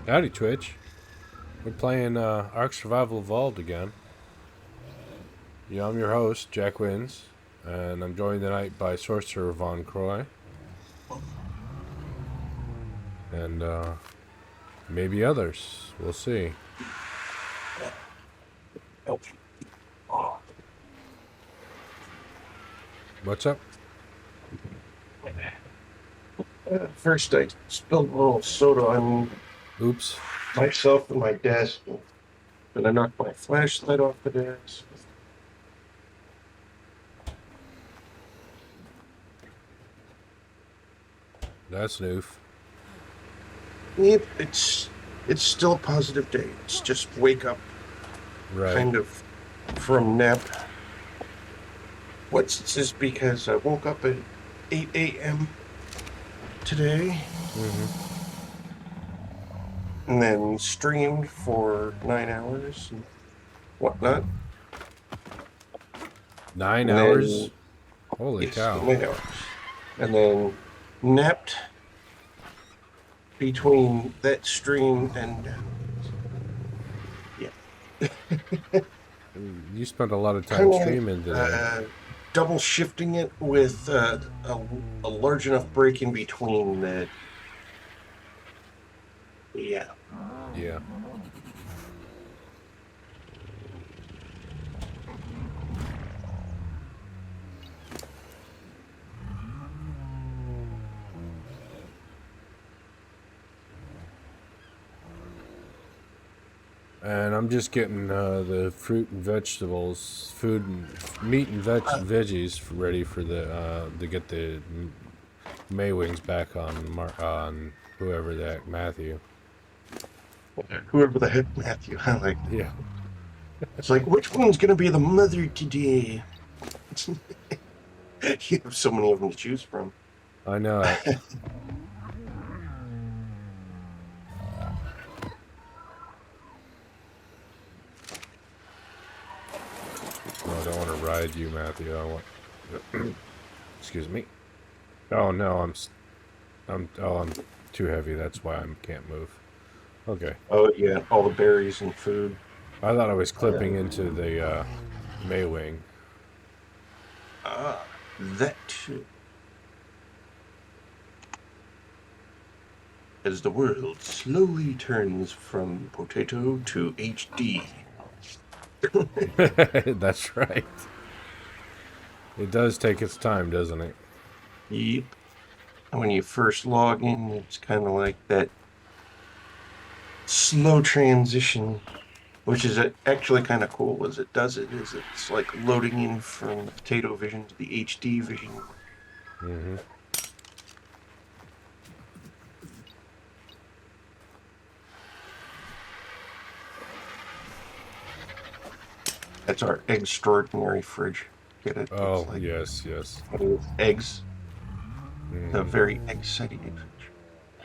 Howdy, Twitch. We're playing Ark Survival Evolved again. Yeah, I'm your host, Jack Wins, and I'm joined tonight by Sorcerer Von Croy. And maybe others. We'll see. What's up? First, I spilled a little soda on Oops. myself and my desk, and I knocked my flashlight off the desk. That's new. Yep, it's still a positive day. It's just wake up, Right. kind of from nap. What's this? Because I woke up at 8 a.m. today, and then streamed for 9 hours and whatnot. 9 And hours? then- Holy yes, cow. 9 hours. And then napped between that stream and You spent a lot of time kind streaming today. of double shifting it with a large enough break in between that. Yeah. Yeah. And I'm just getting the fruit and vegetables, meat and veggies ready for the to get the May wings back on whoever that Matthew. Whoever the heck Matthew, I like. Yeah. It's like, which one's gonna be the mother today? You have so many of them to choose from. I know it. No, I don't want to ride you, Matthew. I want. Excuse me. Oh no, I'm too heavy. That's why I can't move. Okay. Oh yeah, all the berries and food. I thought I was clipping into the Maywing. That too. As the world slowly turns from potato to HD. That's right. It does take its time, doesn't it? Yep. When you first log in, it's kind of like that slow transition, which is actually kind of cool. As it does it, is it's like loading in from the potato vision to the HD vision. Mm-hmm. That's our extraordinary fridge. Get it? Oh, It's like yes, yes. eggs. Mm. A very exciting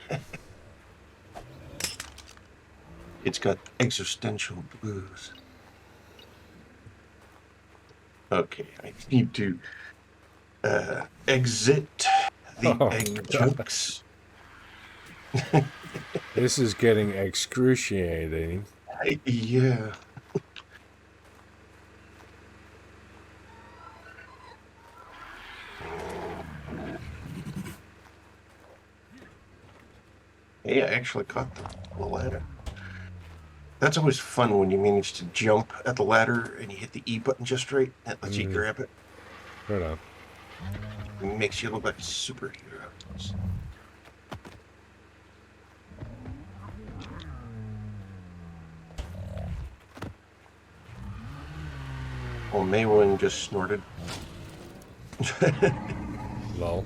fridge. It's got existential blues. Okay, I need to exit the egg jokes. This is getting excruciating. Yeah. Hey, I actually caught the ladder. That's always fun when you manage to jump at the ladder and you hit the E button just right. That lets you grab it. Right on. It makes you look like a superhero. Well, Maywin just snorted. Lol.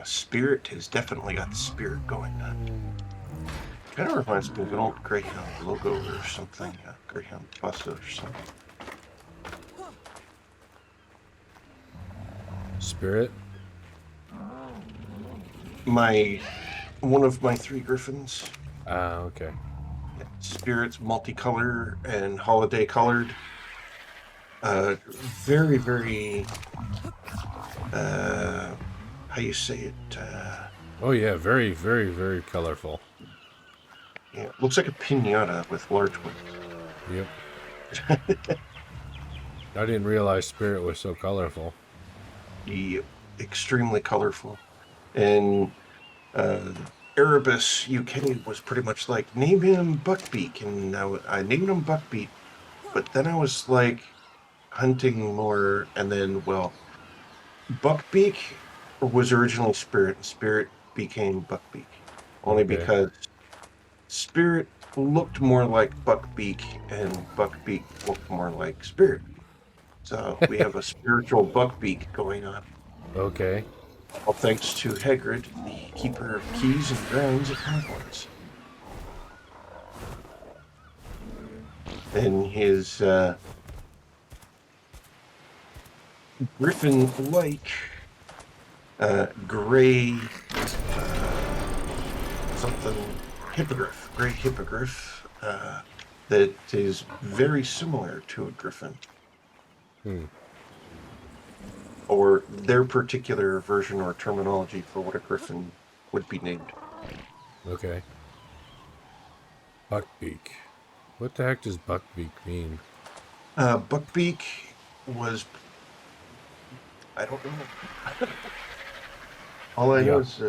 Spirit has definitely got the spirit going on. Kind of reminds me of an old Greyhound logo or something. Greyhound bus or something. Spirit? One of my 3 griffins. Ah, okay. Spirit's multicolor and holiday colored. very, very, how you say it? Oh yeah, very, very, very colorful. Yeah, looks like a pinata with large wings. Yep. I didn't realize Spirit was so colorful. Yeah, extremely colorful. And uh, Erebus UK was pretty much like, name him Buckbeak. And I named him Buckbeak, but then I was like hunting more. And then, well, Buckbeak was originally Spirit, and Spirit became Buckbeak. Only Okay. because Spirit looked more like Buckbeak, and Buckbeak looked more like Spirit. So we have a spiritual Buckbeak going on. Okay. All thanks to Hagrid, the keeper of keys and grounds at Hogwarts. And his griffin-like gray something hippogriff, gray hippogriff that is very similar to a griffin, Hmm. or their particular version or terminology for what a griffin would be named. Okay. Buckbeak. What the heck does Buckbeak mean? Buckbeak was, I don't know. All I know Yeah. is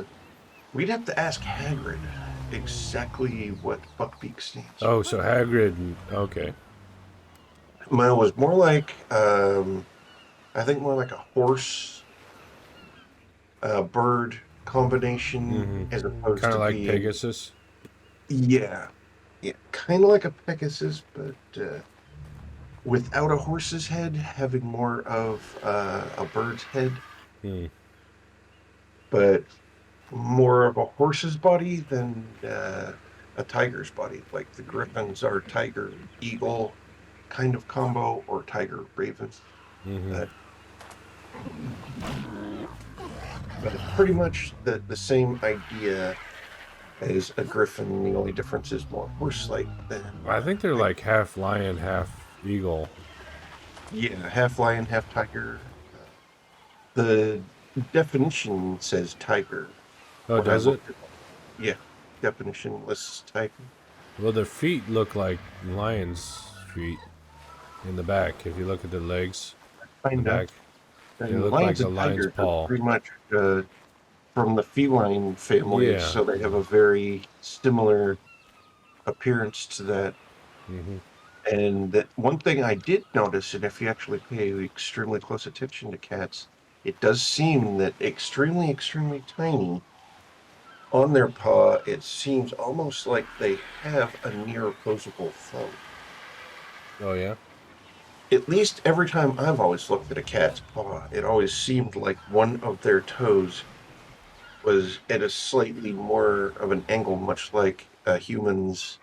we'd have to ask Hagrid exactly what Buckbeak stands Oh, for. so Hagrid. Okay. Mine was more like, I think more like a horse, bird combination Mm-hmm. as opposed Kind to of like being, Pegasus. yeah, yeah, kind of like a Pegasus, but without a horse's head, having more of a bird's head, Hmm. but more of a horse's body than a tiger's body. Like the griffins are tiger eagle kind of combo, or tiger raven. Mm-hmm. Uh, but pretty much the same idea as a griffin. The only difference is more horse-like than I think they're tiger. like half lion, half eagle. Yeah, half lion, half tiger. The definition says tiger. Oh, When I does it? looked at, yeah, definition lists tiger. Well, their feet look like lion's feet in the back. If you look at the legs, the Kind of. back, they And look like lions a and lion's tigers are paw. pretty much from the feline family, Yeah. so they have a very similar appearance to that. Mm-hmm. And that one thing I did notice, and if you actually pay extremely close attention to cats, it does seem that extremely, extremely tiny on their paw, it seems almost like they have a near opposable thumb. Oh yeah. At least every time I've always looked at a cat's paw, it always seemed like one of their toes was at a slightly more of an angle, much like a human's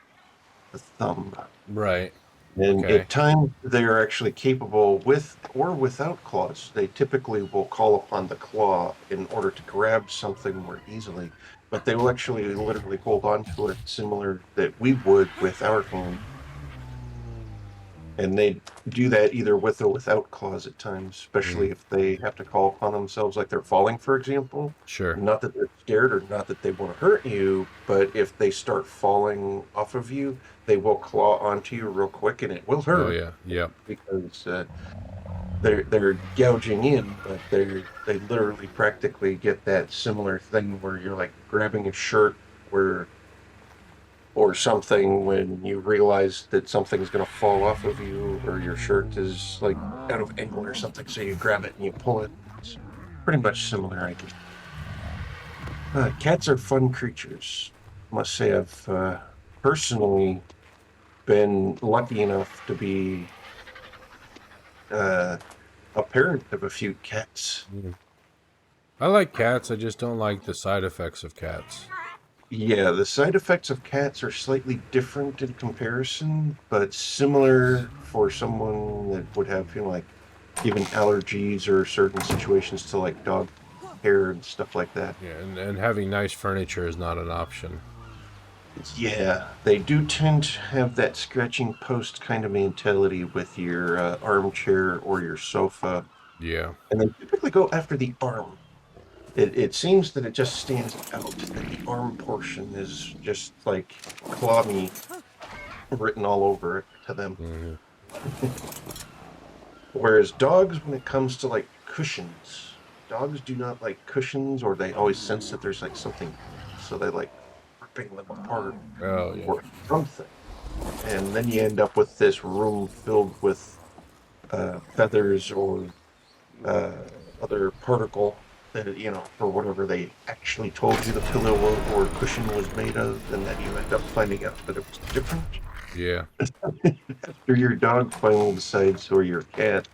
thumb. Right. And Okay. at times they are actually capable with or without claws. They typically will call upon the claw in order to grab something more easily, but they will actually literally hold on to it similar that we would with our hand. And they do that either with or without claws at times, Mm. especially if they have to call upon themselves, like they're falling, for example. Sure. Not that they're scared or not that they want to hurt you, but if they start falling off of you, they will claw onto you real quick and it will Oh hurt yeah. Yep. because they're gouging in, but they literally practically get that similar thing where you're like grabbing a shirt where or something when you realize that something's going to fall off of you or your shirt is like out of angle or something, so you grab it and you pull it. It's pretty much similar, I guess. Cats are fun creatures. Must say I've personally been lucky enough to be uh, a parent of a few cats. Mm. I like cats. I just don't like the side effects of cats. Yeah, the side effects of cats are slightly different in comparison, but similar for someone that would have, like even allergies or certain situations to like dog hair and stuff like that. Yeah, and having nice furniture is not an option. Yeah, they do tend to have that scratching post kind of mentality with your armchair or your sofa, Yeah. and they typically go after the arm. It seems that it just stands out that the arm portion is just like claw me written all over it to them. Hmm. Whereas dogs, when it comes to like cushions, dogs do not like cushions, or they always sense that there's like something, so they like ripping them apart Oh yeah. or something. And then you end up with this room filled with feathers or uh, other particle that, for whatever they actually told you the pillow or cushion was made of, and then you end up finding out that it was different Yeah. after your dog finally decides, or your cat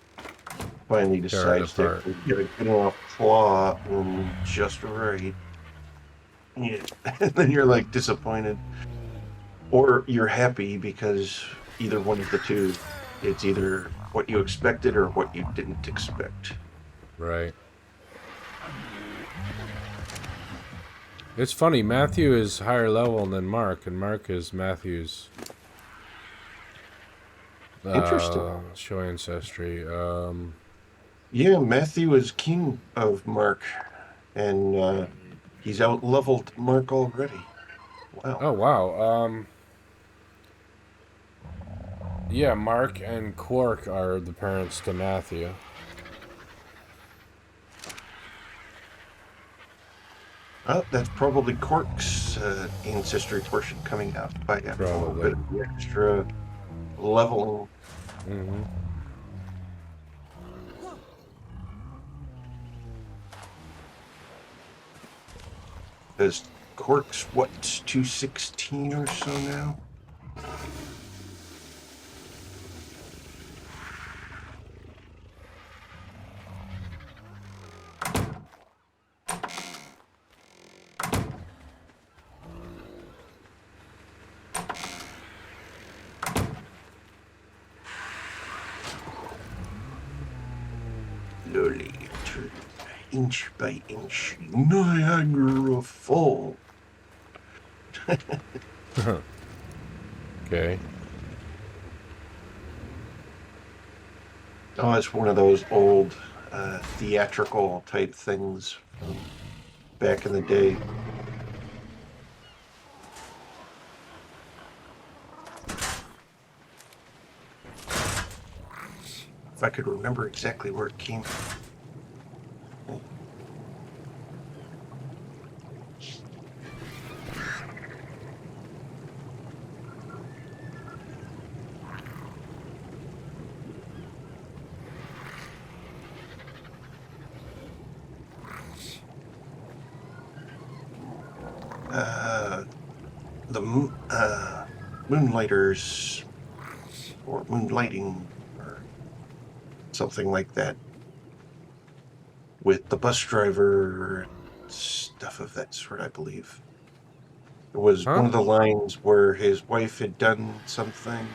finally Tear it decides to apart. get a good enough claw in just right. Yeah. And then you're like disappointed, or you're happy because either one of the two, it's either what you expected or what you didn't expect. Right. It's funny. Matthew is higher level than Mark, and Mark is Matthew's Interesting. show ancestry. Yeah, Matthew is king of Mark, and he's out leveled Mark already. Wow. Oh wow. Yeah, Mark and Quark are the parents to Matthew. That's probably Cork's ancestry portion coming out by having a little Probably. bit of the extra leveling. Hmm. Because Cork's, what, 216 or so now? Slowly, turn inch by inch, Niagara Falls. Okay. Oh, it's one of those old theatrical type things from back in the day. If I could remember exactly where it came from. Uh, the Moonlighters, or Moonlighting, or something like that, with the bus driver and stuff of that sort, I believe. It was one Huh? of the lines where his wife had done something,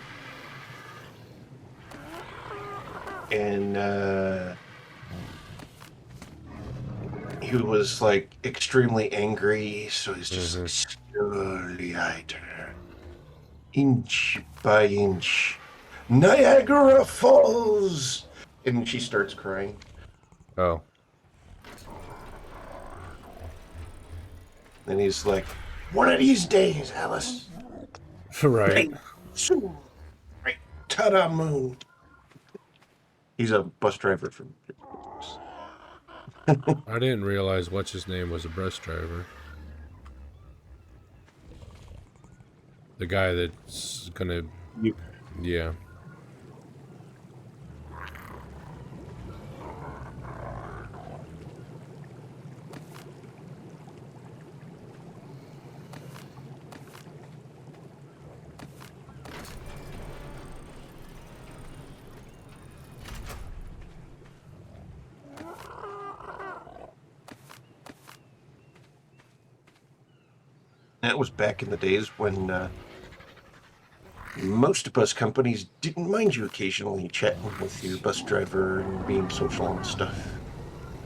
and he was like extremely angry, so he's just Hmm. like, slowly I turn, inch by inch, Niagara Falls! And she starts crying. Oh. And he's like, one of these days, Alice, Right. right soon, right, ta-da moon. He's a bus driver from. I didn't realize what's his name was a bus driver. The guy that's gonna. You, Yeah. that was back in the days when most bus companies didn't mind you occasionally chatting with your bus driver and being social and stuff.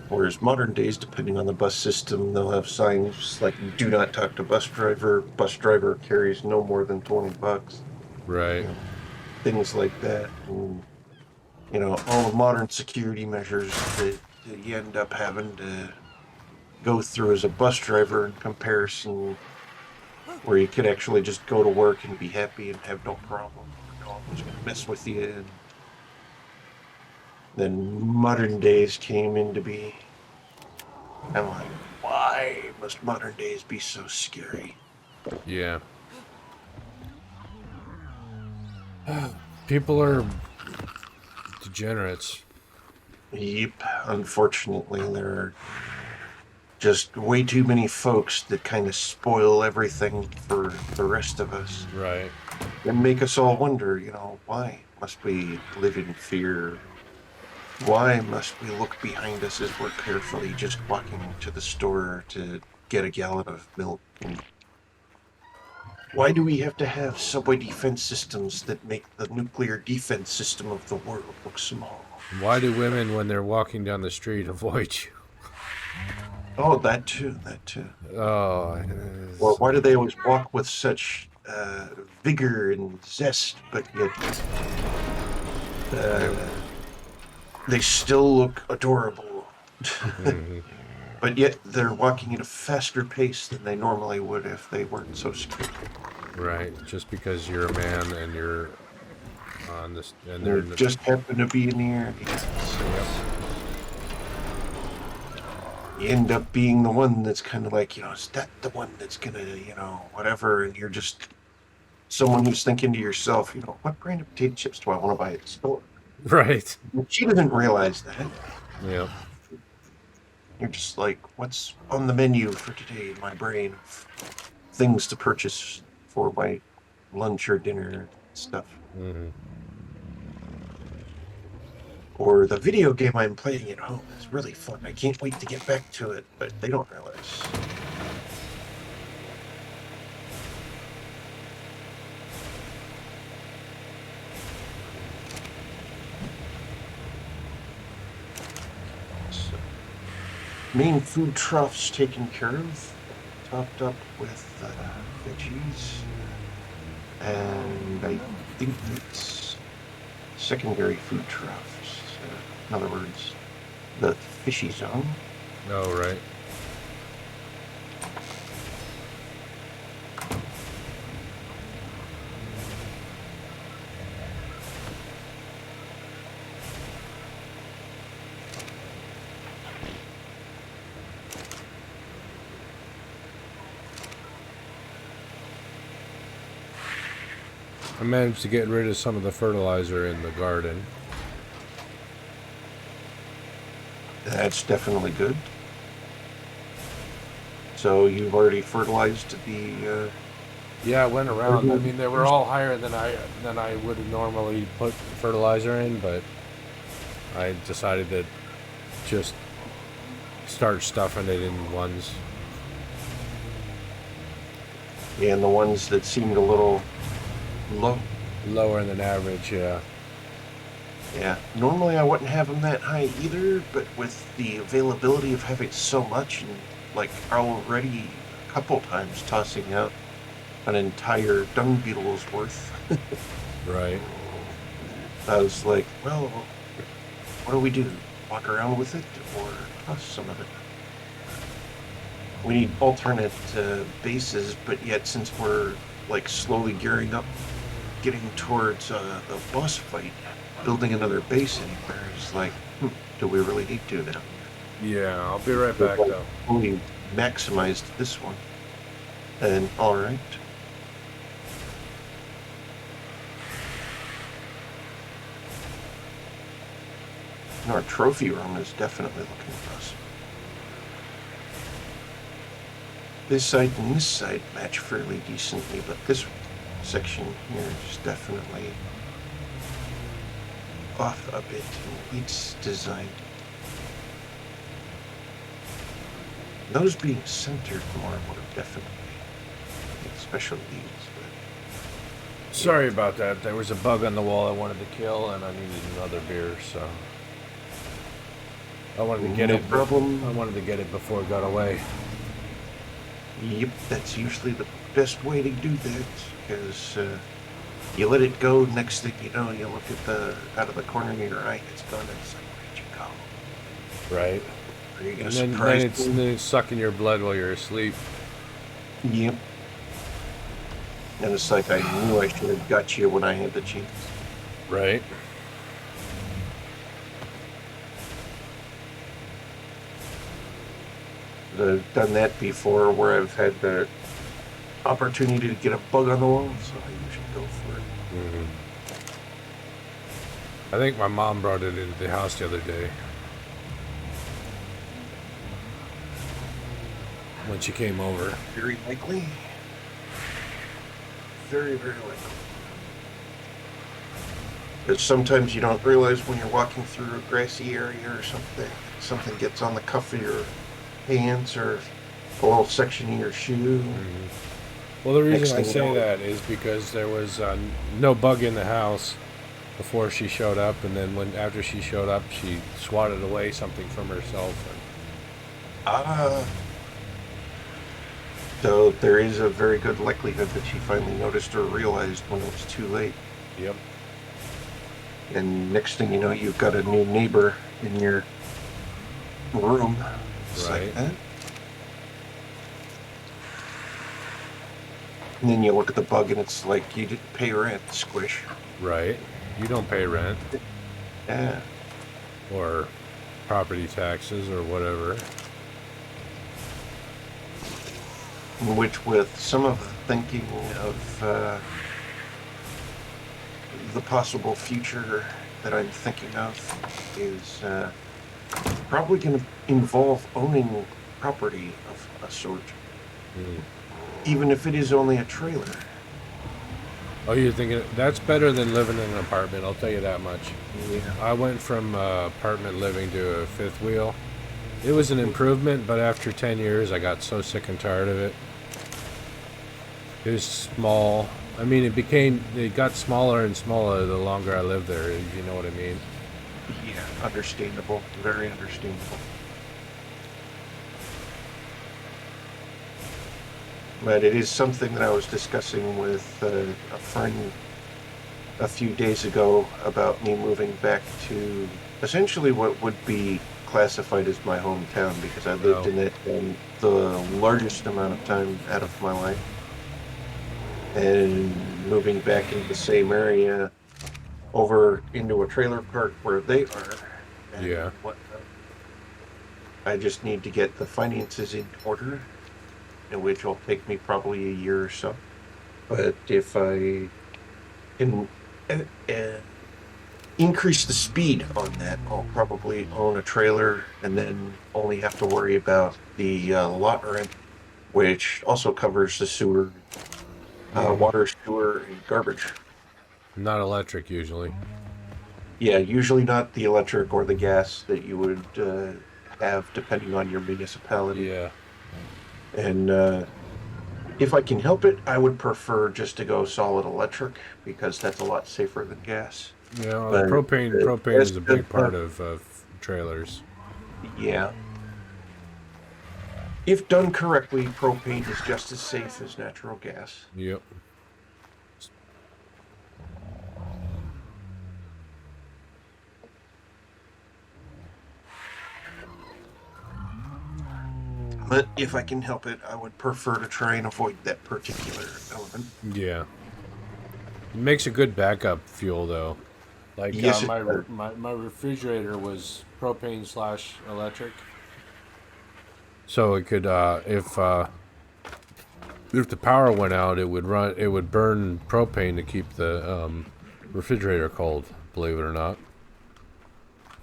Whereas modern days, depending on the bus system, they'll have signs like "Do not talk to bus driver." Bus driver carries no more than $20. Right. You know, things like that, and all the modern security measures that you end up having to go through as a bus driver in comparison, where you could actually just go to work and be happy and have no problem. No one's going to mess with you. And then modern days came into be. I'm like, why must modern days be so scary? Yeah. People are degenerates. Yep, unfortunately, there are just way too many folks that kind of spoil everything for the rest of us Right. and make us all wonder, why must we live in fear? Why must we look behind us as we're carefully just walking to the store to get a gallon of milk? And why do we have to have subway defense systems that make the nuclear defense system of the world look small? Why do women, when they're walking down the street, avoid you? Oh, that too, that too. Oh, Or why do they always walk with such vigor and zest, but yet they still look adorable? mhm. But yet they're walking at a faster pace than they normally would if they weren't so scared. Right. Just because you're a man and you're on this, and They they're just happen to be in the area. So yep. you end up being the one that's kind of like, is that the one that's gonna, whatever, and you're just someone who's thinking to yourself, what brand of potato chips do I want to buy at the store? Right. She doesn't realize that. Yeah. You're just like, what's on the menu for today in my brain of things to purchase for my lunch or dinner stuff. Mm-hmm. Or the video game I'm playing at home is really fun. I can't wait to get back to it, but they don't realize. So, main food troughs taken care of, topped up with veggies, and I think it's secondary food troughs. In other words, the fishy zone. Oh, right. I managed to get rid of some of the fertilizer in the garden. That's definitely good. So you've already fertilized the. Yeah, I went around. I mean, they were all higher than I would normally put fertilizer in, but I decided to just start stuffing it in ones. And the ones that seemed a little low. Lower than average, yeah. Yeah, normally I wouldn't have them that high either, but with the availability of having so much, and like already a couple times tossing out an entire dung beetle's worth, Right. I was like, well, what do we do? Walk around with it or toss some of it? We need alternate bases, but yet since we're like slowly gearing up, getting towards the boss fight, building another base anywhere is like, do we really need to now? Yeah, I'll be right back, though. We maximized this one. And all right. And our trophy room is definitely looking awesome. This side and this side match fairly decently, but this section here is definitely off a bit in its design. Those being centered more would have definitely made special needs. But Sorry about that. There was a bug on the wall I wanted to kill, and I needed another beer, so. I wanted to get No it. problem. I wanted to get it before it got away. Yep, that's usually the best way to do that, because you let it go. Next thing you know, you look out of the corner of your eye, it's gone. And it's like, where'd you go? Right. Are you gonna And surprise then it's sucking your blood while you're asleep. me? Yep. And it's like, I knew I should have got you when I had the chance. Right. I've done that before, where I've had the opportunity to get a bug on the wall, so I usually go for it. Mm-hmm. I think my mom brought it into the house the other day. When she came over. Very likely. Very, very likely. But sometimes you don't realize when you're walking through a grassy area or something gets on the cuff of your pants or a little section of your shoe. Mm-hmm. Well, the reason I say that is because there was no bug in the house before she showed up, and then after she showed up, she swatted away something from herself. So there is a very good likelihood that she finally noticed or realized when it was too late. Yep. And next thing you know, you've got a new neighbor in your room. It's right. Like that. And then you look at the bug and it's like you didn't pay rent, squish. Right. You don't pay rent. Yeah. Or property taxes or whatever. Which, with some of the thinking of the possible future that I'm thinking of is probably going to involve owning property of a sort. Mm. Even if it is only a trailer. Oh, you're thinking that's better than living in an apartment, I'll tell you that much. Yeah. I went from apartment living to a fifth wheel. It was an improvement, but after 10 years, I got so sick and tired of it. It was small. I mean, it got smaller and smaller the longer I lived there, if you know what I mean. Yeah, understandable. Very understandable. But it is something that I was discussing with a friend a few days ago about me moving back to essentially what would be classified as my hometown, because I lived in it the largest amount of time out of my life. And moving back into the same area over into a trailer park where they are. And yeah. whatnot. I just need to get the finances in order, which will take me probably a year or so. But if I can increase the speed on that, I'll probably own a trailer and then only have to worry about the lot rent, which also covers the sewer, water, sewer, and garbage. Not electric, usually. Yeah, usually not the electric or the gas that you would have depending on your municipality. Yeah. And if I can help it, I would prefer just to go solid electric, because that's a lot safer than gas. Yeah, well, propane is a big part of trailers. Yeah. If done correctly, propane is just as safe as natural gas. Yep. But if I can help it, I would prefer to try and avoid that particular element. Yeah. It makes a good backup fuel, though. Like Yes, my refrigerator was propane/electric, so it could if the power went out, it would burn propane to keep the refrigerator cold. Believe it or not.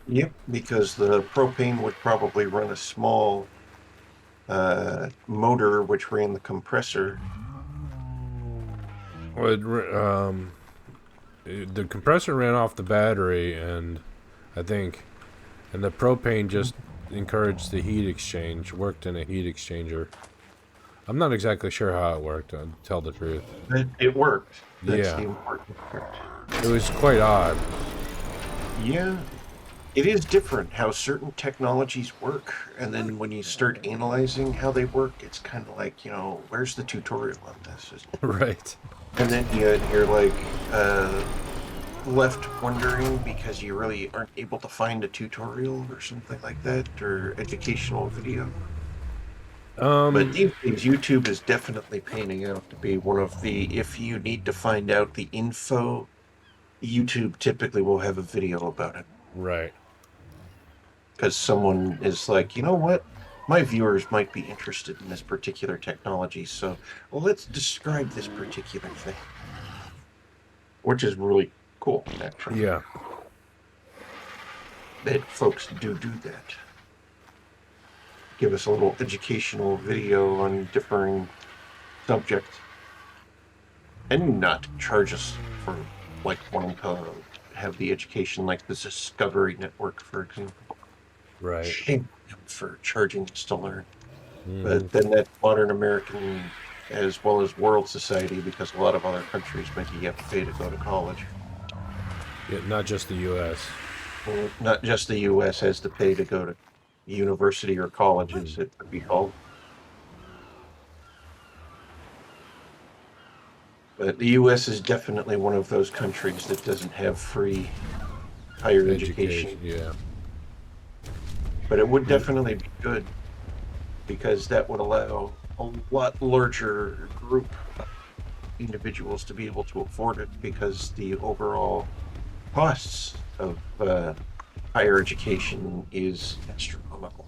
Yep, because the propane would probably run a small motor which ran the compressor. Well, the compressor ran off the battery, and the propane just encouraged the heat exchange, worked in a heat exchanger. I'm not exactly sure how it worked, to tell the truth. It worked. That's Yeah. the important part. It was quite odd. Yeah. It is different how certain technologies work, and then when you start analyzing how they work, it's kind of like, where's the tutorial on this? Right. And then you're like left wondering because you really aren't able to find a tutorial or something like that, or educational video. But these days, YouTube is definitely panning out to be one of if you need to find out the info, YouTube typically will have a video about it. Right. Because someone is like, you know what? My viewers might be interested in this particular technology, so let's describe this particular thing. Which is really cool, actually. Yeah. That folks do that. Give us a little educational video on differing subjects. And not charge us for wanting to have the education like the Discovery Network, for example. Right. Shame for charging us to learn. Mm-hmm. But then that modern American as well as world society, because a lot of other countries make you have to pay to go to college. Yeah, not just the U.S. Well, not just the U.S. has to pay to go to university or college, as it would be called. But the U.S. is definitely one of those countries that doesn't have free higher education. Yeah. But it would definitely be good, because that would allow a lot larger group of individuals to be able to afford it, because the overall costs of higher education is astronomical.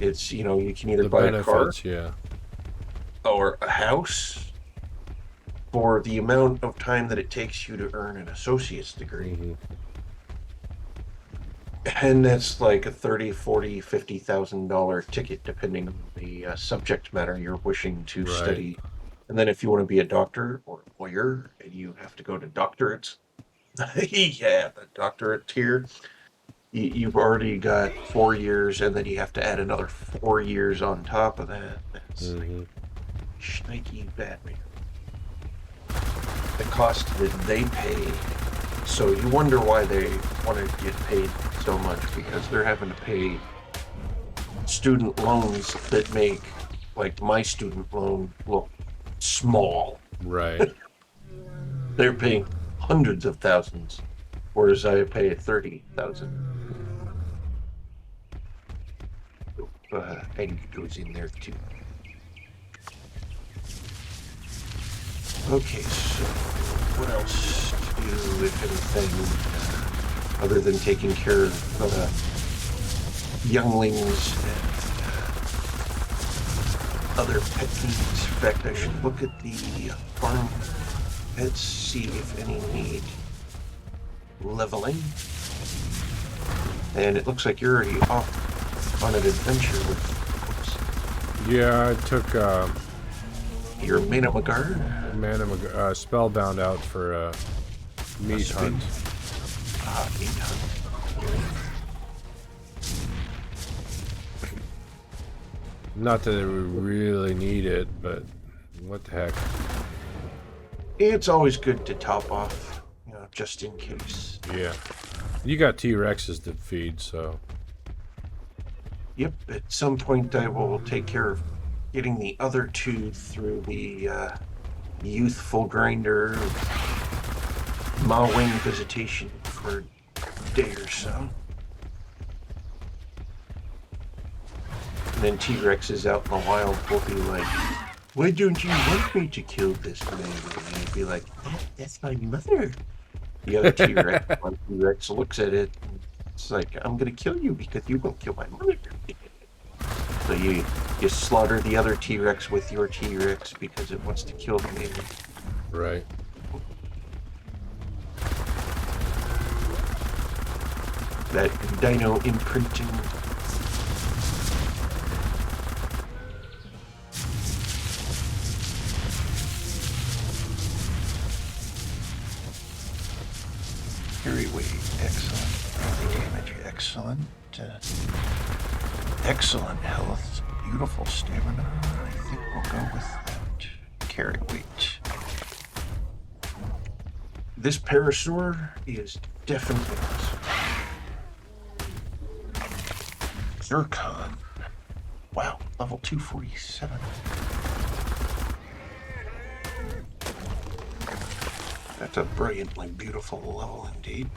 It's, you can either buy a car or a house for the amount of time that it takes you to earn an associate's degree. Mm-hmm. And that's like a $30,000, $40,000, $50,000 ticket, depending on the subject matter you're wishing to study. And then if you want to be a doctor or a lawyer and you have to go to doctorates, yeah, the doctorate tier, you've already got 4 years, and then you have to add another 4 years on top of that. That's like shnikey Batman. The cost that they pay. So you wonder why they want to get paid so much, because they're having to pay student loans that make, like, my student loan look small. Right. They're paying hundreds of thousands, whereas I pay 30,000. And it goes in there too. Okay, so what else to do, if anything, other than taking care of younglings and other pet needs? In fact, I should look at the farm pets, see if any need leveling. And it looks like you're already off on an adventure with... Yeah, I took your Manamagard? Spellbound out for a meat hunt. Meat hunt. Not that we really need it, but what the heck. It's always good to top off, just in case. Yeah. You got T-Rexes to feed, so... Yep, at some point I will take care of getting the other two through the youthful grinder Mawing visitation for a day or so. And then T-Rexes out in the wild will be like, why don't you want me to kill this man? And I'd be like, that's my mother. The other T-Rex looks at it, and it's like, I'm going to kill you because you won't kill my mother. So you slaughter the other T-Rex with your T-Rex because it wants to kill the man. Right. That dino imprinting. Carry weight, excellent. Melee damage, excellent. Excellent health, beautiful stamina. I think we'll go with that. Carry weight. This Parasaur is definitely awesome. Zircon. Wow, level 247. That's a brilliantly beautiful level indeed.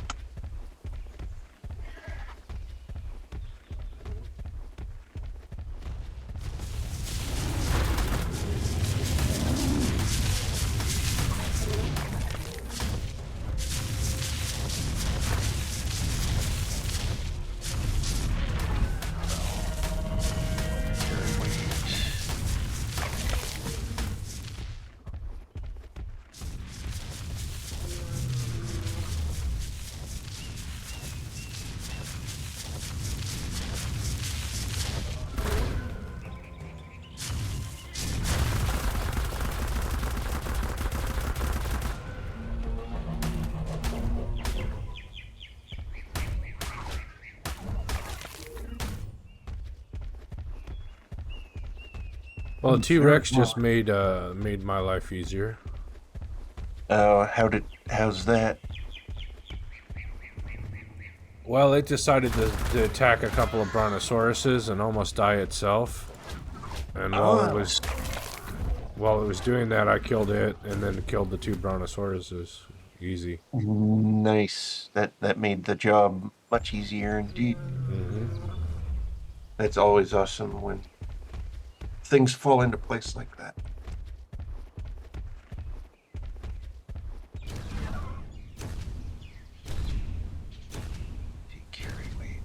Well, T-Rex just made my life easier. How's that? Well, it decided to attack a couple of brontosauruses and almost die itself. And while it was doing that, I killed it and then killed the 2 brontosauruses. Easy. Nice. That made the job much easier indeed. Mm-hmm. That's always awesome when things fall into place like that. Carry weight,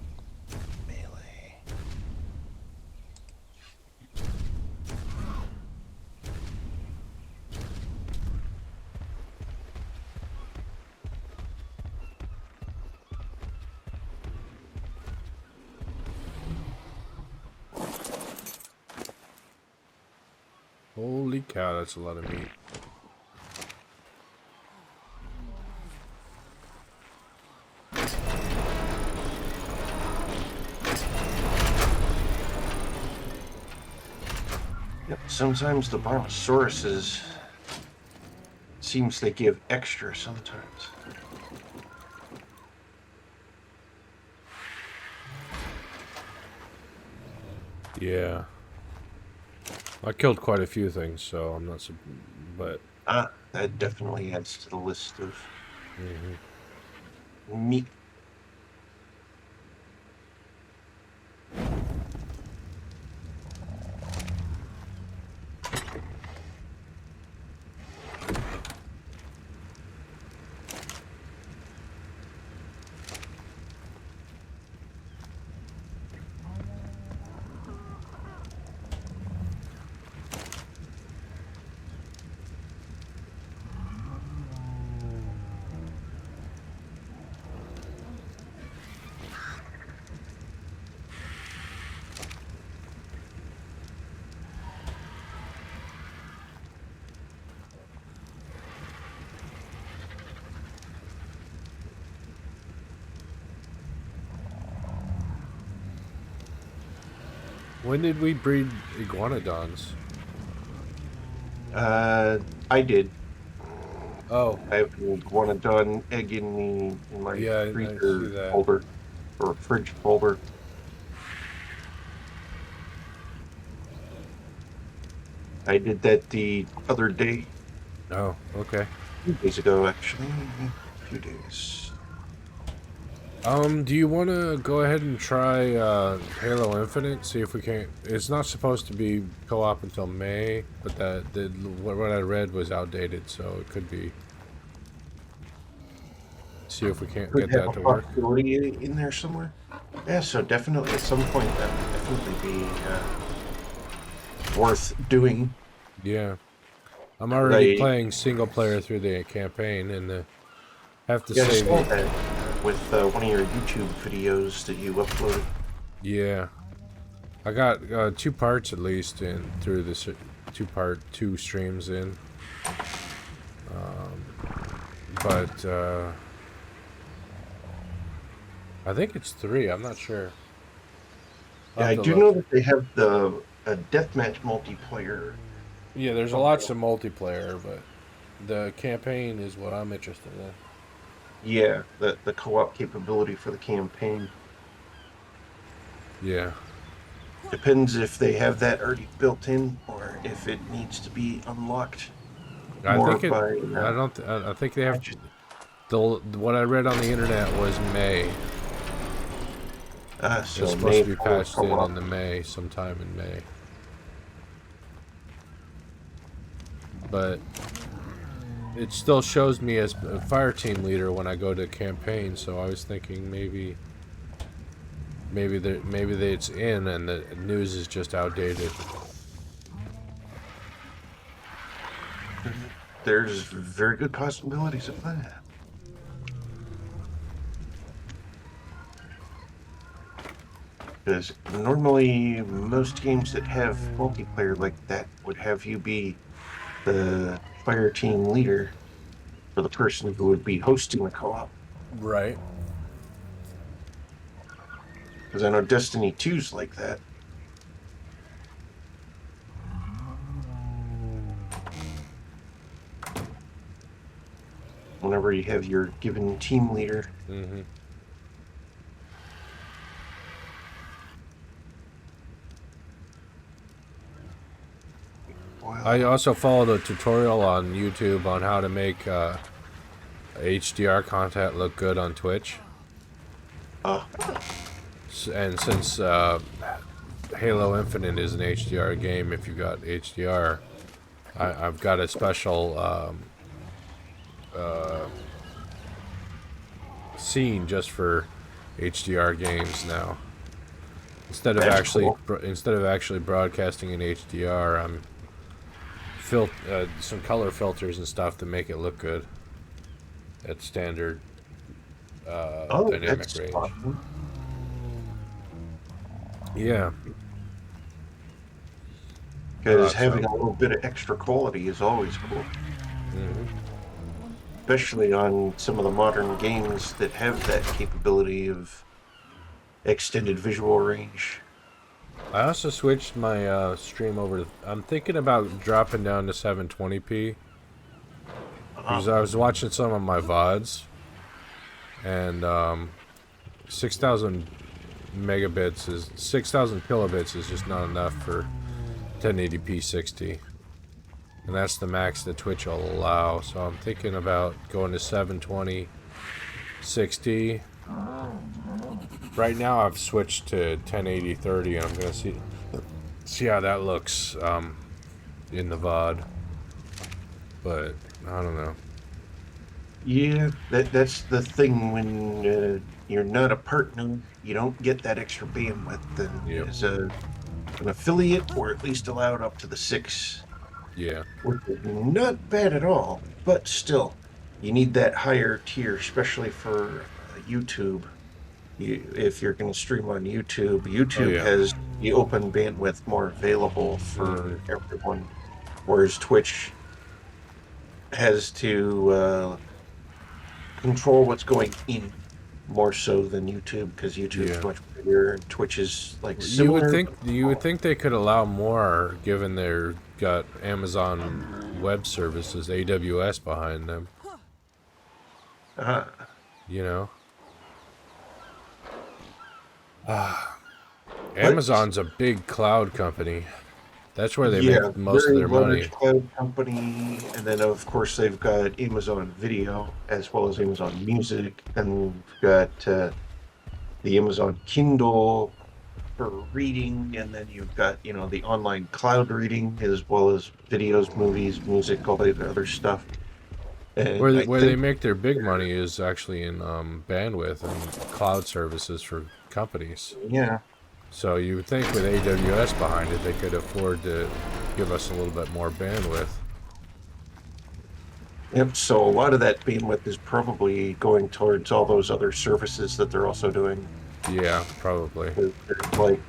melee. Holy cow, that's a lot of meat. Yep, sometimes the brontosauruses seems they give extra sometimes. Yeah. I killed quite a few things, so I'm not but That definitely adds to the list of meat. when did we breed iguanodons? I did. Oh, I have an iguanodon egg in my yeah, I see freezer that. folder or fridge folder. I did that the other day, Oh, okay. 2 days ago, actually. A few days. Do you want to go ahead and try Halo Infinite? See if we can. It's not supposed to be co-op until May, but what I read was outdated, so it could be. See if we can't Could get have that a to work. possibility in there somewhere. Yeah, so definitely at some point that would definitely be worth doing. Yeah, I'm already They, playing single player through the campaign, and have to yeah, I say saw that with one of your YouTube videos that you uploaded. yeah, I got 2 parts at least in through this 2 streams in, but I think it's 3. I'm not sure. I'll Yeah, have I to do look. know that they have the deathmatch multiplayer. Yeah, there's lots of multiplayer, but the campaign is what I'm interested in. Yeah, the co-op capability for the campaign. Yeah. Depends if they have that already built in or if it needs to be unlocked I more think it. by I don't. I think they have. patches. What I read on the internet was May. It's So supposed May to be 4 patched in co-op. the May, sometime in May. But it still shows me as a fire team leader when I go to campaign. So I was thinking maybe it's in and the news is just outdated. There's very good possibilities of that. Because normally most games that have multiplayer like that would have you be the fire team leader for the person who would be hosting the co-op. Right. Because I know Destiny 2's like that. Whenever you have your given team leader. Mm-hmm. I Well, also followed a tutorial on YouTube on how to make HDR content look good on Twitch. uh, And since Halo Infinite is an HDR game, if you got HDR, I've got a special scene just for HDR games now. that's cool. Instead of actually broadcasting in HDR, I'm some color filters and stuff to make it look good at standard Oh, dynamic that's range. awesome. Yeah, I Because thought having so. a little bit of extra quality is always cool. Especially on some of the modern games that have that capability of extended visual range. I also switched my stream over to. I'm thinking about dropping down to 720p because I was watching some of my VODs, and 6,000 kilobits is just not enough for 1080p 60, and that's the max that Twitch will allow. So I'm thinking about going to 720 60. Right now I've switched to 1080 30, and I'm gonna see how that looks in the VOD. But I don't know. Yeah, that's the thing when you're not a partner, you don't get that extra bandwidth. And Yep. as an affiliate, or at least allowed up to the 6, Yeah. which is not bad at all. But still, you need that higher tier, especially for YouTube. If you're going to stream on YouTube, Oh YouTube yeah. has the open bandwidth more available for everyone, whereas Twitch has to control what's going in more so than YouTube, because YouTube's Yeah. much bigger and Twitch is like You would similar. think you would think they could allow more, given they're got Amazon Web Services (AWS) behind them. Uh, You know, but Amazon's a big cloud company. That's where they yeah, make most of very their money. large cloud company, and then of course they've got Amazon Video as well as Amazon Music, and we've got the Amazon Kindle for reading, and then you've got the online cloud reading as well as videos, movies, music, all the other stuff. And I Where they think make their big money is actually in bandwidth and cloud services for companies. yeah, So you would think with AWS behind it, they could afford to give us a little bit more bandwidth. yep. So a lot of that bandwidth is probably going towards all those other services that they're also doing. Yeah, probably. There's like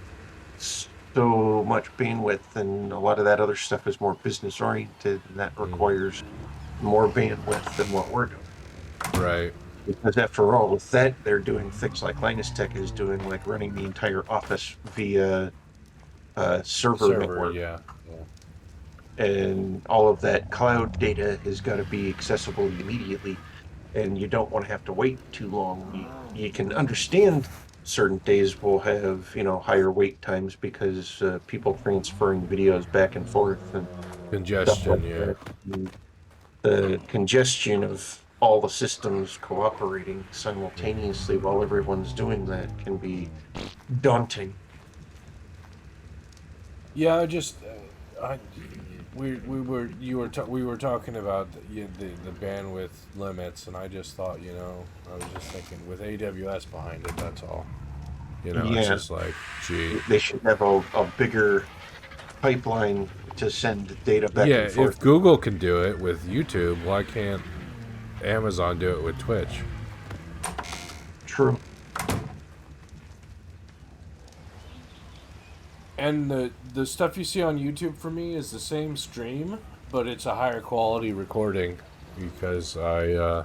so much bandwidth, and a lot of that other stuff is more business oriented, and that requires more bandwidth than what we're doing. Right. Because after all, with that, they're doing things like Linus Tech is doing, like running the entire office via server Server, network. yeah. And all of that cloud data has got to be accessible immediately, and you don't want to have to wait too long. You can understand certain days will have, higher wait times because people transferring videos back and forth and stuff Congestion, like yeah. that. And the congestion of all the systems cooperating simultaneously while everyone's doing that can be daunting. Yeah, I just, we were talking about the bandwidth limits, and I just thought, I was just thinking with AWS behind it, that's all. It's Yeah, just like, gee, they should have a bigger pipeline to send data back yeah. and forth. If Google can do it with YouTube, why can't Amazon do it with Twitch? True. And the stuff you see on YouTube for me is the same stream, but it's a higher quality recording because I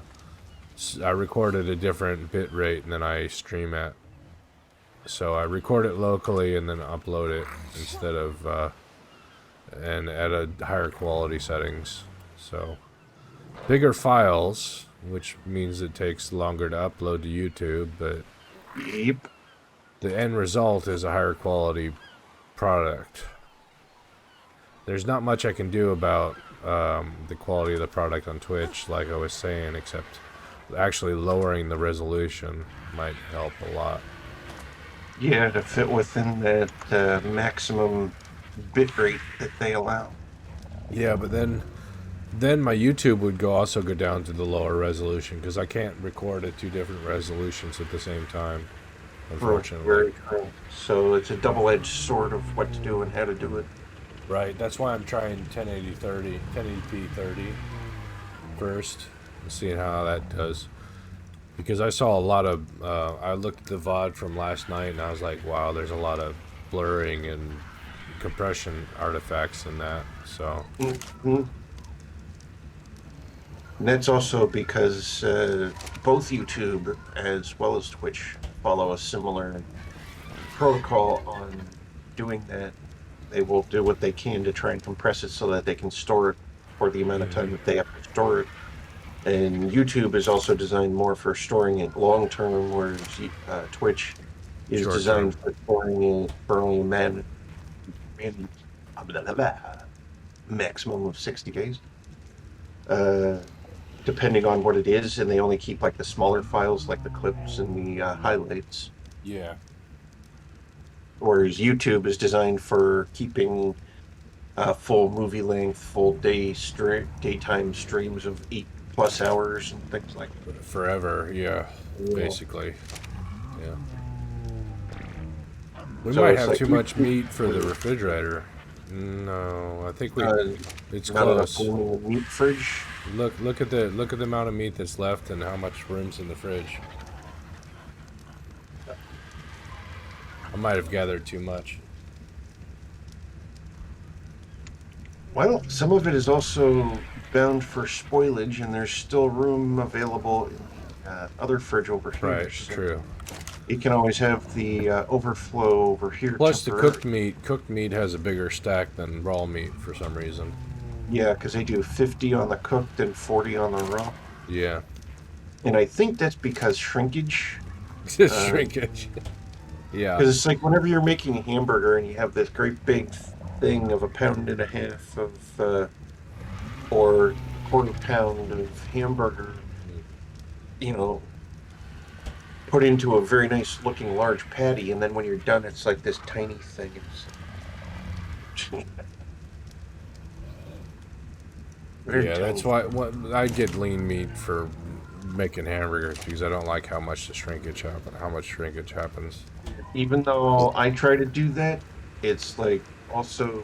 record at a different bit rate than I stream at. So I record it locally and then upload it instead of and at a higher quality settings. So bigger files, which means it takes longer to upload to YouTube, but Yep. the end result is a higher quality product. There's not much I can do about the quality of the product on Twitch, like I was saying, except actually lowering the resolution might help a lot. Yeah, to fit within that maximum bit rate that they allow. Yeah, but then my YouTube would also go down to the lower resolution because I can't record at two different resolutions at the same time, True, unfortunately. very true. So it's a double-edged sword of what to do and how to do it. Right, that's why I'm trying 1080p 30 first and seeing how that does. Because I saw a lot of, I looked at the VOD from last night and I was like, wow, there's a lot of blurring and compression artifacts in that. So, Mhm. And that's also because both YouTube as well as Twitch follow a similar protocol on doing that. They will do what they can to try and compress it so that they can store it for the amount of time that they have to store it. And YouTube is also designed more for storing it long term, whereas Twitch is short term. designed for storing it for only maximum of 60 days. Depending on what it is, and they only keep like the smaller files, like the clips and the highlights. Yeah. Whereas YouTube is designed for keeping full movie length, full daytime streams of 8+ hours and things like that. Forever, yeah, Yeah. basically. Yeah. We So might it's have like too much meat for the refrigerator. No, I think it's not enough close. room in the meat fridge. Look at the amount of meat that's left and how much room's in the fridge. I might have gathered too much. Well, some of it is also bound for spoilage, and there's still room available in the other fridge over here. Right, So true. you can always have the overflow over here Plus, the temporarily. cooked meat has a bigger stack than raw meat for some reason. Yeah, because they do 50 on the cooked and 40 on the raw. Yeah, And I think that's because shrinkage. just shrinkage. Yeah, Because it's like whenever you're making a hamburger and you have this great big thing of 1.5 pounds of, or 1/4 pound of hamburger, you know, put into a very nice looking large patty, and then when you're done, it's like this tiny thing. It's very yeah. tiny. That's why I get lean meat for making hamburgers because I don't like how much shrinkage happens. Even though I try to do that, it's like also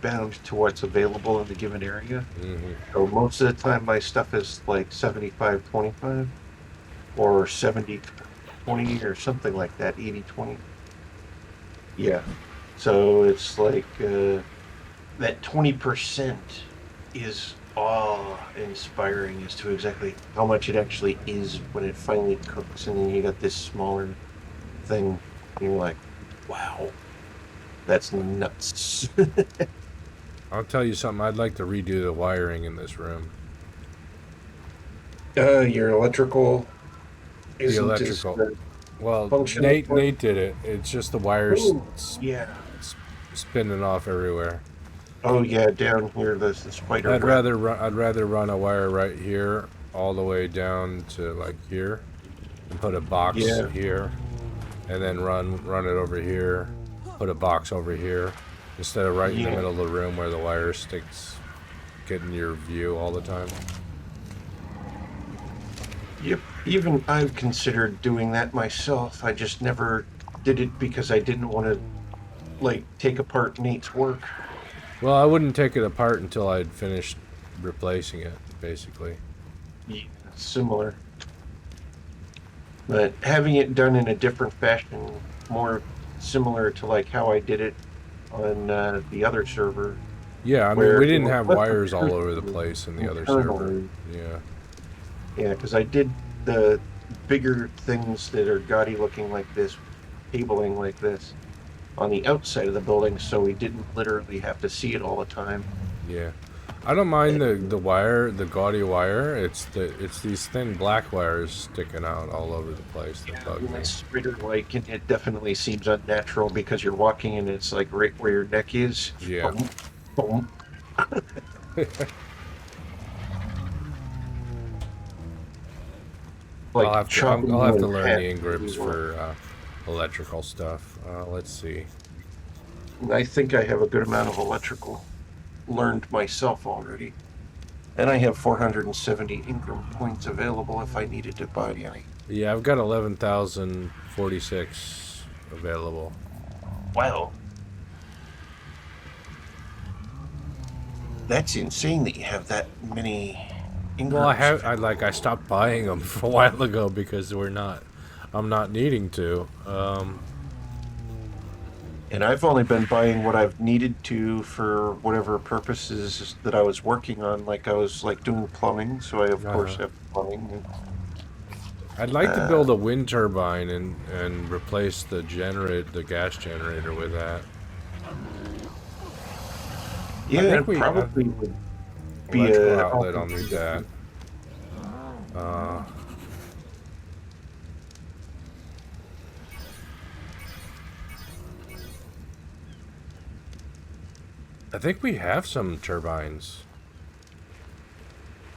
bound to what's available in the given area. Hmm. So most of the time, my stuff is like 75/25 or 70/20 or something like that, 80/20. Yeah. So it's like that 20% is awe-inspiring as to exactly how much it actually is when it finally cooks, and then you got this smaller thing, and you're like, wow, that's nuts. I'll tell you something. I'd like to redo the wiring in this room. Your electrical The isn't as electrical. Well, functional part. Nate did it. It's just the wires Oh, yeah. spinning off everywhere. Oh, yeah, down here, the spider web. I'd rather run a wire right here all the way down to like here, and put a box Yeah, here, and then run it over here, put a box over here, instead of right in the yeah. middle of the room where the wire sticks, getting your view all the time. Yep. Even I've considered doing that myself. I just never did it because I didn't want to, like, take apart Nate's work. Well, I wouldn't take it apart until I'd finished replacing it, basically. Yeah, similar. But having it done in a different fashion, more similar to like how I did it on the other server, Yeah, I mean, where we it didn't was have less wires all over the obtrusive place in the other server. internally. Yeah. Yeah, because I did the bigger things that are gaudy looking like this, cabling like this, on the outside of the building, so we didn't literally have to see it all the time. Yeah, I don't mind the wire, the gaudy wire. It's these thin black wires sticking out all over the place that Yeah, bug when me. it's spider-like, and it definitely seems unnatural because you're walking and it's like right where your neck is. Yeah, Boom, boom. Like chopping I'll you have to in learn half. the Ingrams for electrical stuff. Let's see. I think I have a good amount of electrical learned myself already. And I have 470 Ingram points available if I needed to buy any. Yeah, I've got 11,046 available. Wow. That's insane that you have that many Well, Ingrams. I stopped buying them a while ago because I'm not needing to. And I've only been buying what I've needed to for whatever purposes that I was working on. Like I was like doing plumbing, so I of course Uh, have plumbing. I'd like to build a wind turbine and replace the gas generator with that. I Yeah, think it probably would be electrical a outlet. I'll need that. alternative. Uh, I think we have some turbines.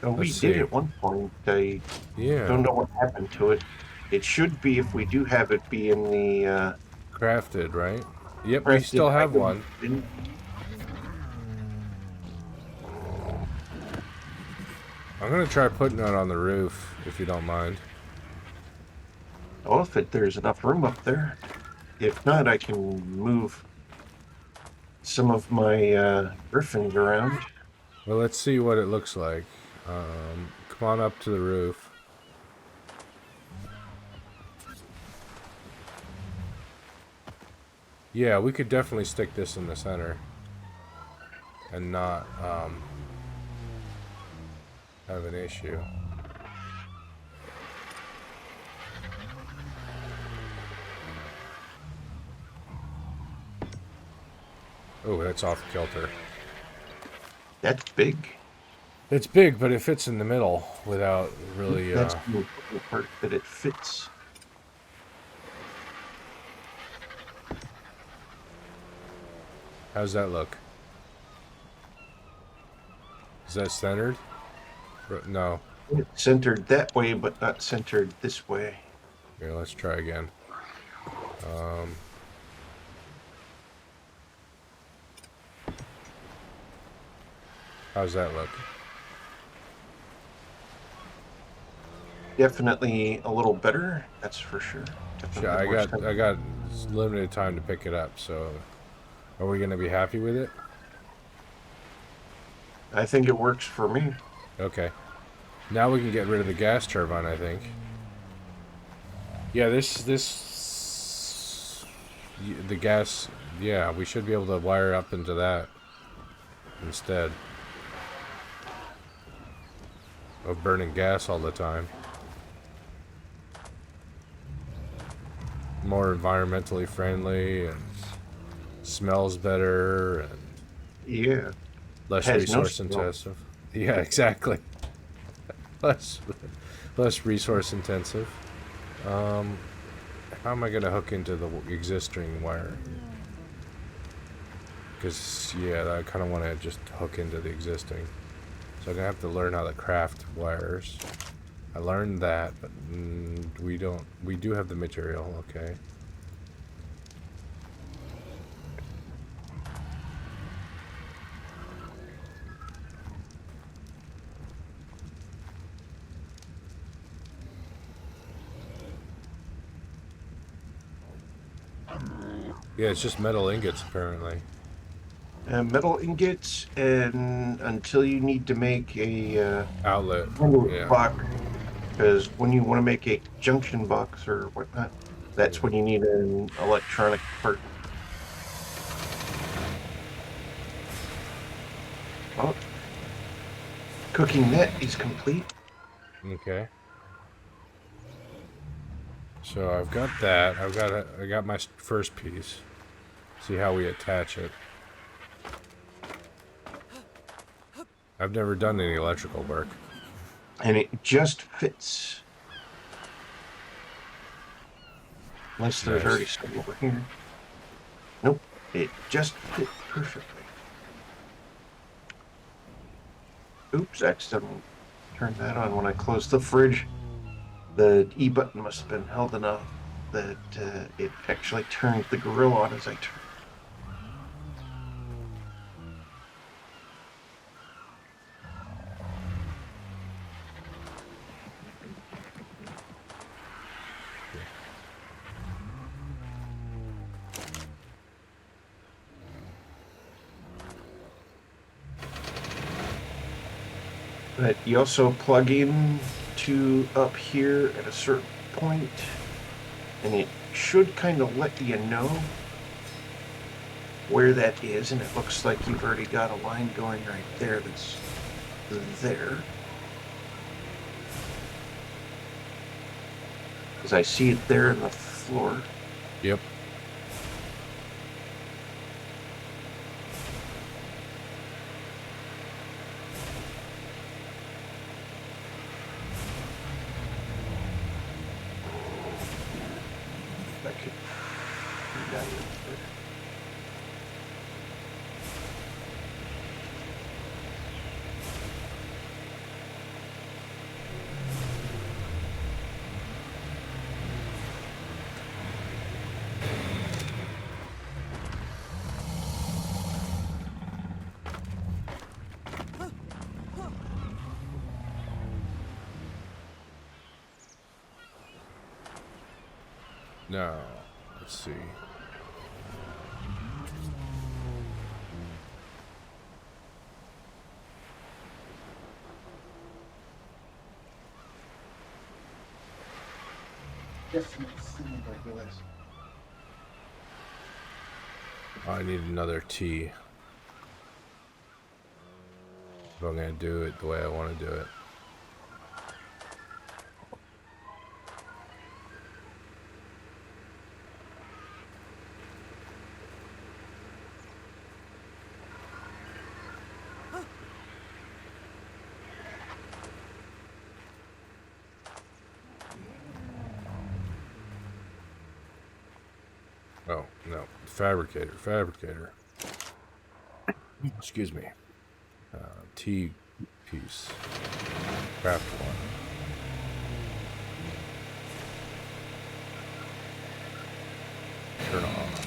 Oh, we Let's did see. at one point. I Yeah, don't know what happened to it. It should be, if we do have it, be in the crafted, right? Yep, we crafted still have item one. bin. I'm gonna try putting it on the roof if you don't mind. Oh, if there's enough room up there. If not, I can move some of my griffins around. Well, let's see what it looks like. Come on up to the roof. Yeah, we could definitely stick this in the center and not have an issue. Oh, that's off kilter. That's big. It's big, but it fits in the middle without really. That's the important part, that it fits. How's that look? Is that centered? No. It's centered that way, but not centered this way. Here, let's try again. Um, how's that look? Definitely a little better, that's for sure. Yeah, Definitely more centered. I got limited time to pick it up, so are we gonna be happy with it? I think it works for me. Okay. Now we can get rid of the gas turbine, I think. Yeah, the gas, yeah, we should be able to wire up into that instead of burning gas all the time. More environmentally friendly and smells better and Yeah. less Has no resource smell. intensive. Yeah, exactly. less less resource intensive. Um, How am I gonna hook into the existing wire? Because, yeah, I kind of want to just hook into the existing. So I'm gonna have to learn how to craft wires. I learned that, but we do have the material, okay. Yeah, it's just metal ingots, apparently. Metal ingots, and until you need to make a Outlet, yeah. box, because when you want to make a junction box or whatnot, that's when you need an electronic part. Well, cooking that is complete. Okay. So I've got that. I got my first piece. See how we attach it. I've never done any electrical work. And it just fits. Unless there's already Nice. some over here. Nope, it just fit perfectly. Oops, accidentally turned that on when I closed the fridge. The E button must have been held enough that it actually turned the grill on as I turned. But you also plug in to up here at a certain point, and it should kind of let you know where that is, and it looks like you've already got a line going right there that's there. Because I see it there in the floor. Yep. I could do that with it. Now, let's see. I need another T. If I'm gonna do it the way I want to do it. Oh, no. Fabricator. Excuse me. T piece. Craft one. Turn off.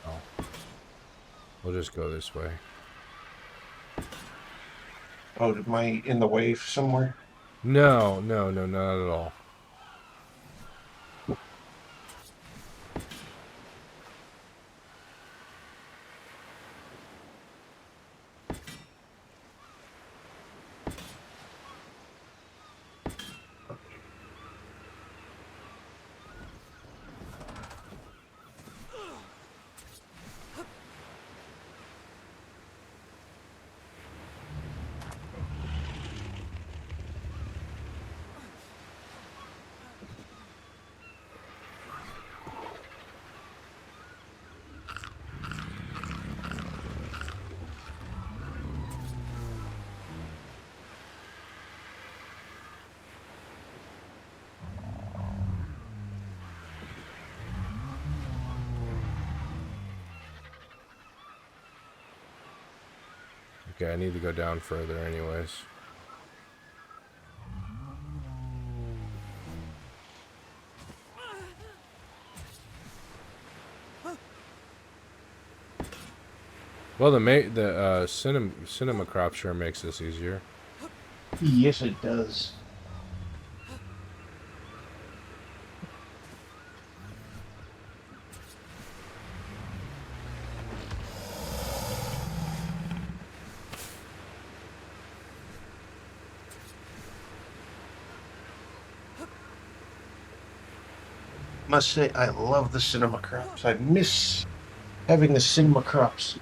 Oh. We'll just go this way. Oh, am I in the way somewhere? No, not at all. Okay, I need to go down further anyways. Well, cinema crop sure makes this easier. Yes, it does. Must say, I love the cinema crops. I miss having the cinema crops.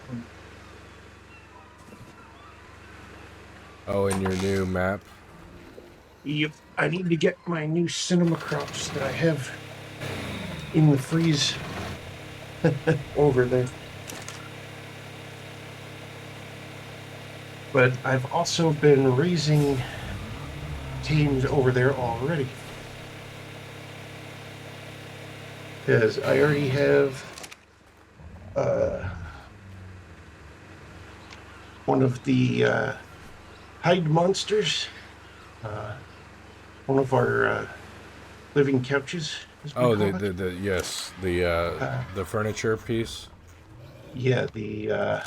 Oh, in your new map? Yep, I need to get my new cinema crops that I have in the freeze over there. But I've also been raising teams over there already. Because I already have one of the hide monsters, one of our living couches, as we Oh, call it. yes, the furniture piece. Yeah, the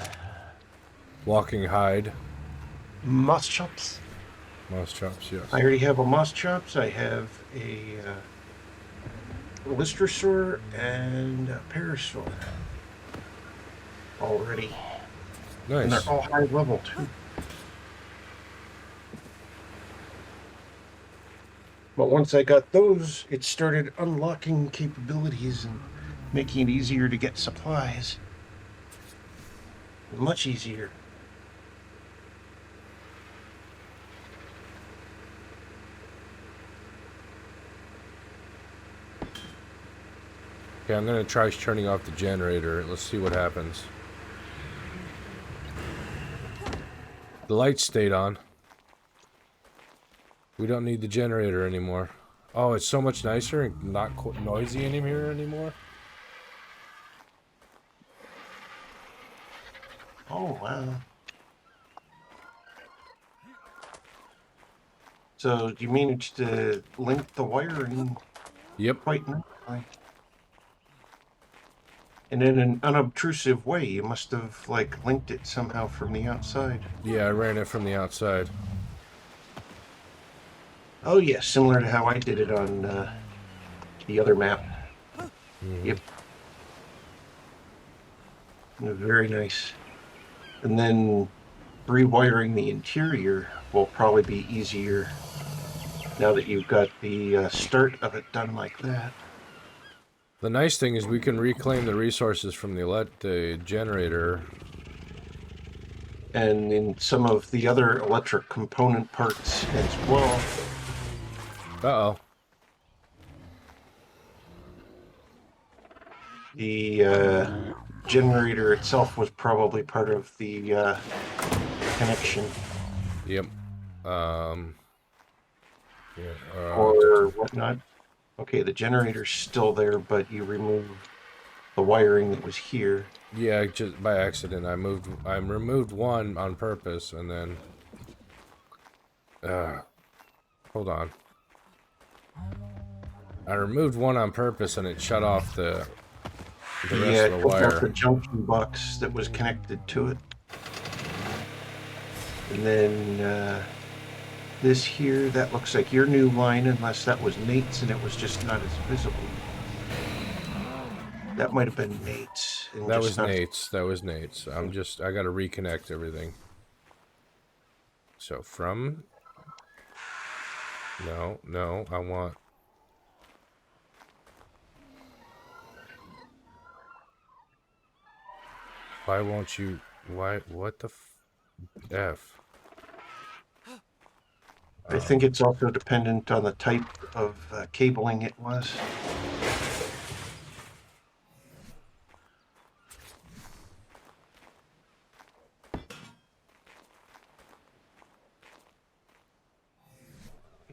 Walking hide. moss chops. Mouse chops, yes. I already have a moss chops. I have a Listersaur and a Parasaur already. And Nice. they're all high level too. But once I got those, it started unlocking capabilities and making it easier to get supplies. Much easier. Okay, I'm gonna try turning off the generator. Let's see what happens. The lights stayed on. We don't need the generator anymore. Oh, it's so much nicer and not noisy in here anymore. Oh, wow. So you managed to link the wiring Yep. quite nicely. And in an unobtrusive way, you must have, like, linked it somehow from the outside. Yeah, I ran it from the outside. Oh, yeah, similar to how I did it on the other map. Yep. Very nice. And then rewiring the interior will probably be easier now that you've got the start of it done like that. The nice thing is we can reclaim the resources from the generator. And in some of the other electric component parts as well. Uh-oh. The generator itself was probably part of the connection. Yep. Yeah, Or whatnot. Okay, the generator's still there, but you removed the wiring that was here. yeah, just by accident. I removed one on purpose, and then hold on. I removed one on purpose, and it shut off the rest of the wire. The junction box that was connected to it. And then this here, that looks like your new line, unless that was Nate's and it was just not as visible. That might have been Nate's. That was Nate's. That was Nate's. I gotta reconnect everything. So from... No, I want... Why won't you... What the F? I think it's also dependent on the type of cabling it was.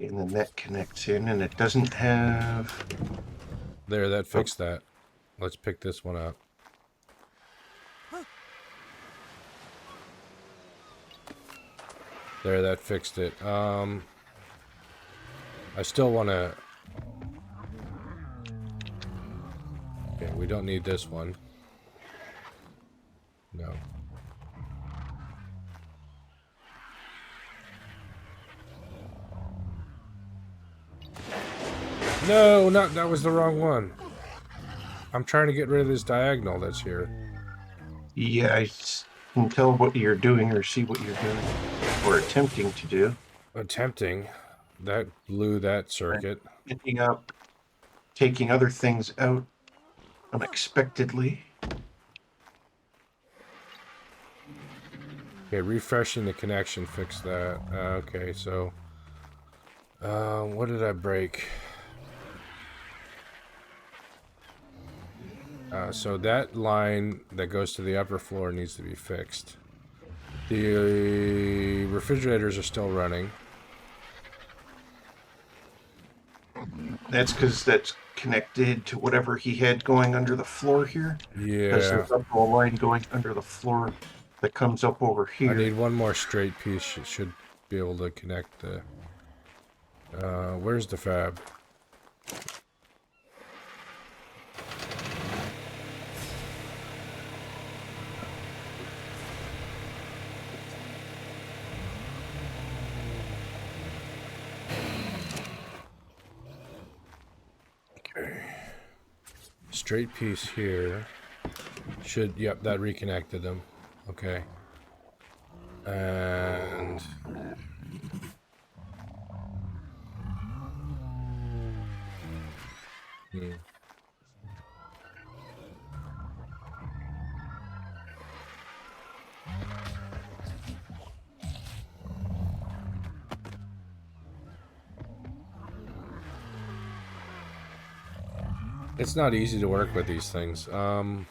And then that connects in, and it doesn't have... There, that fixed that. Let's pick this one up. There, that fixed it. I still want to... Okay, we don't need this one. No. No, not that was the wrong one. I'm trying to get rid of this diagonal that's here. Yeah, can tell what you're doing or see what you're doing or attempting to do. Attempting. That blew that circuit. Picking up, taking other things out unexpectedly. Okay, refreshing the connection fixed that. Okay, so... what did I break? So that line that goes to the upper floor needs to be fixed. The refrigerators are still running. That's because that's connected to whatever he had going under the floor here. Because Yeah. there's a line going under the floor that comes up over here. I need one more straight piece. It should be able to connect the... where's the fab? Okay. Straight piece here. Should... Yep, that reconnected them. Okay. And... It's not easy to work with these things. How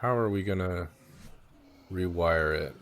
are we gonna rewire it?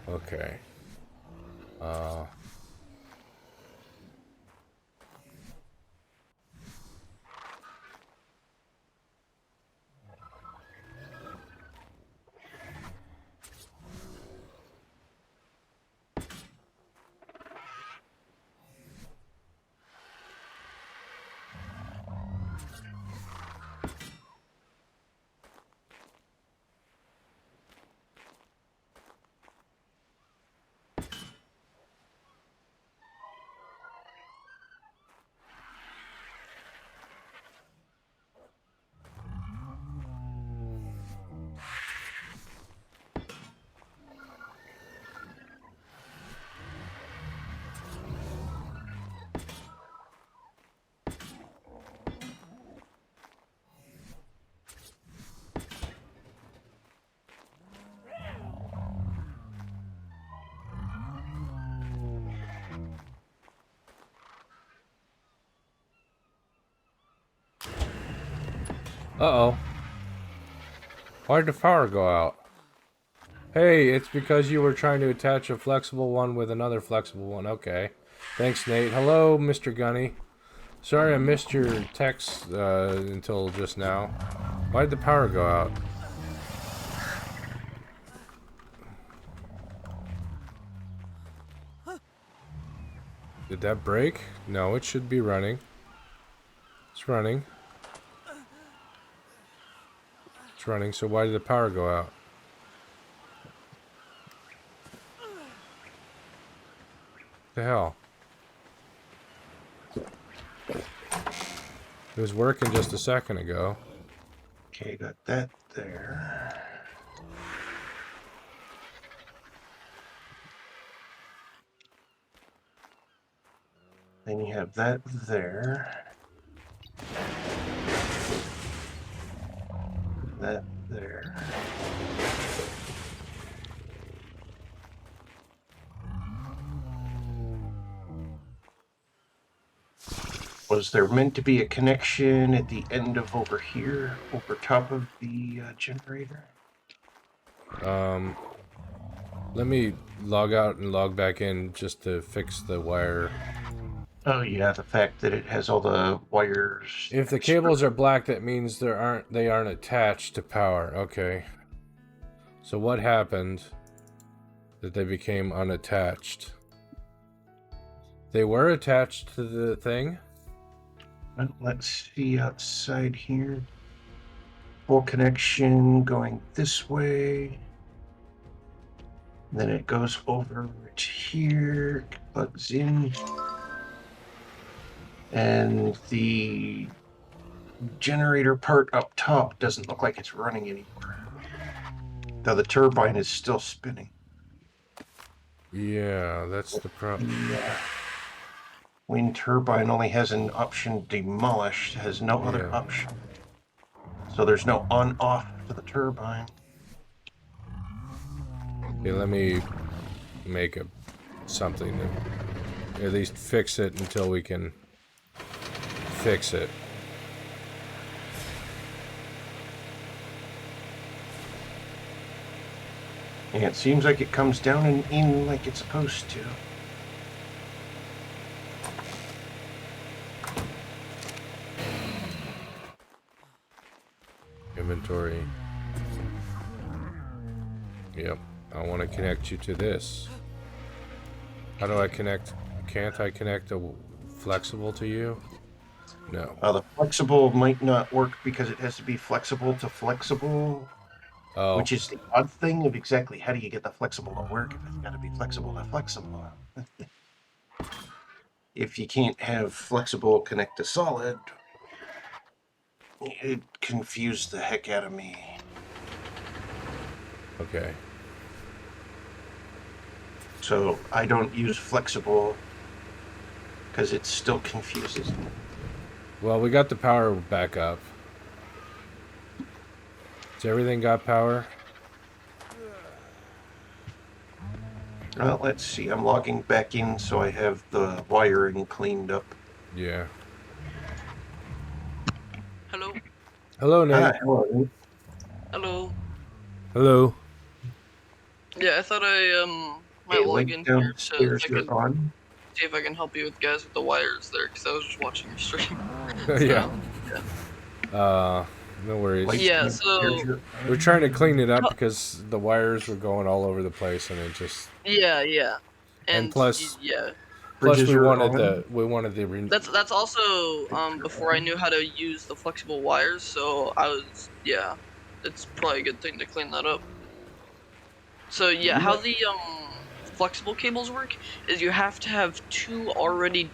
Okay. Uh-oh. Why'd the power go out? Hey, it's because you were trying to attach a flexible one with another flexible one. Okay. Thanks, Nate. Hello, Mr. Gunny. Sorry I missed your text until just now. Why'd the power go out? Did that break? No, it should be running. It's running. It's running, so why did the power go out? The hell? It was working just a second ago. Okay, got that there. Then you have that there. That there. Was there meant to be a connection at the end of over here, over top of the generator? Let me log out and log back in just to fix the wire. Oh yeah, the fact that it has all the wires. If the cables are black, that means they aren't attached to power. Okay. So what happened that they became unattached? They were attached to the thing? Well, let's see outside here. Full connection going this way. Then it goes over to here, plugs in. And the generator part up top doesn't look like it's running anymore. Though the turbine is still spinning. Yeah, that's the problem. The wind turbine only has an option demolish, has no other option. So there's no on-off to the turbine. Okay, let me make something to at least fix it until we can fix it. And it seems like it comes down and in like it's supposed to. Inventory. Yep. I want to connect you to this. How do I connect? Can't I connect a flexible to you? No. The flexible might not work because it has to be flexible to flexible. Oh. Which is the odd thing of exactly how do you get the flexible to work if it's got to be flexible to flexible. If you can't have flexible connect to solid, it confused the heck out of me. Okay. So I don't use flexible because it still confuses me. Well, we got the power back up. Has everything got power? Well, let's see. I'm logging back in so I have the wiring cleaned up. Yeah. Hello. Hello, Nate. Hi, hello. Hello. Hello. Yeah, I thought I might Hey, log link in here downstairs, so I you're can on. see if I can help you with guys with the wires there, because I was just watching your stream. Yeah. Yeah. No worries. Link Yeah, downstairs, so- you're We're trying to clean it up because the wires were going all over the place, and it just. Yeah. And plus- yeah. Plus, bridges we are wanted on. the. That's also before I knew how to use the flexible wires, so it's probably a good thing to clean that up. So yeah, how the flexible cables work is you have to have two already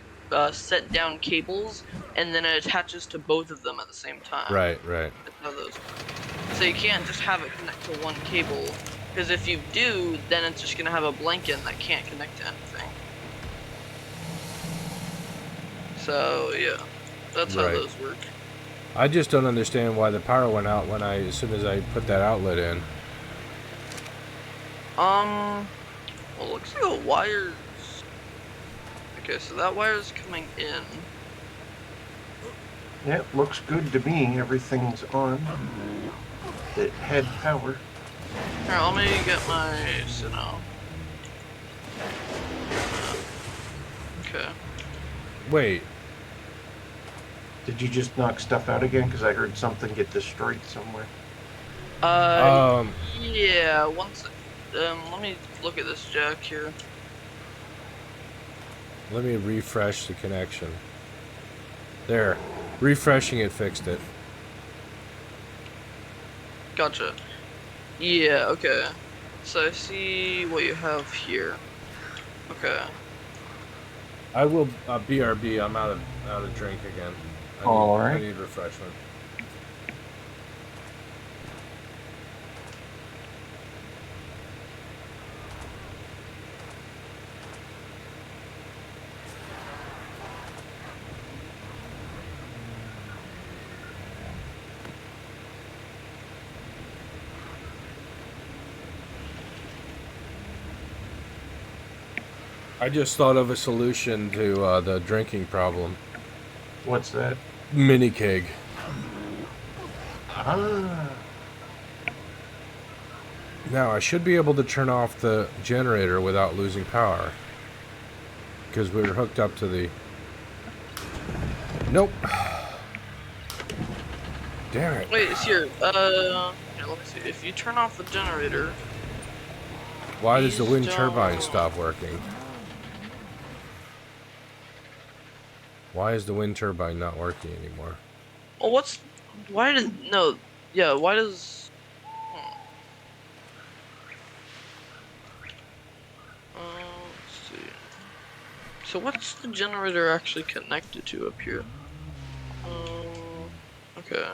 set down cables, and then it attaches to both of them at the same time. Right. That's how those work. So you can't just have it connect to one cable, because if you do, then it's just gonna have a blanket that can't connect to anything. So yeah, that's how Right. those work. I just don't understand why the power went out as soon as I put that outlet in. Well, it looks like the wires. Okay, so that wire's coming in. Yeah, looks good to me. Everything's on. It had power. Here, let me get my Sino. Okay. Wait. Did you just knock stuff out again? Because I heard something get destroyed somewhere. Yeah. Let me look at this jack here. Let me refresh the connection. There. Refreshing it fixed it. Gotcha. Yeah. Okay. So I see what you have here. Okay. I will BRB. I'm out of drink again. All right. I need refreshment. I just thought of a solution to the drinking problem. What's that? Mini keg. Ah, Now, I should be able to turn off the generator without losing power. Because we were hooked up to the... Nope. Damn it. Wait, it's here. Here, let me see. If you turn off the generator, Why does the wind Please turbine don't. stop working? Why is the wind turbine not working anymore? well, why does no? Yeah, why does? Let's see. So what's the generator actually connected to up here? Okay.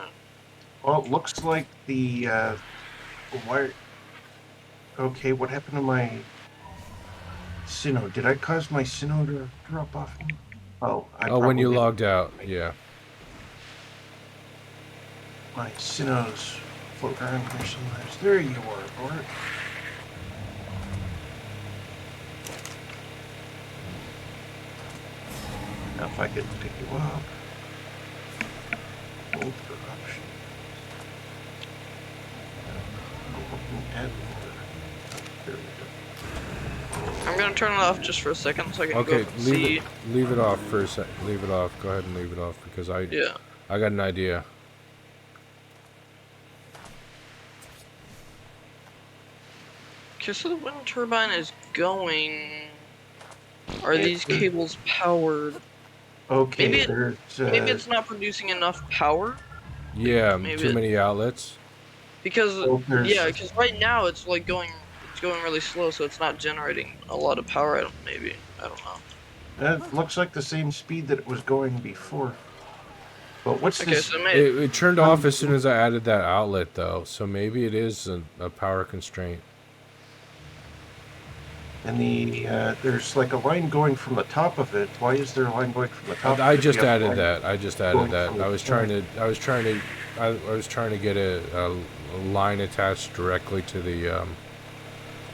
well, it looks like the wire. Okay, what happened to my Sino? Did I cause my Sino to drop off? Oh, Oh, when you probably- logged out, yeah. My Sinos float around here sometimes. There you are, Bart. Now if I could pick you up. Hold for option. Add more. There we go. I'm gonna turn it off just for a second so I can Okay, go see. leave it off for a sec. Leave it off. Go ahead and leave it off because I Yeah. got an idea. Okay, so the wind turbine is going. Are Yeah, these sure. cables powered? Okay, Maybe it- there's Maybe it's not producing enough power Yeah, Maybe too it- many outlets. because there's yeah, because right now it's like it's going really slow, so it's not generating a lot of power. I don't know. it looks like the same speed that it was going before. But what's Okay, this? so maybe It turned off as soon as I added that outlet, though. So maybe it is a power constraint. And there's like a line going from the top of it. Why is there a line going from the top? I of it? just You have added line- that. I just added going that. from the I was trying to get a line attached directly to the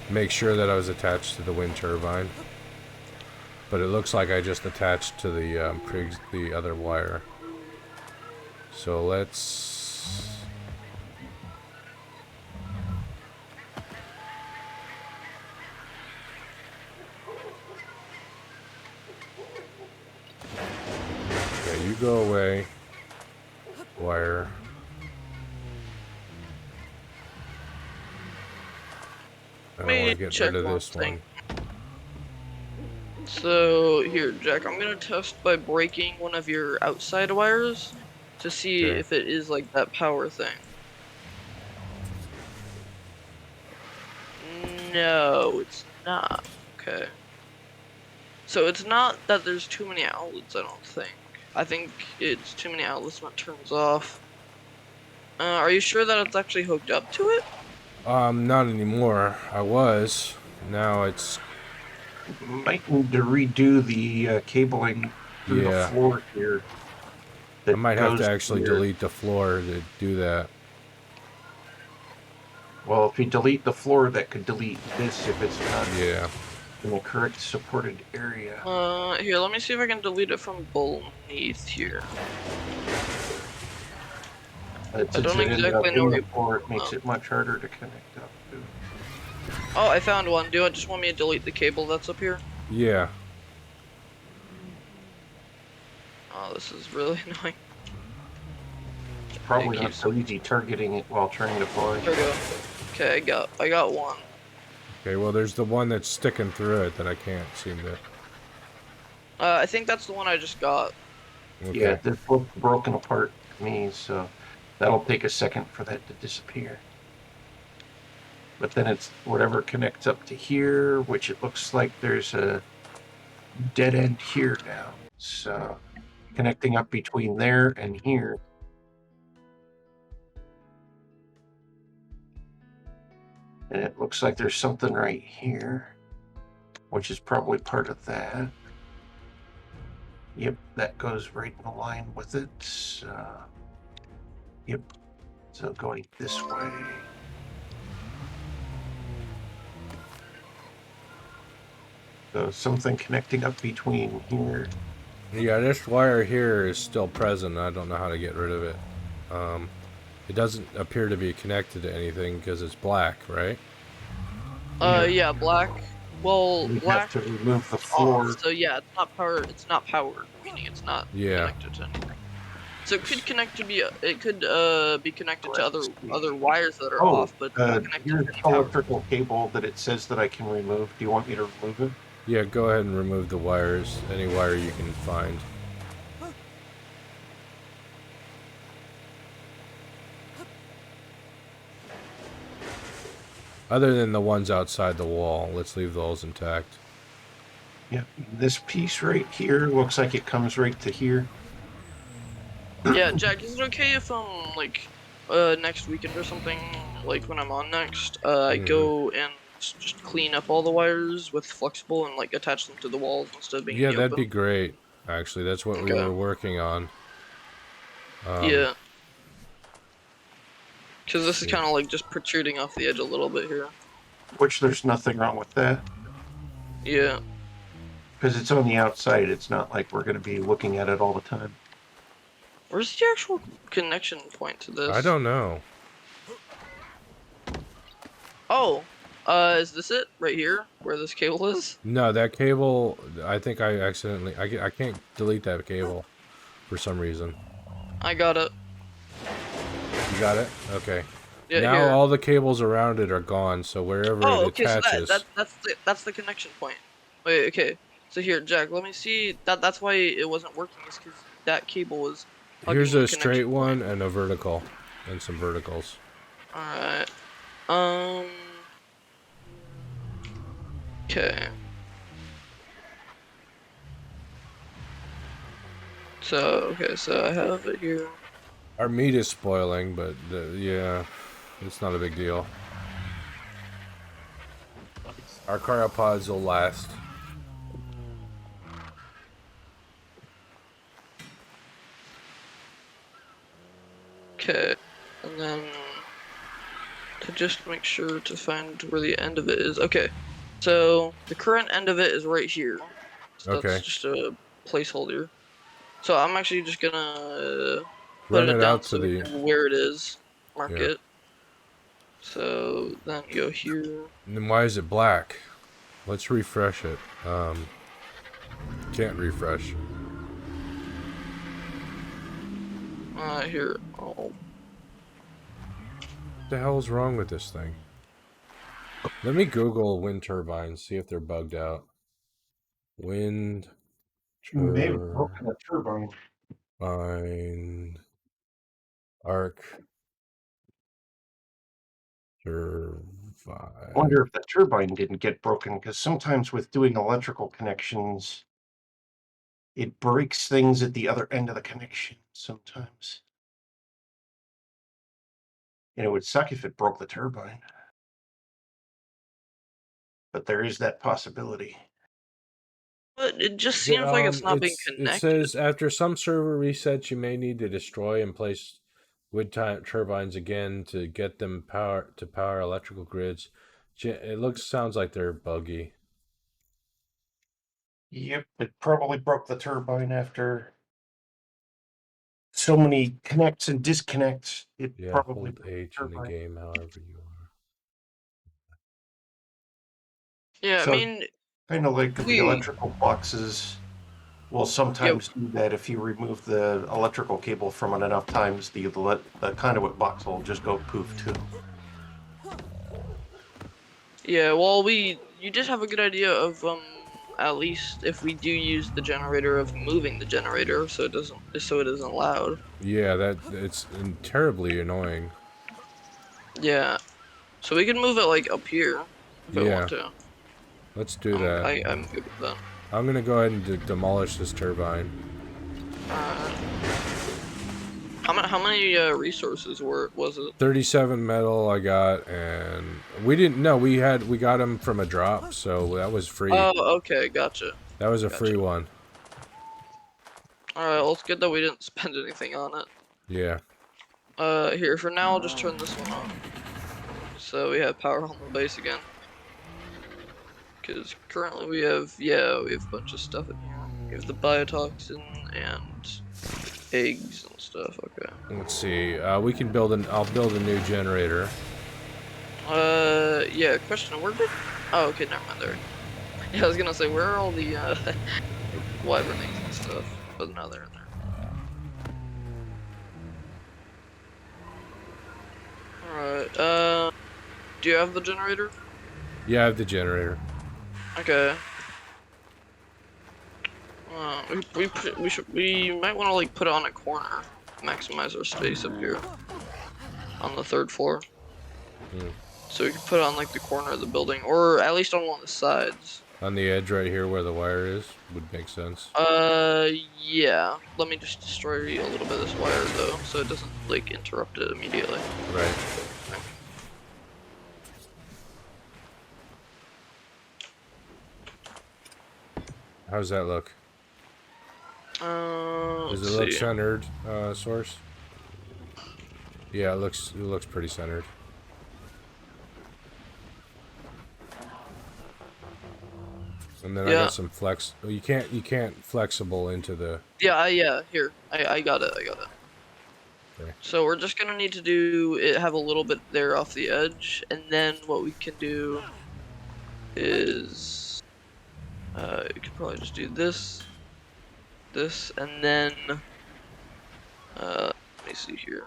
make sure that I was attached to the wind turbine. But it looks like I just attached to the other wire. So let's. Okay, you go away. Wire. I Let me want to get check rid of one this thing. one. So here, Jack, I'm gonna test by breaking one of your outside wires to see Okay. if it is like that power thing. No, it's not. Okay. So it's not that there's too many outlets, I don't think. I think it's too many outlets when it turns off. Are you sure that it's actually hooked up to it? Not anymore. I was. Now it's Might need to redo the cabling through the Yeah. floor here. I that might have goes to actually here. delete the floor to do that. Well, if you delete the floor, that could delete this if it's not Yeah. in the correct supported area. Here, let me see if I can delete it from beneath here. Since I don't it ended exactly up know in where the you- floor, it makes it much harder to connect up to. Oh, I found one. Do you just want me to delete the cable that's up here? Yeah. Oh, this is really annoying. It's probably It not keeps- so easy targeting it while trying to fly. There we go. Okay, I got one. Okay, well, there's the one that's sticking through it that I can't seem to. I think that's the one I just got. Okay. Yeah, they're both broken apart to me, so that'll take a second for that to disappear. But then it's whatever connects up to here, which it looks like there's a dead end here now. So connecting up between there and here. And it looks like there's something right here, which is probably part of that. Yep, that goes right in line with it. Yep, so going this way. So something connecting up between here. Yeah, this wire here is still present. I don't know how to get rid of it. It doesn't appear to be connected to anything because it's black, right? Yeah, black. Well, We have black to remove the off. floor. So yeah, it's not powered. It's not powered, meaning it's not Yeah. connected to anything. So it could connect to be. It could be connected to Let's other see. wires that are Oh, off, but it's not connected to here's any power. electrical cable that it says that I can remove. Do you want me to remove it? Yeah, go ahead and remove the wires. Any wire you can find. Other than the ones outside the wall, let's leave those intact. Yeah, this piece right here looks like it comes right to here. Yeah, Jack, is it okay if like next weekend or something, like when I'm on next, I go and just clean up all the wires with flexible and like attach them to the walls instead of being Yeah, in the that'd open? be great. Actually, that's what we Okay. were working on. Yeah. Because this is See. kind of like just protruding off the edge a little bit here. Which there's nothing wrong with that. Yeah. Because it's on the outside. It's not like we're going to be looking at it all the time. Where's the actual connection point to this? I don't know. Oh, is this it right here where this cable is? No, that cable, I think I accidentally... I can't delete that cable for some reason. I got it. You got it? Okay. Yeah, Now here. all the cables around it are gone, so wherever Oh, it okay. So attaches... that's the connection point. Wait, okay. So here, Jack, let me see. That's why it wasn't working. Is because that cable was hugging Here's the a straight connection one point. and a vertical. And some verticals. All right. Um. Okay. So I have it here. Our meat is spoiling, but yeah, it's not a big deal. Our cryopods will last. Okay, and then to just make sure to find where the end of it is. Okay, so the current end of it is right here. So Okay. that's just a placeholder. So I'm actually just gonna put Run it it down out to so we the... know where it is. Mark Yeah. it. So then go here. And then why is it black? Let's refresh it. Can't refresh. Here. Oh, What the hell is wrong with this thing? Let me Google wind turbines, see if they're bugged out. Wind They have broken a turbine. turbine... Arc... I turbine... wonder if the turbine didn't get broken, because sometimes with doing electrical connections, it breaks things at the other end of the connection sometimes. And it would suck if it broke the turbine. But there is that possibility. but it just seems like it's not being It connected. says after some server resets, you may need to destroy and place turbines again to get them power electrical grids. It sounds like they're buggy. Yep, it probably broke the turbine after so many connects and disconnects. It Yeah, probably hold broke the H in the turbine. game, however you are. Yeah, I So mean, kind of like the we. electrical boxes will sometimes do that. If you remove the electrical cable from it enough times, the conduit box will just go poof too. Yeah, well, you did have a good idea of at least if we do use the generator of moving the generator so it isn't loud. Yeah, it's terribly annoying. Yeah, so we can move it like up here if we Yeah, want to. let's do that. I'm good with that. I'm gonna go ahead and demolish this turbine. How many resources was it? 37 metal I got, and we didn't know we got them from a drop, so that was free. Oh, okay, gotcha. That was a free one. All right, well, it's good that we didn't spend anything on it. Yeah. Here for now, I'll just turn this one on, so we have power on the base again. Because currently we have a bunch of stuff in here. We have the biotoxin and eggs and stuff. Okay. Let's see. We can build I'll build a new generator. Yeah. Question: where did? Oh, okay. Never mind. There. Yeah, I was gonna say where are all the wyvern eggs and stuff, but now they're in there. Alright. Do you have the generator? Yeah, I have the generator. Okay. We might want to like put it on a corner, maximize our space up here on the 3rd floor. Hmm. So we can put it on like the corner of the building, or at least on one of the sides. On the edge right here where the wire is would make sense. Yeah. Let me just destroy a little bit of this wire though, so it doesn't like interrupt it immediately. Right. How's that look? Does it look centered, Source? Yeah, it looks pretty centered. And then I got some flex. Oh, you can't flexible into the. Yeah. Here, I got it. Okay. So we're just gonna need to do it. Have a little bit there off the edge, and then what we can do is, you could probably just do this, and then, let me see here.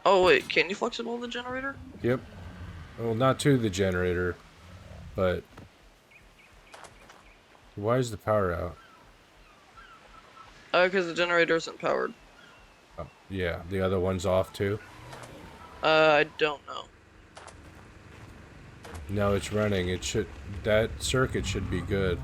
Oh wait, can you flexible the generator? Yep. Well, not to the generator, but why is the power out? Because the generator isn't powered. Oh, yeah, the other one's off too. I don't know. No, it's running. It should. That circuit should be good.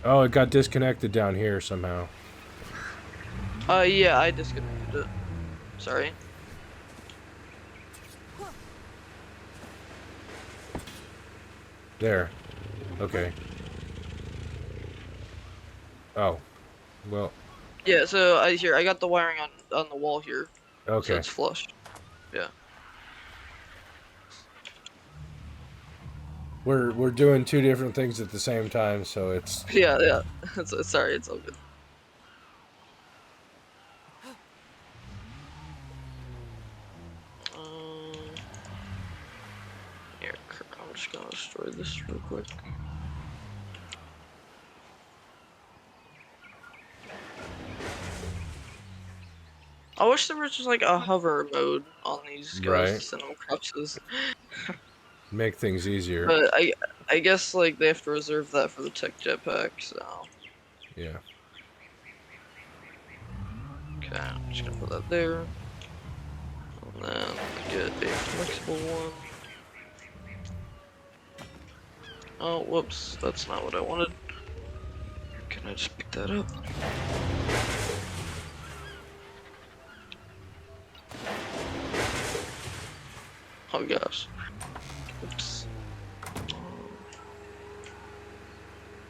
Oh, it got disconnected down here somehow. Yeah, I disconnected it. Sorry. There. Okay. Oh. Well. Yeah, so I got the wiring on the wall here. Okay. So it's flush. Yeah. We're doing two different things at the same time, so it's. Yeah. Sorry, it's all good. Here, I'm just gonna destroy this real quick. I wish there was just like a hover mode on these ghosts and corpses. Make things easier. But I guess like they have to reserve that for the tech jetpack, so. Yeah. Okay, I'm just gonna put that there. And then get a flexible one. Oh, whoops, that's not what I wanted. Can I just pick that up? Oh gosh. Oops.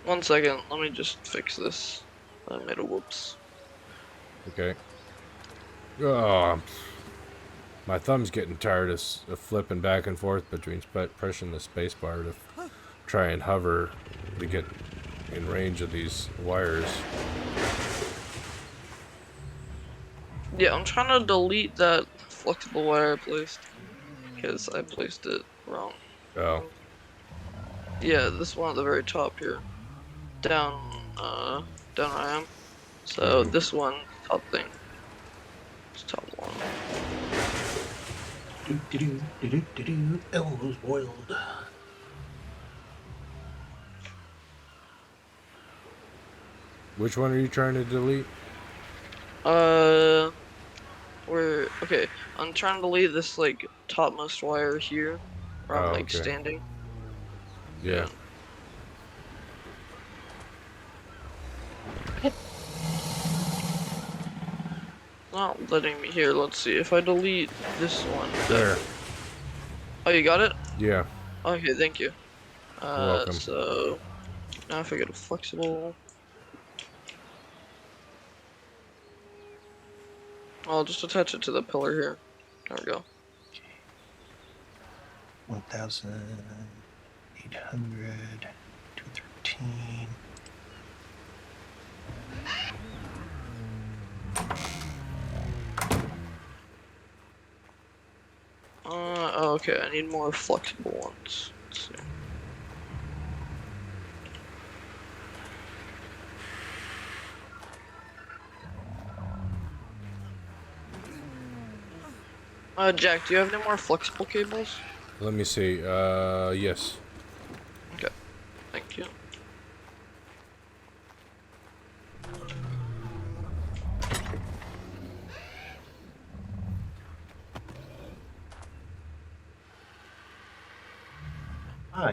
1 second, let me just fix this. I made a whoops. Okay. Oh, my thumb's getting tired of flipping back and forth between pressing the space bar to try and hover to get in range of these wires. Yeah, I'm trying to delete that flexible wire I placed. Because I placed it wrong. Oh. Yeah, this one at the very top here. Down where I am. So this one, top thing. It's top one. Elbows boiled. Which one are you trying to delete? Okay, I'm trying to delete this like topmost wire here, where I'm like okay. standing. Yeah. Not letting me here. Let's see if I delete this one. There. Oh, you got it? Yeah. Okay, thank you. You're welcome. So Now if I get a flexible... I'll just attach it to the pillar here. There we go. 1,800, 213. Oh, okay, I need more flexible ones. Let's see. Jack, do you have any more flexible cables? Let me see. Yes. Okay, thank you.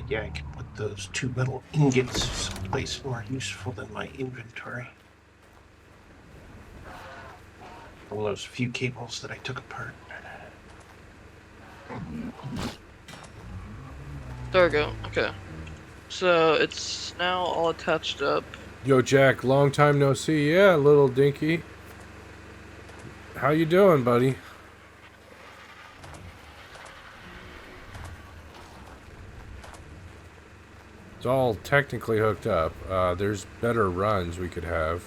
Yeah, I can put those 2 metal ingots someplace more useful than my inventory. All those few cables that I took apart. There we go, okay. So, it's now all attached up. Yo, Jack, long time no see. Yeah, little dinky. How you doing, buddy? It's all technically hooked up. There's better runs we could have.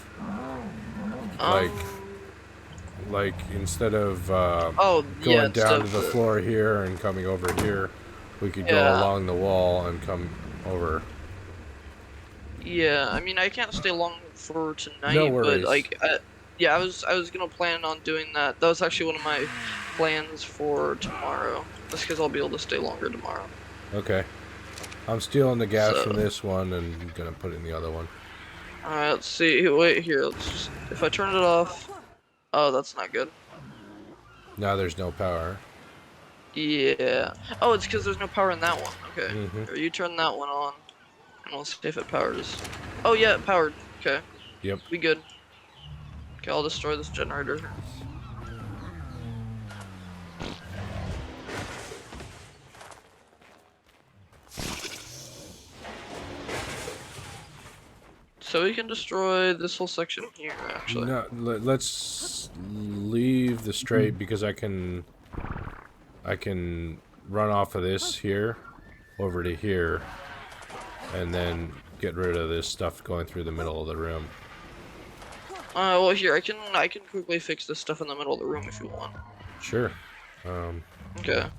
Like instead of Oh, yeah, going instead down to of the floor here and coming over here, we could go Yeah. along the wall and come over. Yeah, I mean, I can't stay long for tonight, No but worries. like, yeah, I was gonna plan on doing that. That was actually one of my plans for tomorrow. Just because I'll be able to stay longer tomorrow. Okay. I'm stealing the gas So- from this one and gonna put it in the other one. Alright, let's see. Wait here. If I turn it off. Oh, that's not good. Now there's no power. Yeah. Oh, it's because there's no power in that one. Okay. Mhm. Here, you turn that one on, and we'll see if it powers. Oh yeah, it powered. Okay. Yep. We good. Okay, I'll destroy this generator. So we can destroy this whole section here, actually. No, let's leave the straight because I can run off of this here over to here and then get rid of this stuff going through the middle of the room. Well, here I can quickly fix this stuff in the middle of the room if you want. Sure. Okay.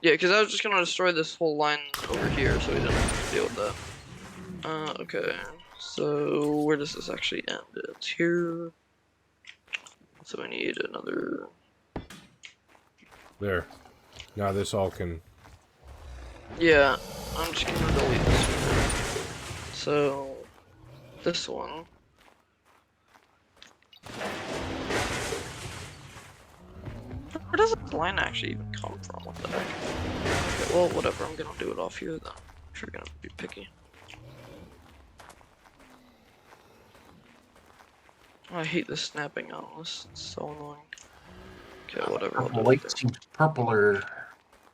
Yeah, because I was just gonna destroy this whole line over here, so we didn't have to deal with that. Okay. So where does this actually end? It's here. So we need another. There. Now this all can... Yeah, I'm just gonna delete this one. So this one. Where does this line actually even come from? What the heck? Okay, well, whatever. I'm gonna do it off here then. If you're gonna be picky. I hate this snapping on this. It's so annoying. Okay, whatever. I'll Purple do it light seems purpler.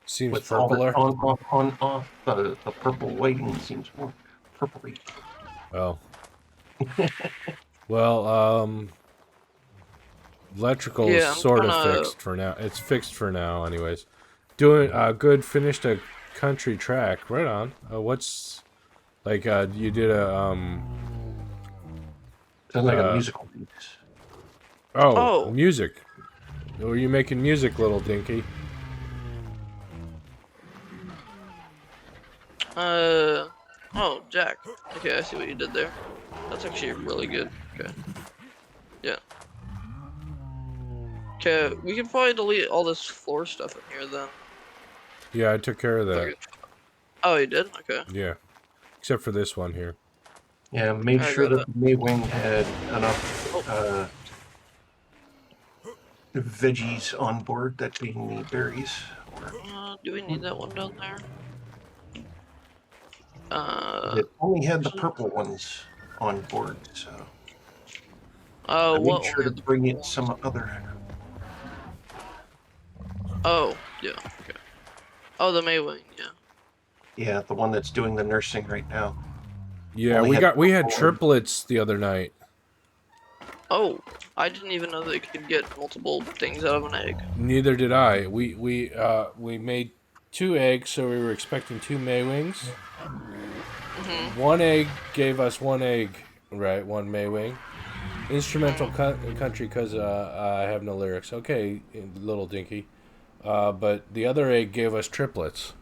Seems With all the purpler. on, off. The purple lighting seems more purpley. Oh. Well, electrical Yeah, is I'm sort of gonna- fixed for now. It's fixed for now, anyways. Doing good. Finished a country track. Right on. What's like? You did a Sounds like a musical piece. Oh. Music. Were you making music, little dinky? Oh, Jack. Okay, I see what you did there. That's actually really good. Okay. Yeah. Okay, we can probably delete all this floor stuff in here then. Yeah, I took care of that. Okay. Oh, you did? Okay. Yeah, except for this one here. Yeah, made I sure got that the Maywing had enough veggies on board, that being the berries. Do we need that one down there? It only had the purple ones on board, so Oh, I what? made sure to bring in some other. Oh, yeah, okay. Oh, the Maywing, yeah. Yeah, the one that's doing the nursing right now. Yeah, Only had we had one. triplets the other night. Oh, I didn't even know they could get multiple things out of an egg. Neither did I. We made 2 eggs, so we were expecting 2 Maywings. Mm-hmm. 1 egg gave us 1 egg, right? 1 Maywing. Instrumental country because I have no lyrics. Okay, little dinky. But the other egg gave us triplets.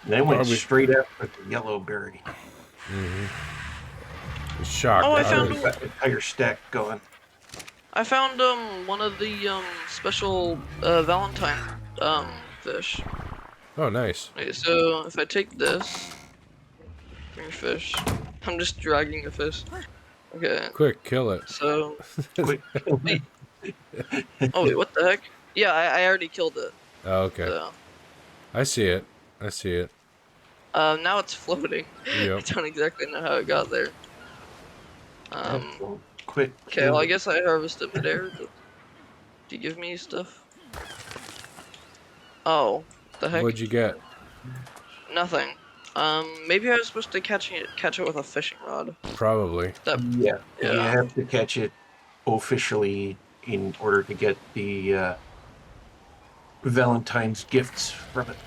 They went Are we straight after the yellow berry. shocked? Oh, I Got found an entire stack going. one of the special Valentine fish. Oh, nice. Okay, so if I take this, bring a fish. I'm just dragging a fish. Okay, Quick, kill it. so Quick. wait. Oh wait, what the heck? Yeah, I already killed it. Oh, okay. So I see it. I see it. now it's floating. I Yep. don't exactly know how it got there. Quick. Okay, well I guess I harvested midair. Do you give me stuff? Oh, the heck? What'd you get? Nothing. Maybe I was supposed to catch it with a fishing rod. Probably. That Yeah. You yeah. have to catch it officially in order to get the Valentine's gifts from it.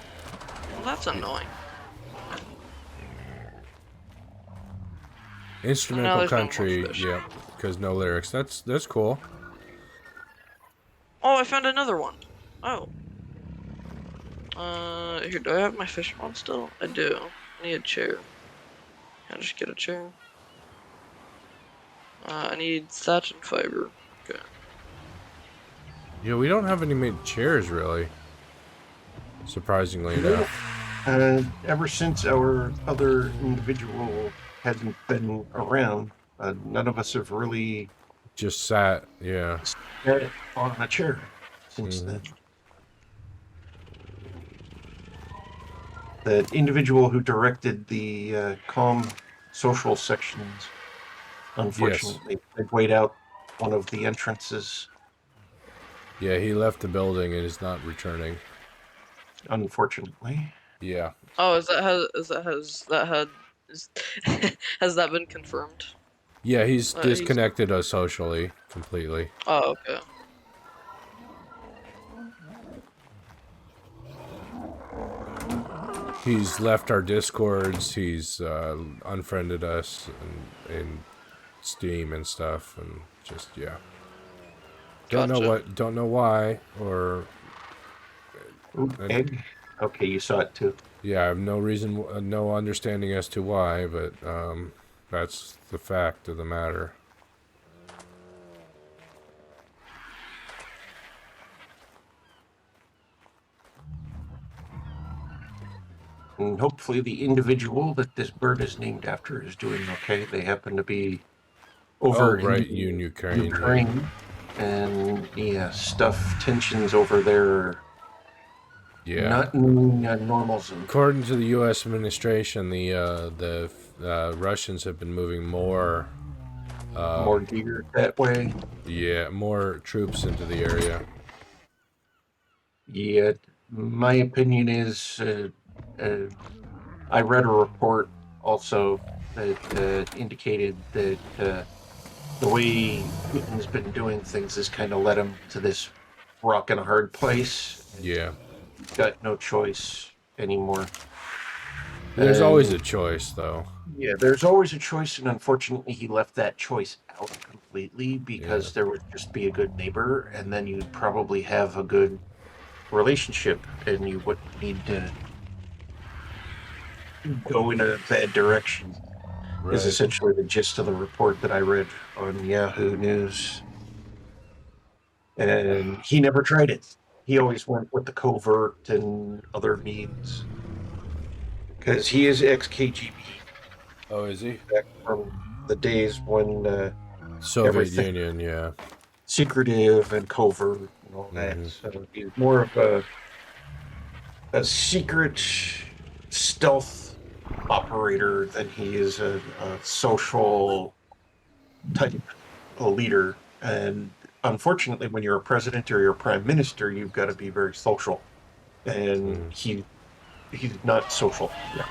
Well, that's annoying. Instrumental there's no more country. fish. Yep. Because no lyrics. That's cool. Oh, I found another one. Oh. Here, do I have my fishing rod still? I do. I need a chair. Can I just get a chair? I need thatch and fiber. Okay. Yeah, we don't have any made chairs really. Surprisingly enough. Ever since our other individual hasn't been around, none of us have really Just sat. Yeah. sat on a chair since then. The individual who directed the calm social sections, unfortunately, had weighed out one of the entrances. Yeah, he left the building and is not returning. Unfortunately. Yeah. Oh, has that been confirmed? Yeah, he's He's disconnected us socially completely. Oh, okay. He's left our discords. He's unfriended us in Steam and stuff, and just yeah. Don't know Gotcha. what. Don't know why. Or Ooh, egg? Okay, you saw it too. yeah, I have no reason, no understanding as to why, but that's the fact of the matter. And hopefully the individual that this bird is named after is doing okay. They happen to be over right, in Ukraine. And yeah, stuff tensions over there. Yeah. Not in normal zone. According to the U.S. administration, the Russians have been moving more gear that way. Yeah, more troops into the area. Yeah, my opinion is I read a report also that indicated that the way Putin's been doing things has kind of led him to this rock and a hard place. Yeah. Got no choice anymore. There's always a choice, though. Yeah, there's always a choice, and unfortunately he left that choice out completely because there would just be a good neighbor, and then you'd probably have a good relationship, and you wouldn't need to go in a bad direction. Right. Is essentially the gist of the report that I read on Yahoo News. And he never tried it. He always went with the covert and other means. Because he is ex-KGB. Oh, is he? Back from the days when Soviet Union, yeah. secretive and covert and all that. So he's more of a secret stealth operator than he is a social type leader. And unfortunately, when you're a president or you're a prime minister, you've got to be very social. And he's not social. Yeah.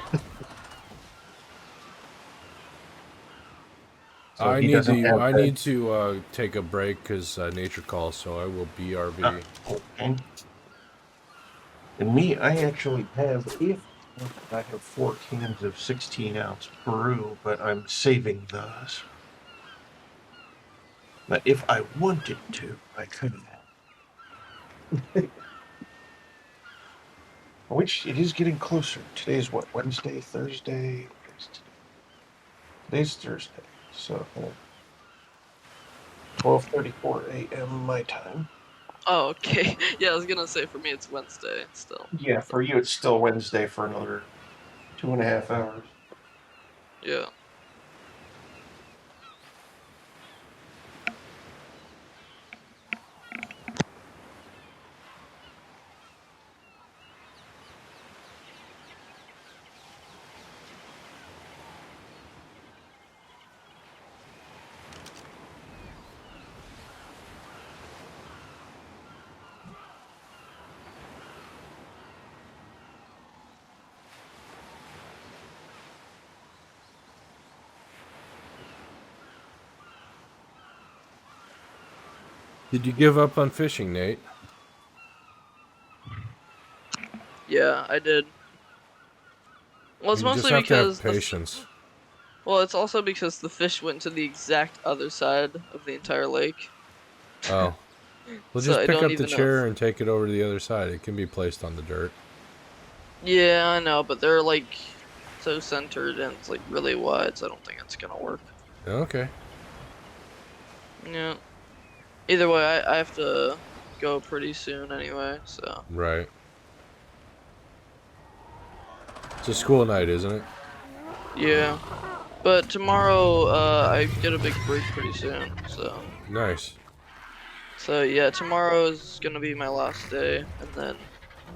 So he doesn't have I that. need to take a break because nature calls. So I will BRB. Okay. And me, I actually have, if I have 4 cans of 16-ounce brew, but I'm saving those. But if I wanted to, I could. Which it is getting closer. Today's what? Wednesday, Thursday. Today's Thursday. So 12:34 a.m. my time. Oh, okay. Yeah, I was gonna say for me it's Wednesday still. Yeah, for you it's still Wednesday for another 2.5 hours. Yeah. Did you give up on fishing, Nate? Yeah, I did. Well, it's You just mostly have to have because patience. well, it's also because the fish went to the exact other side of the entire lake. Oh. Well, So just I pick don't up the even know if chair and take it over to the other side. It can be placed on the dirt. yeah, I know, but they're like so centered and it's like really wide, so I don't think it's gonna work. Okay. Yeah. Either way, I have to go pretty soon anyway, so Right. It's a school night, isn't it? yeah. But tomorrow, I get a big break pretty soon, so Nice. yeah, tomorrow is gonna be my last day, and then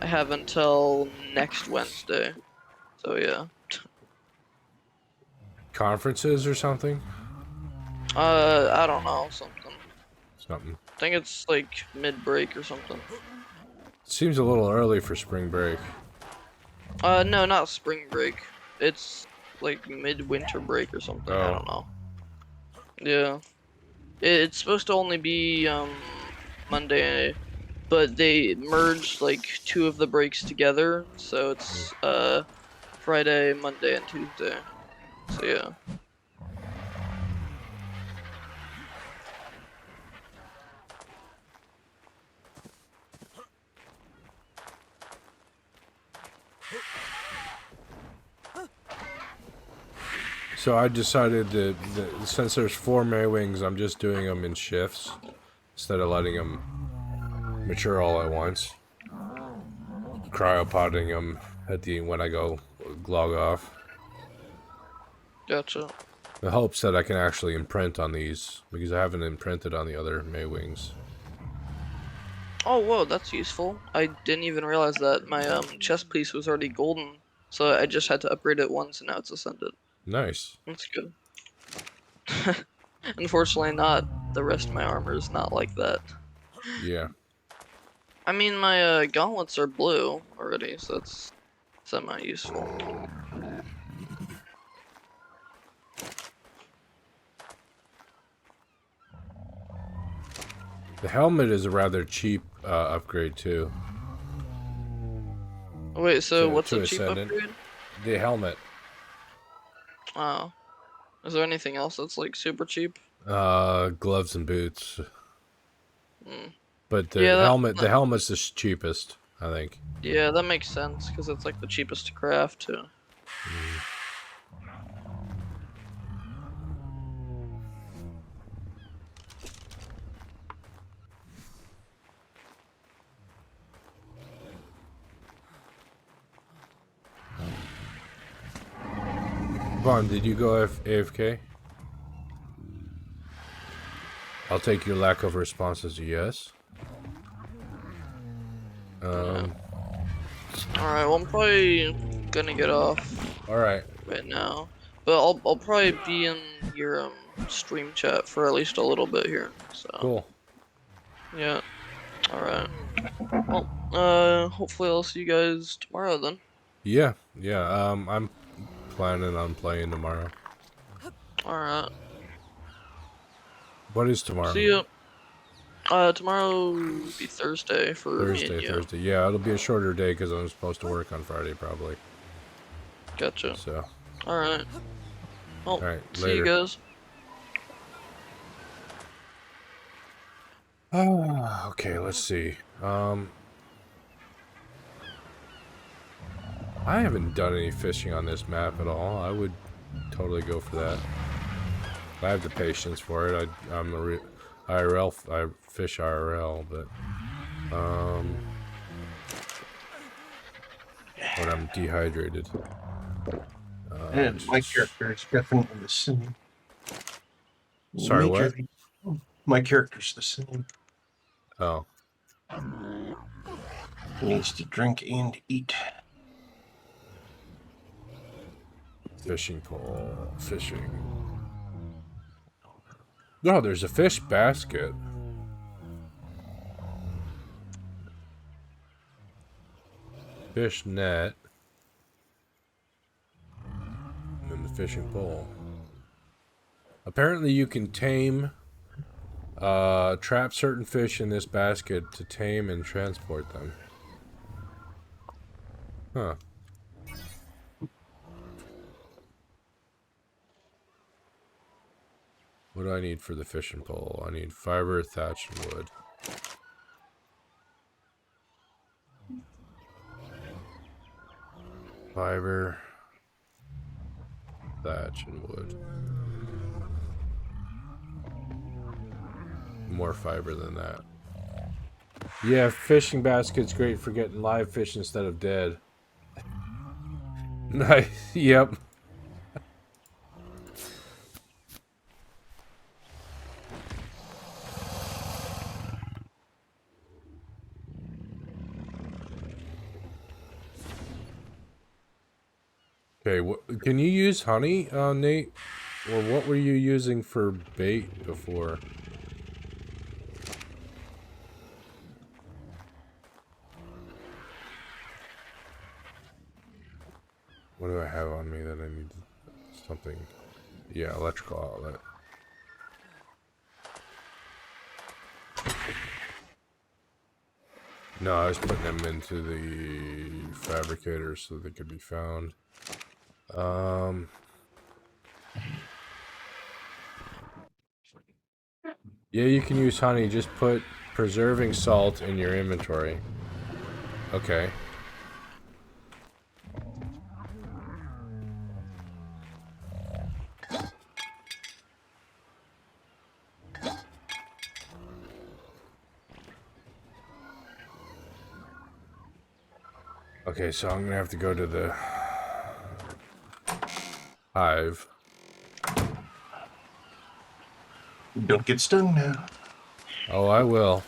I have until next Wednesday. So yeah. Conferences or something? I don't know, something. Something. I think it's like mid-break or something. Seems a little early for spring break. No, not spring break. It's like mid-winter break or something. I Oh. don't know. Yeah. It's supposed to only be Monday, but they merged like two of the breaks together, so it's Friday, Monday, and Tuesday. So yeah. So I decided that since there's 4 Maywings, I'm just doing them in shifts instead of letting them mature all at once. Cryopotting them at the when I go log off. Gotcha. The hopes that I can actually imprint on these because I haven't imprinted on the other Maywings. Oh, whoa, that's useful. I didn't even realize that my chest piece was already golden, so I just had to upgrade it once and now it's ascended. Nice. That's good. Unfortunately not. The rest of my armor is not like that. Yeah. I mean, my gauntlets are blue already, so that's semi-useful. The helmet is a rather cheap upgrade too. Oh, wait, so what's To a cheap Ascendant. upgrade? The helmet. Oh. Is there anything else that's like super cheap? Gloves and boots. Hmm. But Yeah, the helmet's the cheapest, I think. yeah, that makes sense because it's like the cheapest to craft too. Vaughn, did you go AFK? I'll take your lack of response as a yes. Yeah. Alright, well I'm probably gonna get off Alright. right now. But I'll probably be in your stream chat for at least a little bit here. So Cool. yeah. Alright. Well, hopefully I'll see you guys tomorrow then. Yeah. I'm planning on playing tomorrow. Alright. What is tomorrow? See ya. Tomorrow will be Thursday for me and you. Thursday. Yeah, it'll be a shorter day because I'm supposed to work on Friday probably. Gotcha. So. Alright. Well, All right. see you Later. guys. Okay. Let's see. I haven't done any fishing on this map at all. I would totally go for that. I have the patience for it. I'm a IRL. I fish IRL, but when I'm dehydrated. And my character is definitely the same. Sorry, what? My character's the same. Oh. He needs to drink and eat. Fishing pole. Fishing. No, there's a fish basket. Fish net. And then the fishing pole. Apparently you can tame, trap certain fish in this basket to tame and transport them. Huh. What do I need for the fishing pole? I need fiber, thatch, and wood. Fiber, thatch, and wood. More fiber than that. Yeah, fishing basket's great for getting live fish instead of dead. Nice. Yep. Okay, can you use honey, Nate? Or what were you using for bait before? What do I have on me that I need? Something. Yeah, electrical outlet. No, I was putting them into the fabricator so they could be found. Yeah, you can use honey. Just put preserving salt in your inventory. Okay. Okay, so I'm gonna have to go to the hive. Don't get stung now. Oh, I will.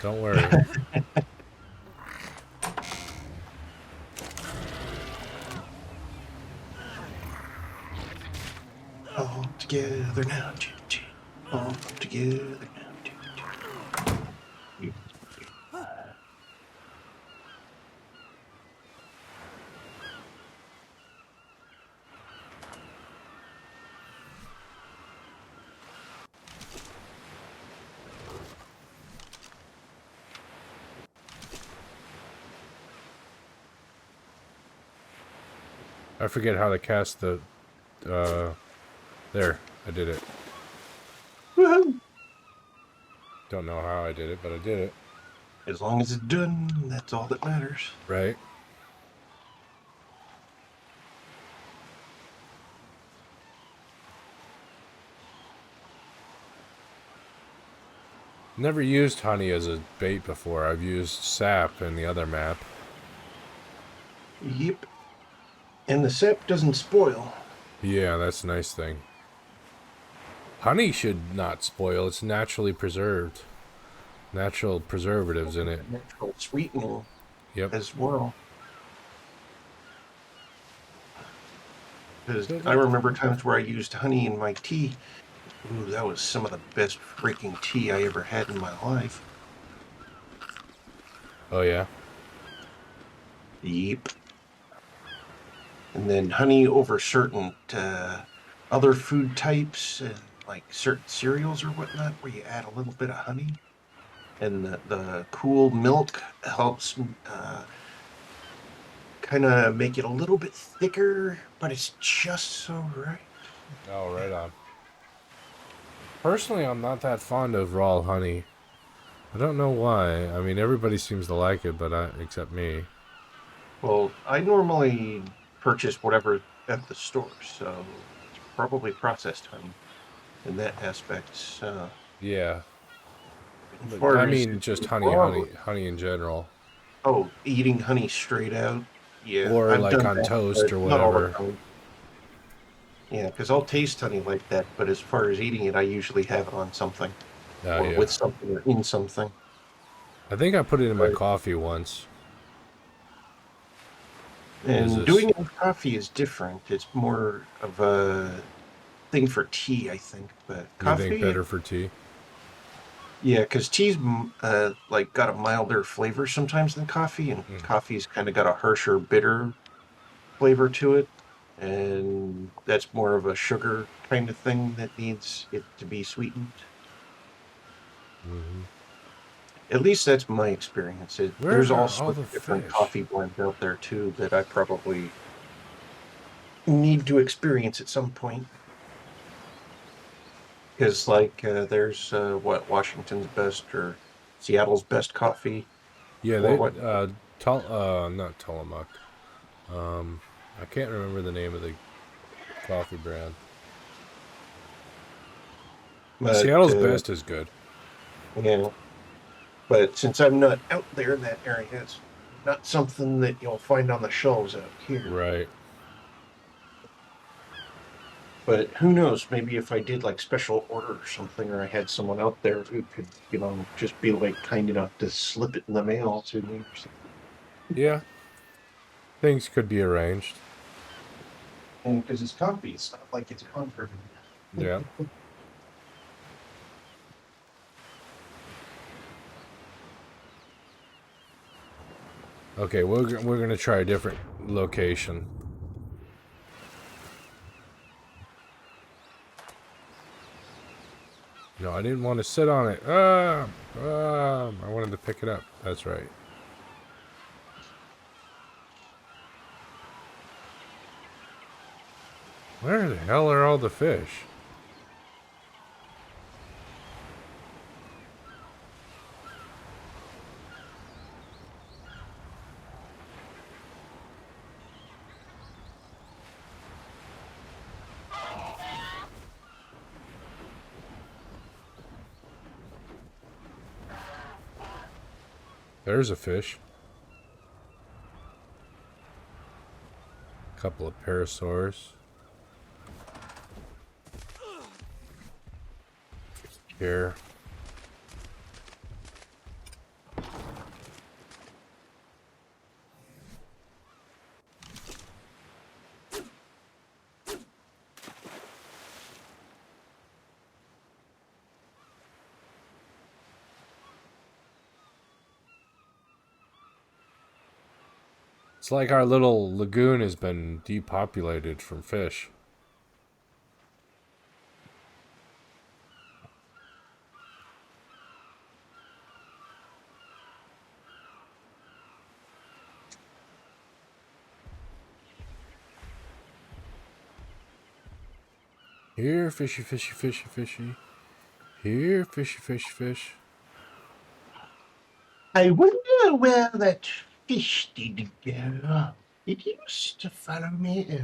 Don't worry. All together now. All together now. I forget how to cast the, there, I did it. Woohoo! Don't know how I did it, but I did it. As long as it's done, that's all that matters. Right? Never used honey as a bait before. I've used sap in the other map. Yep. And the sap doesn't spoil. Yeah, that's a nice thing. Honey should not spoil. It's naturally preserved. Natural preservatives in it. Natural sweetening. Yep. As well. Because I remember times where I used honey in my tea. Ooh, that was some of the best freaking tea I ever had in my life. Oh, yeah? Yep. And then honey over certain other food types. like certain cereals or whatnot where you add a little bit of honey, and the cool milk helps kind of make it a little bit thicker, but it's just so right. Oh, right on. Personally, I'm not that fond of raw honey. I don't know why. I mean, everybody seems to like it, but except me. Well, I normally purchase whatever at the store, so it's probably processed honey in that aspect. Yeah, As but I far as mean, just raw, honey in general, eating honey straight out, yeah, or I've like done on that, toast but or not all the whatever. time. Yeah, because I'll taste honey like that, but as far as eating it, I usually have it on something Oh or yeah, with something or in something. I think I put it in my But, coffee once. Is and this doing it with coffee is different. It's more of a thing for tea, I think. But you think coffee, better for tea? yeah, because tea's like got a milder flavor sometimes than coffee, and Mm. coffee's kind of got a harsher, bitter flavor to it, and that's more of a sugar kind of thing that needs it to be sweetened. Mm-hmm. At least that's my experience. Where There's all are all sorts the of different fish? coffee blends out there too that I probably need to experience at some point. Because there's what Washington's best or Seattle's best coffee, Yeah, or they what? not Tillamook. Um, I can't remember the name of the coffee brand. But Seattle's best is good. yeah, but since I'm not out there in that area, it's not something that you'll find on the shelves out here. Right. But who knows? Maybe if I did like special order or something, or I had someone out there who could, just be like kind enough to slip it in the mail to me or something. Yeah, things could be arranged. And because it's coffee, it's not like it's comfort. Yeah. Okay, we're gonna try a different location. No, I didn't want to sit on it. I wanted to pick it up. That's right. Where the hell are all the fish? There's a fish. Couple of parasaurs. Here. It's like our little lagoon has been depopulated from fish. Here, fishy, fishy, fishy, fishy. Here, fishy, fishy, fish. I wonder where that fish did go. It used to follow me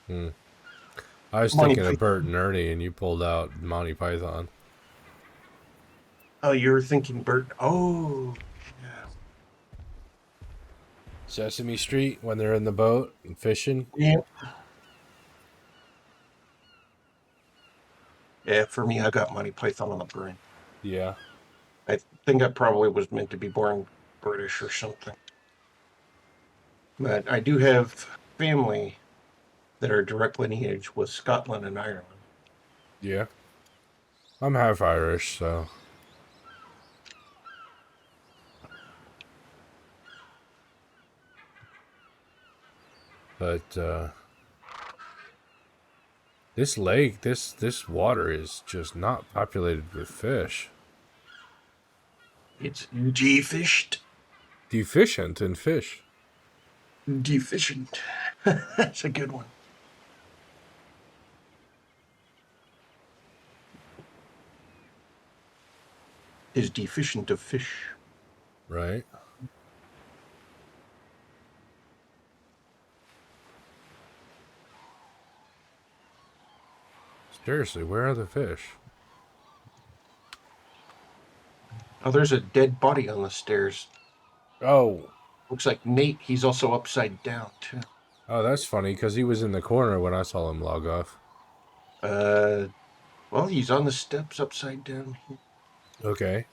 Hmm. I was Monty thinking of Bert Python. and Ernie, and you pulled out Monty Python. Oh, you're thinking Bert. Oh, yeah. Sesame Street when they're in the boat and fishing. Yeah. Yeah, for me, I got Monty Python on the brain. Yeah. I think I probably was meant to be born British or something. But I do have family that are direct lineage with Scotland and Ireland. Yeah. I'm half Irish, so. But, This lake, this water is just not populated with fish. It's defished. Deficient in fish. Deficient. That's a good one. Is deficient of fish. Right? Seriously, where are the fish? Oh, there's a dead body on the stairs. Oh. Looks like Nate. He's also upside down, too. Oh, that's funny, because he was in the corner when I saw him log off. Well, he's on the steps upside down. Okay.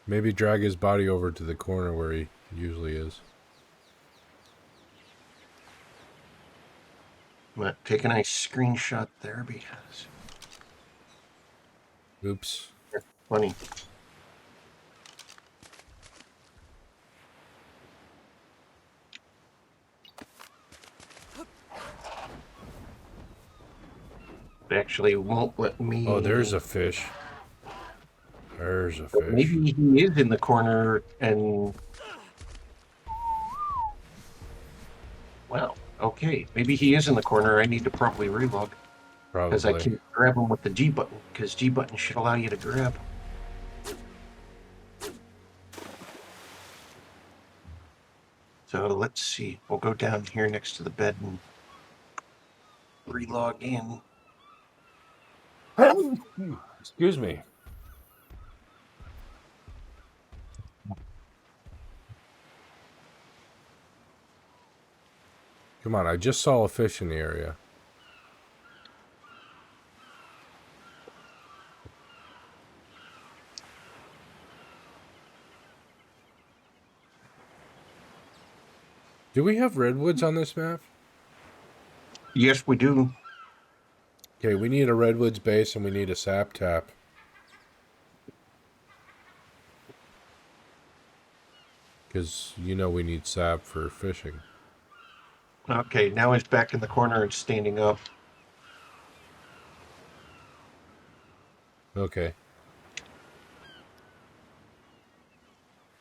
Maybe drag his body over to the corner where he usually is. I'm gonna take a nice screenshot there because Oops. funny. It actually won't let me. Oh, there's a fish. There's a fish. Maybe he is in the corner and. Wow. Okay. Maybe he is in the corner. I need to probably relog. Because I Probably. can't grab him with the G button. Because G button should allow you to grab. So let's see. We'll go down here next to the bed and relog in. Excuse me. Come on, I just saw a fish in the area. Do we have redwoods on this map? Yes, we do. Okay, we need a redwoods base and we need a sap tap. Because you know we need sap for fishing. Okay, now he's back in the corner and standing up. Okay.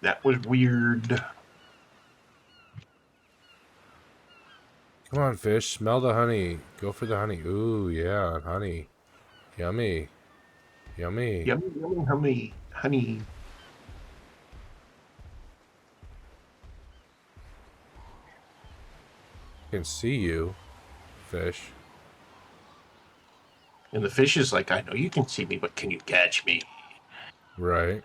That was weird. Come on, fish. Smell the honey. Go for the honey. Ooh, yeah, honey. Yummy. Yummy. Yummy, yummy, honey. Honey. I can see you, fish. And the fish is like, I know you can see me, but can you catch me? Right.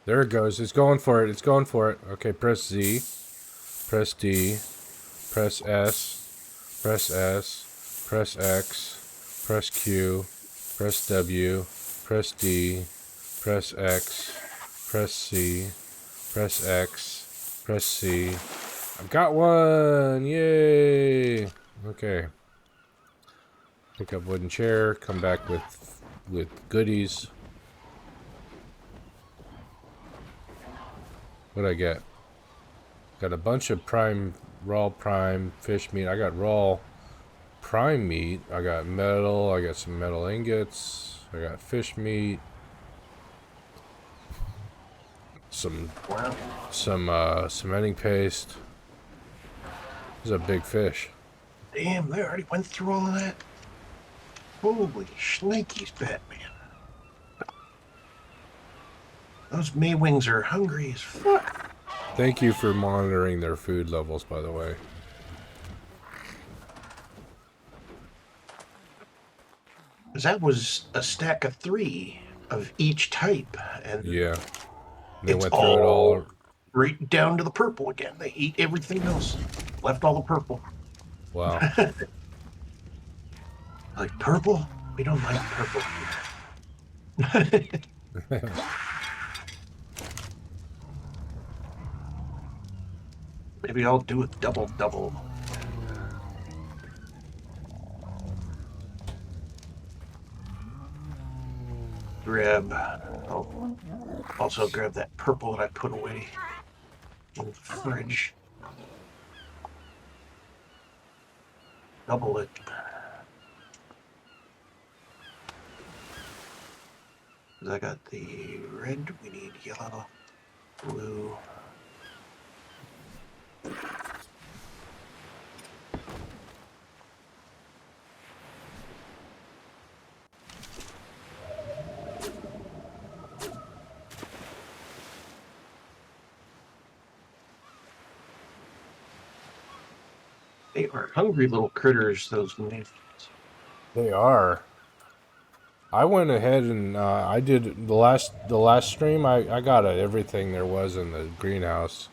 There it goes. It's going for it. It's going for it. Okay, press Z. Press D. Press S. Press S. Press X. Press Q. Press W. Press D. Press X. Press C. Press X. Press C. I've got one! Yay! Okay. Pick up wooden chair. Come back with goodies. What'd I get? Got a bunch of raw prime fish meat. I got raw prime meat. I got metal. I got some metal ingots. I got fish meat. Some cementing paste. This is a big fish. Damn, they already went through all of that? Holy shnikes, Batman. Those Maywings are hungry as fuck. Thank you for monitoring their food levels, by the way. That was a stack of 3 of each type. And Yeah. And they it's went through it all. right down to the purple again. They ate everything else. Left all the purple. Wow. Like, purple? We don't like purple. Maybe I'll do a double. I'll also grab that purple that I put away in the fridge. Double it. I got the red, we need yellow, blue. They are hungry little critters, those nymphs. They are. I went ahead and I did the last stream. I got everything there was in the greenhouse.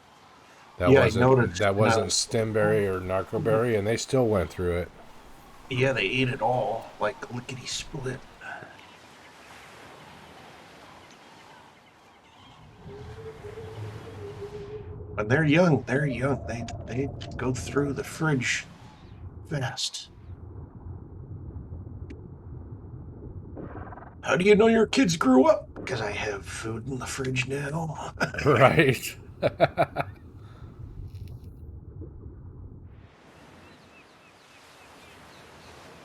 That Yeah, I noticed. wasn't stemberry or narcoberry, and they still went through it. Yeah, they ate it all like lickety split. When they're young. They go through the fridge fast. How do you know your kids grew up? Because I have food in the fridge now. Right.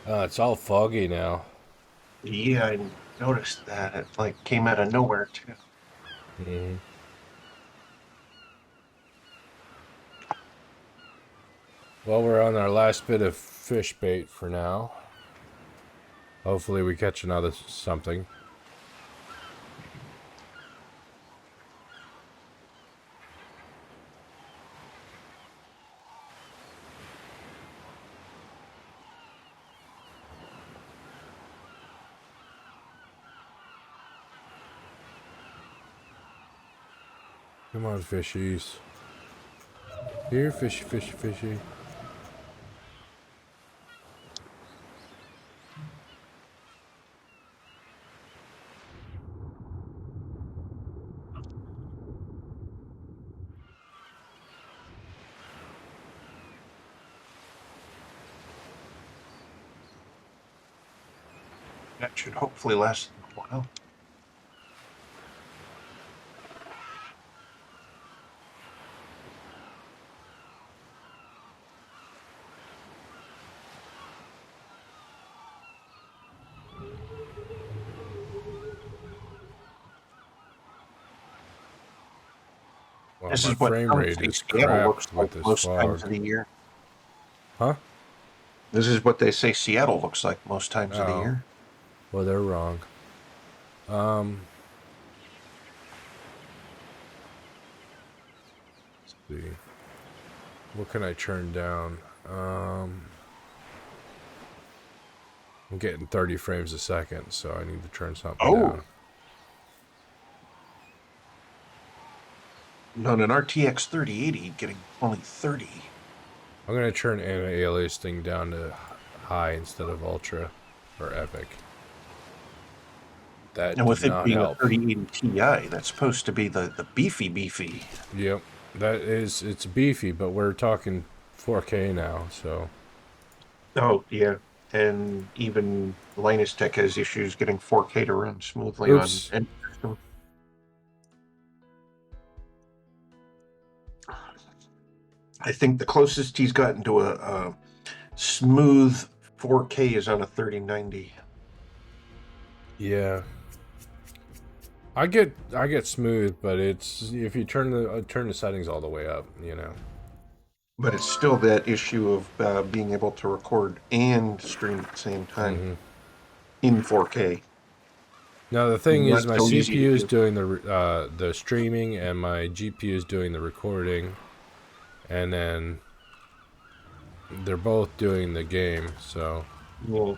It's all foggy now. Yeah, I noticed that. It like came out of nowhere too. Mm-hmm. Well, we're on our last bit of fish bait for now. Hopefully we catch another something. Come on, fishies. Here, fishy, fishy, fishy. That should hopefully last a while. Wow, This my is what frame rate is Seattle looks crap like with this most fog. times of the year. Huh? This is what they say Seattle looks like most times of the Oh. year. Well, they're wrong. Let's see. What can I turn down? I'm getting 30 frames a second, so I need to turn something down. On an RTX 3080, getting only 30. I'm going to turn anti-aliasing down to high instead of ultra or epic. That And with did it not being help. a 3080 Ti, that's supposed to be the beefy. Yep. It's beefy, but we're talking 4K now, so. Oh, yeah. And even Linus Tech has issues getting 4K to run smoothly Oops. on any system. I think the closest he's gotten to a smooth 4K is on a 3090. Yeah. I get smooth, but it's if you turn the settings all the way up, you know. But it's still that issue of being able to record and stream at the same time in 4K. Now the thing is, Not my so easy to CPU is do. doing the streaming, and my GPU is doing the recording, and then they're both doing the game. So. Yeah.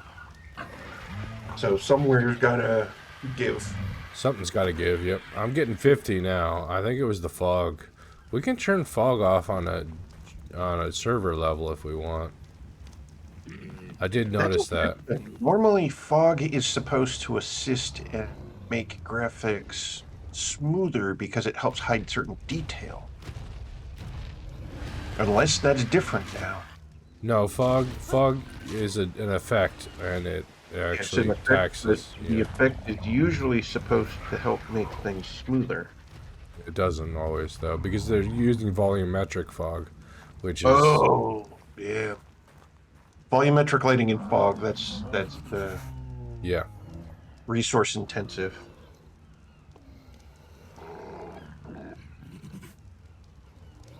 So somewhere's gotta give. Something's got to give. Yep, I'm getting 50 now. I think it was the fog. We can turn fog off on a server level if we want. I did notice that. Normally, fog is supposed to assist and make graphics smoother because it helps hide certain detail. Unless that's different now. No, fog is an effect, and it It's an actually effect, but taxes. the Yeah, effect is usually supposed to help make things smoother. it doesn't always though, because they're using volumetric fog, which is Oh, yeah. Volumetric lighting in fog, that's yeah. resource intensive.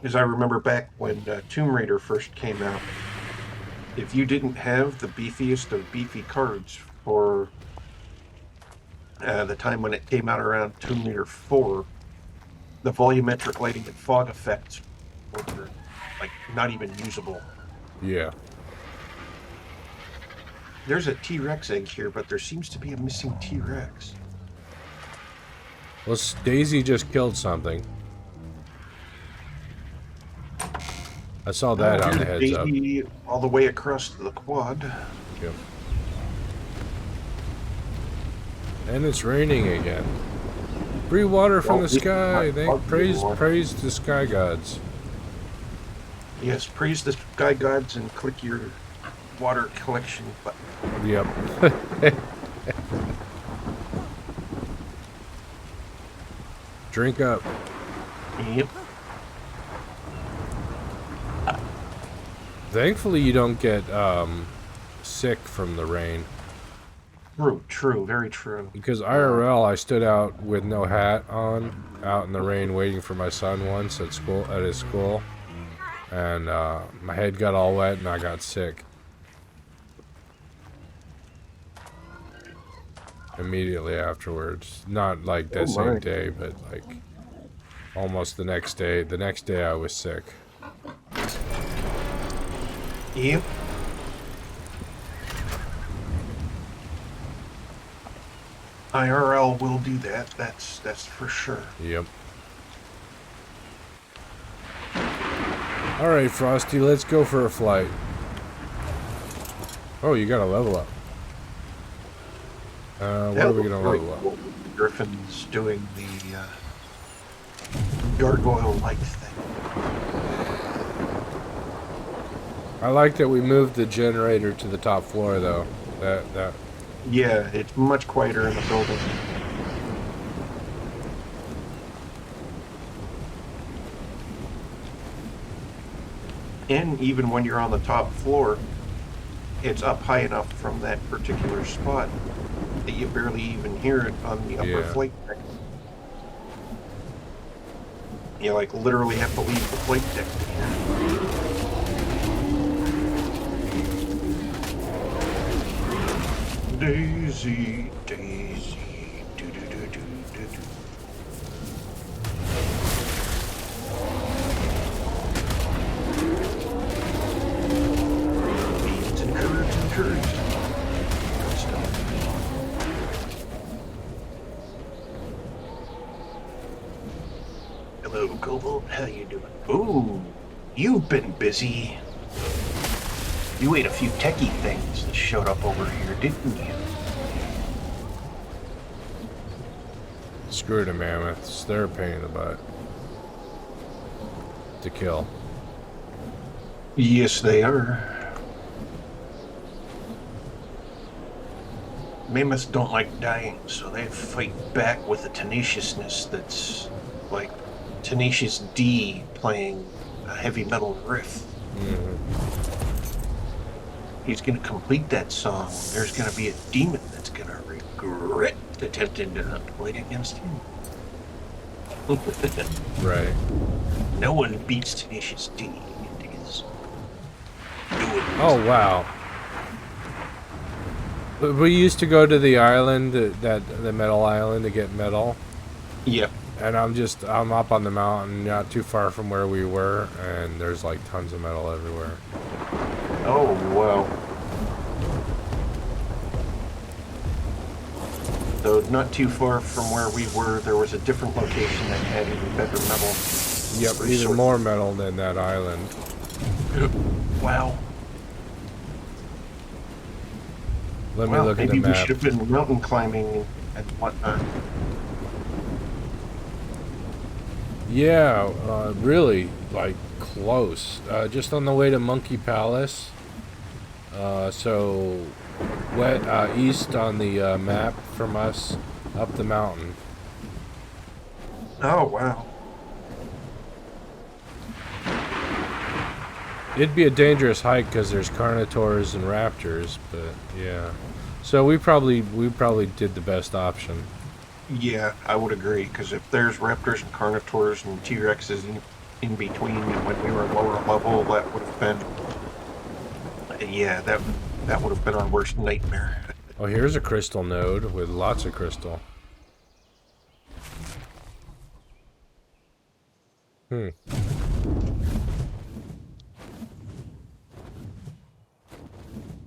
Because I remember back when Tomb Raider first came out, if you didn't have the beefiest of beefy cards for the time when it came out around Tomb Raider 4, the volumetric lighting and fog effects were like not even usable. Yeah. There's a T-Rex egg here, but there seems to be a missing T-Rex. Well, Daisy just killed something. I saw that Oh, on the here's heads up. Daisy all the way across the quad. Yep. And it's raining again. Free water from Well, the it's sky. not Thank foggy anymore. praise the sky gods. Yes, praise the sky gods and click your water collection button. Yep. Drink up. Yep. Thankfully, you don't get sick from the rain. True, very true. Because IRL, I stood out with no hat on, out in the rain, waiting for my son once at his school, and my head got all wet and I got sick immediately afterwards. Not like that same day, but like almost the next day. The next day, I was sick. Yep. IRL will do that. That's for sure. Yep. All right, Frosty, let's go for a flight. Oh, you got to level up. What are we gonna level up? Griffin's doing the gargoyle-like thing. I like that we moved the generator to the top floor, though. That. Yeah, it's much quieter in the building. And even when you're on the top floor, it's up high enough from that particular spot that you barely even hear it on the upper flight deck. You like literally have to leave the flight deck to hear. Daisy, Daisy, do do do do do do. Beans and curds and curds. Good stuff. Hello, Cobalt. How you doing? Ooh, you've been busy. You ate a few techie things that showed up over here, didn't you? Screw the mammoths. They're a pain in the butt to kill. Yes, they are. Mammoths don't like dying, so they fight back with a tenaciousness that's like Tenacious D playing a heavy metal riff. He's going to complete that song. There's going to be a demon that's going to regret attempting to fight against him. Right. No one beats Tenacious D. Oh, wow. We used to go to the island, the metal island, to get metal. Yep. And I'm up on the mountain, not too far from where we were, and there's like tons of metal everywhere. Oh, wow. So not too far from where we were, there was a different location that had even better metal. Yep, even more metal than that island. Wow. Let me look at the maybe we map. should have been mountain climbing and whatnot. Yeah, really. like close, just on the way to Monkey Palace. So east on the map from us, up the mountain. Oh, wow. It'd be a dangerous hike because there's carnivores and raptors, but yeah. So we probably did the best option. Yeah, I would agree, because if there's raptors and carnivores and T-Rexes in between and when we were lower level, that would have been, yeah, that would have been our worst nightmare. Oh, here's a crystal node with lots of crystal. Hmm.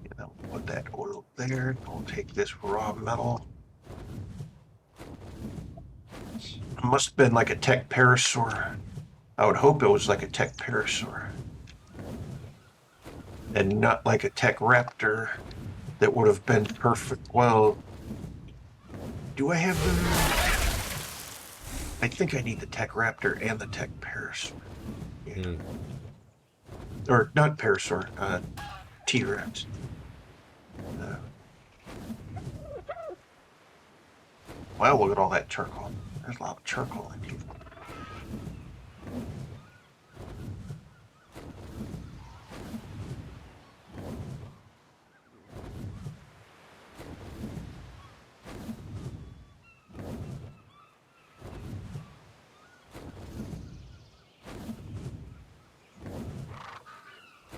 You know, put that oil there, and we'll take this raw metal. It must have been like a tech parasaur. I would hope it was like a tech parasaur. And not like a tech raptor that would have been perfect. Well, do I have the... I think I need the tech raptor and the tech parasaur. Yeah. Or not parasaur, T-Rex. Well, look at all that charcoal. There's a lot of charcoal in here.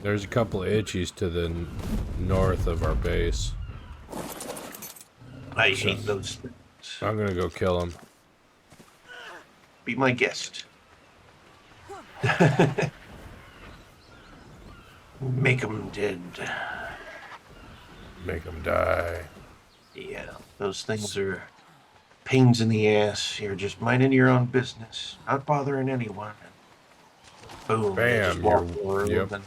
There's a couple of itchies to the north of our base. I hate those things. I'm gonna go kill them. Be my guest. Make them dead. Make them die. Yeah, those things are pains in the ass. You're just minding your own business, not bothering anyone. Boom. They just Bam. walk through Yep. and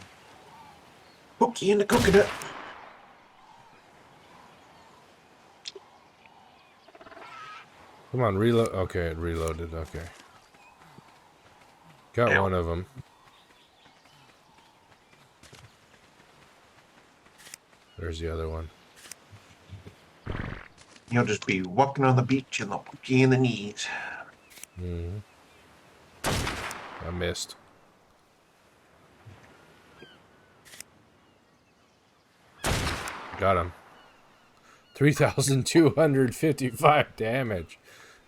hook you in the coconut. Come on, reload. Okay, it reloaded. Okay. Got Ow. one of them. There's the other one. You'll just be walking on the beach and they'll hook you in the knees. I missed. Got him. 3,255 damage.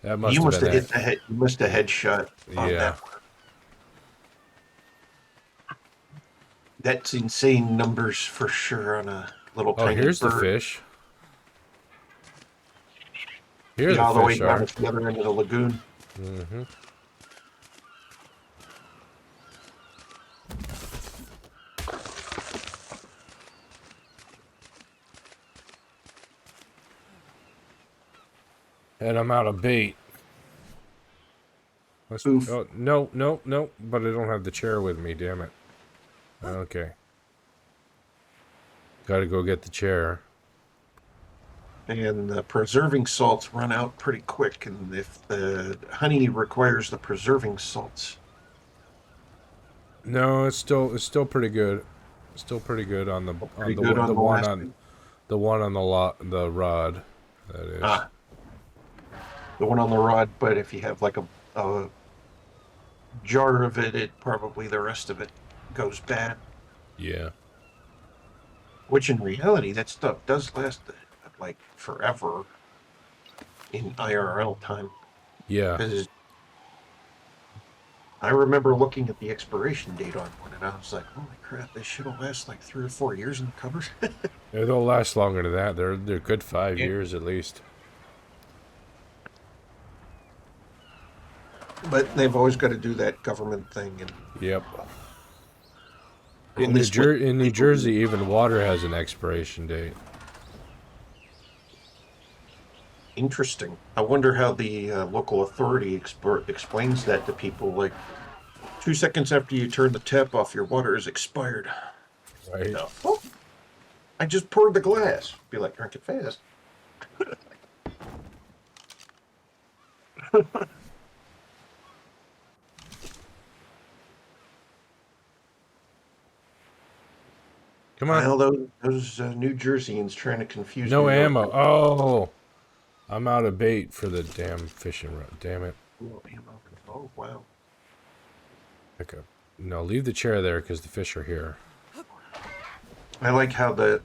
That must You have must been have hit the head. You must have headshot on Yeah. that one. That's insane numbers for sure on a little Oh, tiny here's the bird. fish. Here Yeah, all the the way fish down are. at the other end of the lagoon. Mm-hmm. And I'm out of bait. Oof. Oh, no, no, no. But I don't have the chair with me, damn it. Okay. Gotta go get the chair. And the preserving salts run out pretty quick. And if the honey requires the preserving salts, No, it's still pretty good. Still pretty good on the pretty good on the one last on one. the one on the rod. That is. The one on the rod. But if you have like a jar of it, probably the rest of it goes bad. Yeah. Which in reality, that stuff does last like forever in IRL time. Yeah. Because I remember looking at the expiration date on one, and I was like, "Holy crap! This shit'll last like 3 or 4 years in the cupboard." They'll last longer than that. They're good 5 Yeah. years at least. But they've always got to do that government thing, and Yep. at In least with In New people- Jersey, even water has an expiration date. Interesting. I wonder how the local authority explains that to people. Like 2 seconds after you turn the tap off, your water is expired. Right. No. Oh, I just poured the glass. Be like, drink it fast. Come on. Well, those New Jerseyans trying to confuse No New York. ammo. Oh, I'm out of bait for the damn fishing rod. Damn it. No ammo. Oh, wow. Pick up. No, leave the chair there because the fish are here. I like how they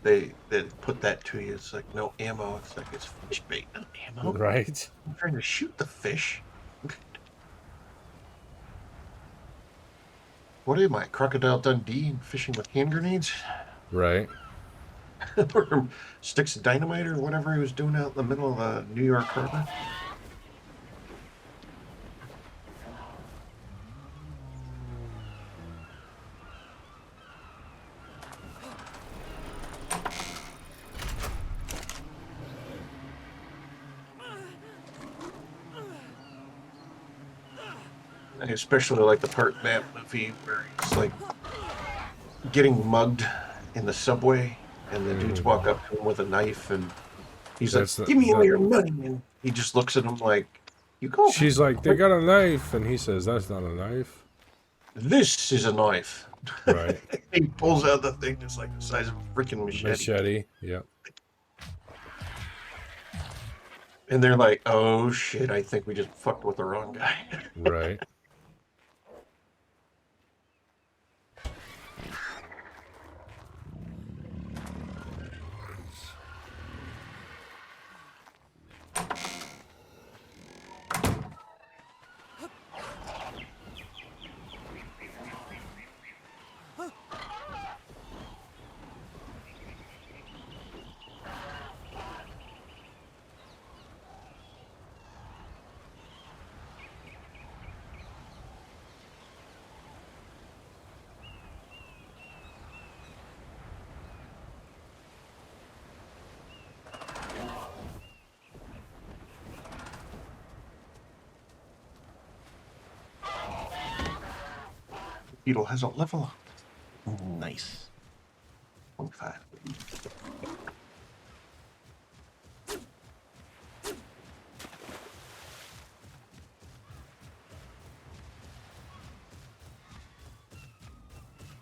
put that to you. It's like no ammo. It's like it's fish bait, no ammo. Right? I'm trying to shoot the fish. What am I, Crocodile Dundee, fishing with hand grenades? Right. Or sticks of dynamite or whatever he was doing out in the middle of the New York harbor? I especially like the part in that movie where he's like getting mugged in the subway, and the dudes walk up to him with a knife, and he's like, That's the, "Give me all your money," and he just looks at him like, "You go." she's like, they got a knife, and he says, that's not a knife. This is a knife. Right. He pulls out the thing that's like the size of a freaking machete. Machete. Yep. And they're like, "Oh shit! I think we just fucked with the wrong guy." Right. Beetle has a level up. Nice. 25.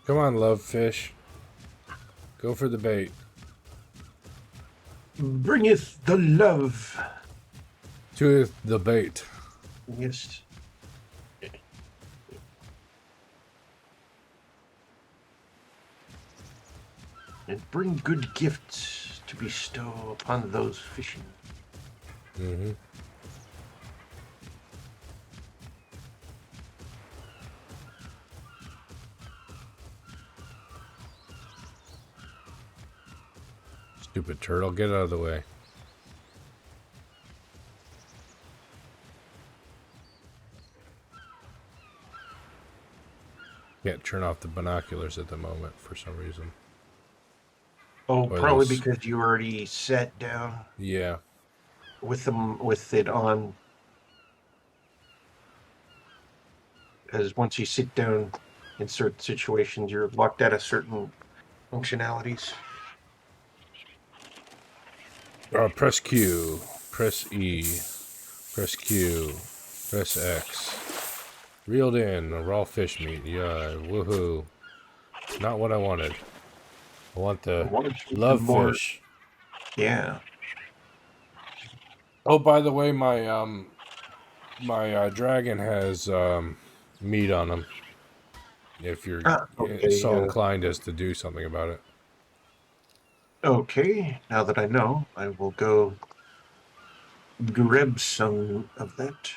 Come on, love fish. Go for the bait. Bringeth the love. To the bait. Yes. And bring good gifts to bestow upon those fishing. Mm-hmm. Stupid turtle, get out of the way. Can't turn off the binoculars at the moment for some reason. Oh, Or probably those- because you already sat down Yeah. with it on. Because once you sit down in certain situations, you're locked out of certain functionalities. Press Q. Press E. Press Q. Press X. Reeled in. Raw fish meat. Yeah. Woohoo. Not what I wanted. I want the love more, fish. yeah. Oh, by the way, my dragon has meat on him. If you're Okay. so inclined as to do something about it. Okay. Now that I know, I will go grab some of that.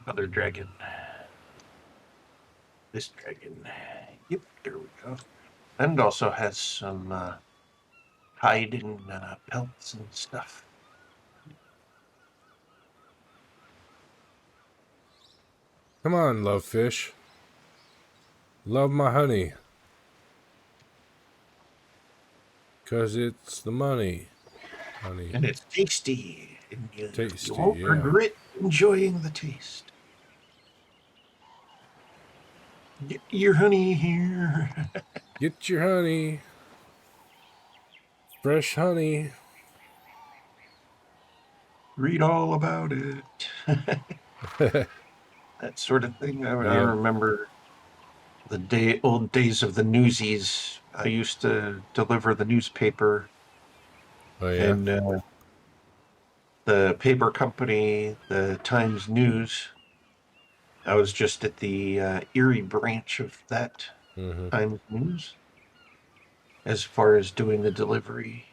Another dragon. This dragon. Yep, there we go. And also has some hide and pelts and stuff. Come on, love fish. Love my honey. 'Cause it's the money. Honey. And it's tasty. And you Tasty, won't yeah. regret enjoying the taste. Get your honey here. Get your honey fresh honey. Read all about it. That sort of thing. I Yep. remember the old days of the newsies. I used to deliver the newspaper, Oh yeah. and the paper company, the Times News. I was just at the Erie branch of that Mm-hmm. Times News as far as doing the delivery.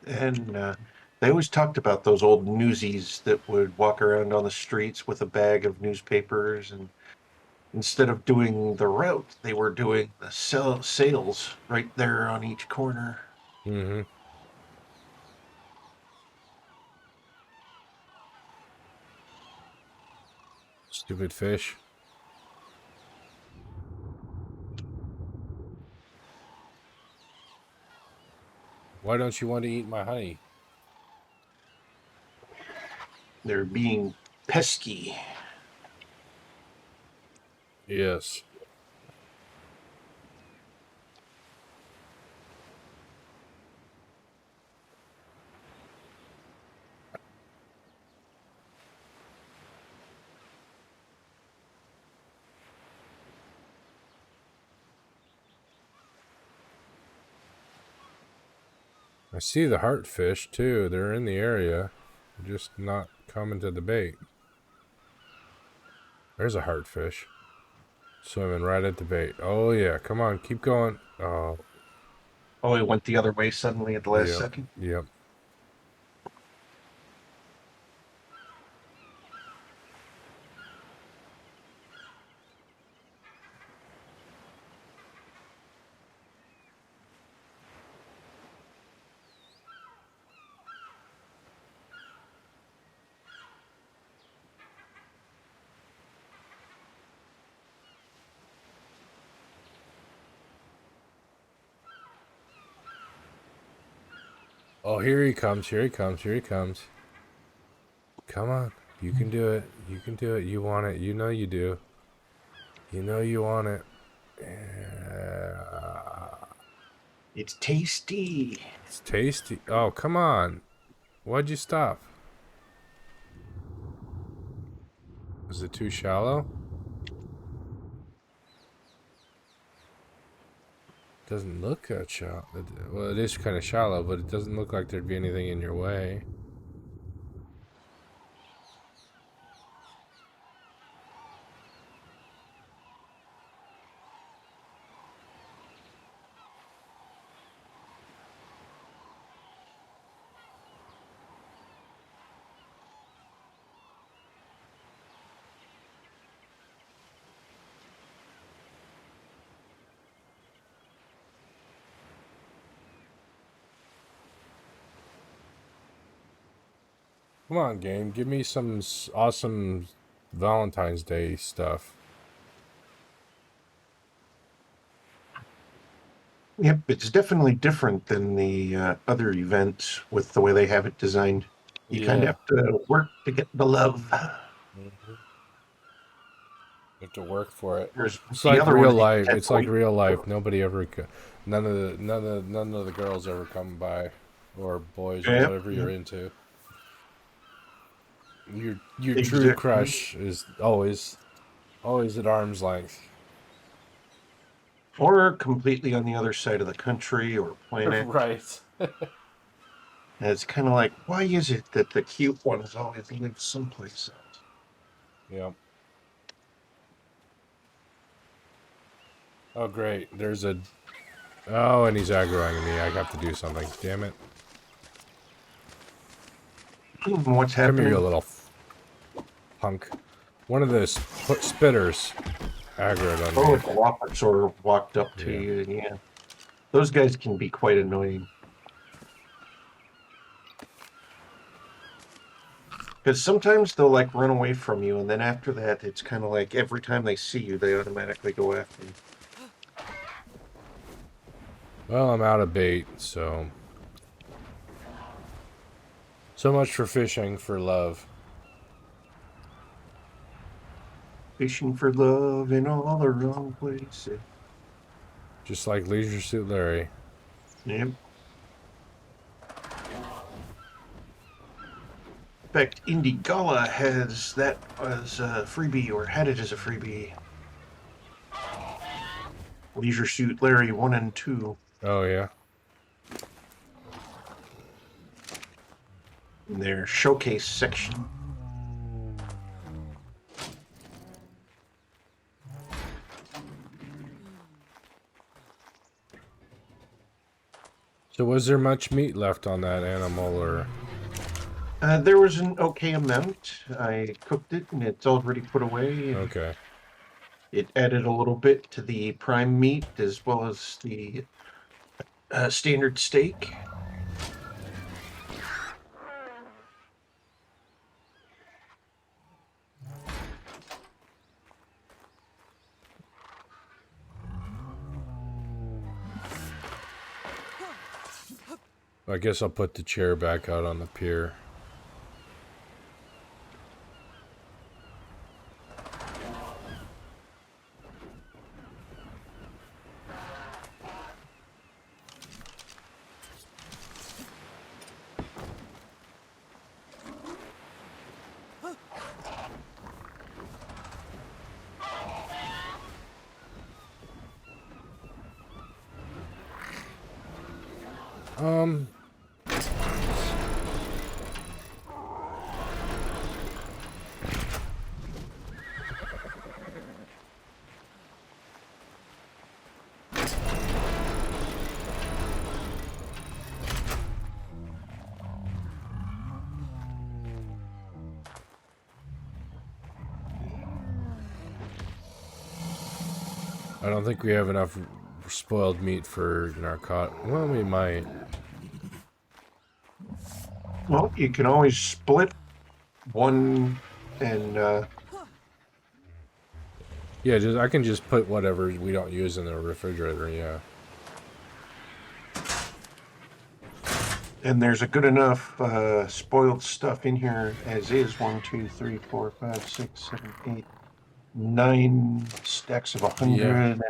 And they always talked about those old newsies that would walk around on the streets with a bag of newspapers, and instead of doing the route, they were doing the sales right there on each corner. Mm-hmm. Stupid fish. Why don't you want to eat my honey? They're being pesky. Yes. I see the heartfish too. They're in the area, just not coming to the bait. There's a heartfish swimming right at the bait. Oh yeah, come on, keep going. Oh, Oh, it went the other way suddenly at the last yep, second. yep. Oh, here he comes. Here he comes. Here he comes. Come on, you can do it. You can do it. You want it. You know you do. You know you want it. It's tasty. It's tasty. Oh, come on. Why'd you stop? Was it too shallow? Doesn't look that shallow. Well, it is kind of shallow, but it doesn't look like there'd be anything in your way. Come on, game. Give me some awesome Valentine's Day stuff. Yep, it's definitely different than the other events with the way they have it designed. You kind of Yeah. have to work to get the love. You have to work for it. Whereas It's the like other one, real you life. have It's to like wait real for life. it. Nobody ever, none of the girls ever come by, or boys, or Yep, whatever you're yep, into. Your true exactly. crush is always at arm's length. Or completely on the other side of the country or planet. Right. And it's kind of like, why is it that the cute ones always live someplace else? Yep. Oh great. There's a. Oh, and he's aggroing me. I have to do something. Damn it. What's Come here, you happening? little punk. One of the spitters aggroed on Oh, me. the Wapasaur walked up to Yeah. you. Yeah, those guys can be quite annoying. Because sometimes they'll like run away from you, and then after that, it's kind of like every time they see you, they automatically go after you. Well, I'm out of bait, so. So much for fishing for love. Fishing for love in all the wrong places. Just like Leisure Suit Larry. Yep. In fact, Indie Gala has that as a freebie, or had it as a freebie. Leisure Suit Larry 1 and 2 Oh yeah. in their showcase section. So was there much meat left on that animal, or? There was an okay amount. I cooked it and it's already put away. Okay. It added a little bit to the prime meat as well as the standard steak. I guess I'll put the chair back out on the pier. Um, I don't think we have enough spoiled meat for narcot. Well, we might. Well, you can always split one and Yeah, I can just put whatever we don't use in the refrigerator. Yeah. there's a good enough spoiled stuff in here as is. 1, 2, 3, 4, 5, 6, 7, 8, 9 stacks of 100 Yeah. and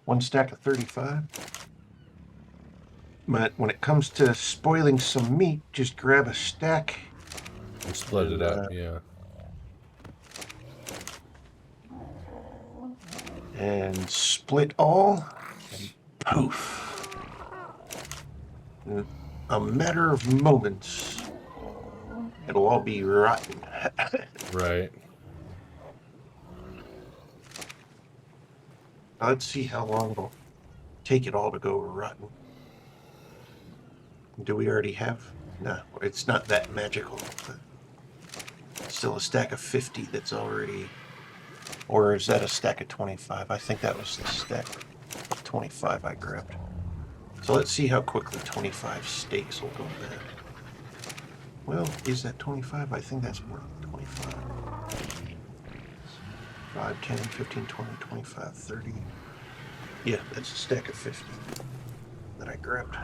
1 stack of 35. But when it comes to spoiling some meat, just grab a stack And split it and up. Yeah. split all, and poof. In a matter of moments, it'll all be rotten. Right. Let's see how long it'll take it all to go rotten. Do we already have? No, it's not that magical. But still a stack of 50 that's already... Or is that a stack of 25? I think that was the stack of 25 I grabbed. So let's see how quickly 25 steaks will go bad. Well, is that 25? I think that's more than 25. 5, 10, 15, 20, 25, 30. Yeah, that's a stack of 50 that I grabbed.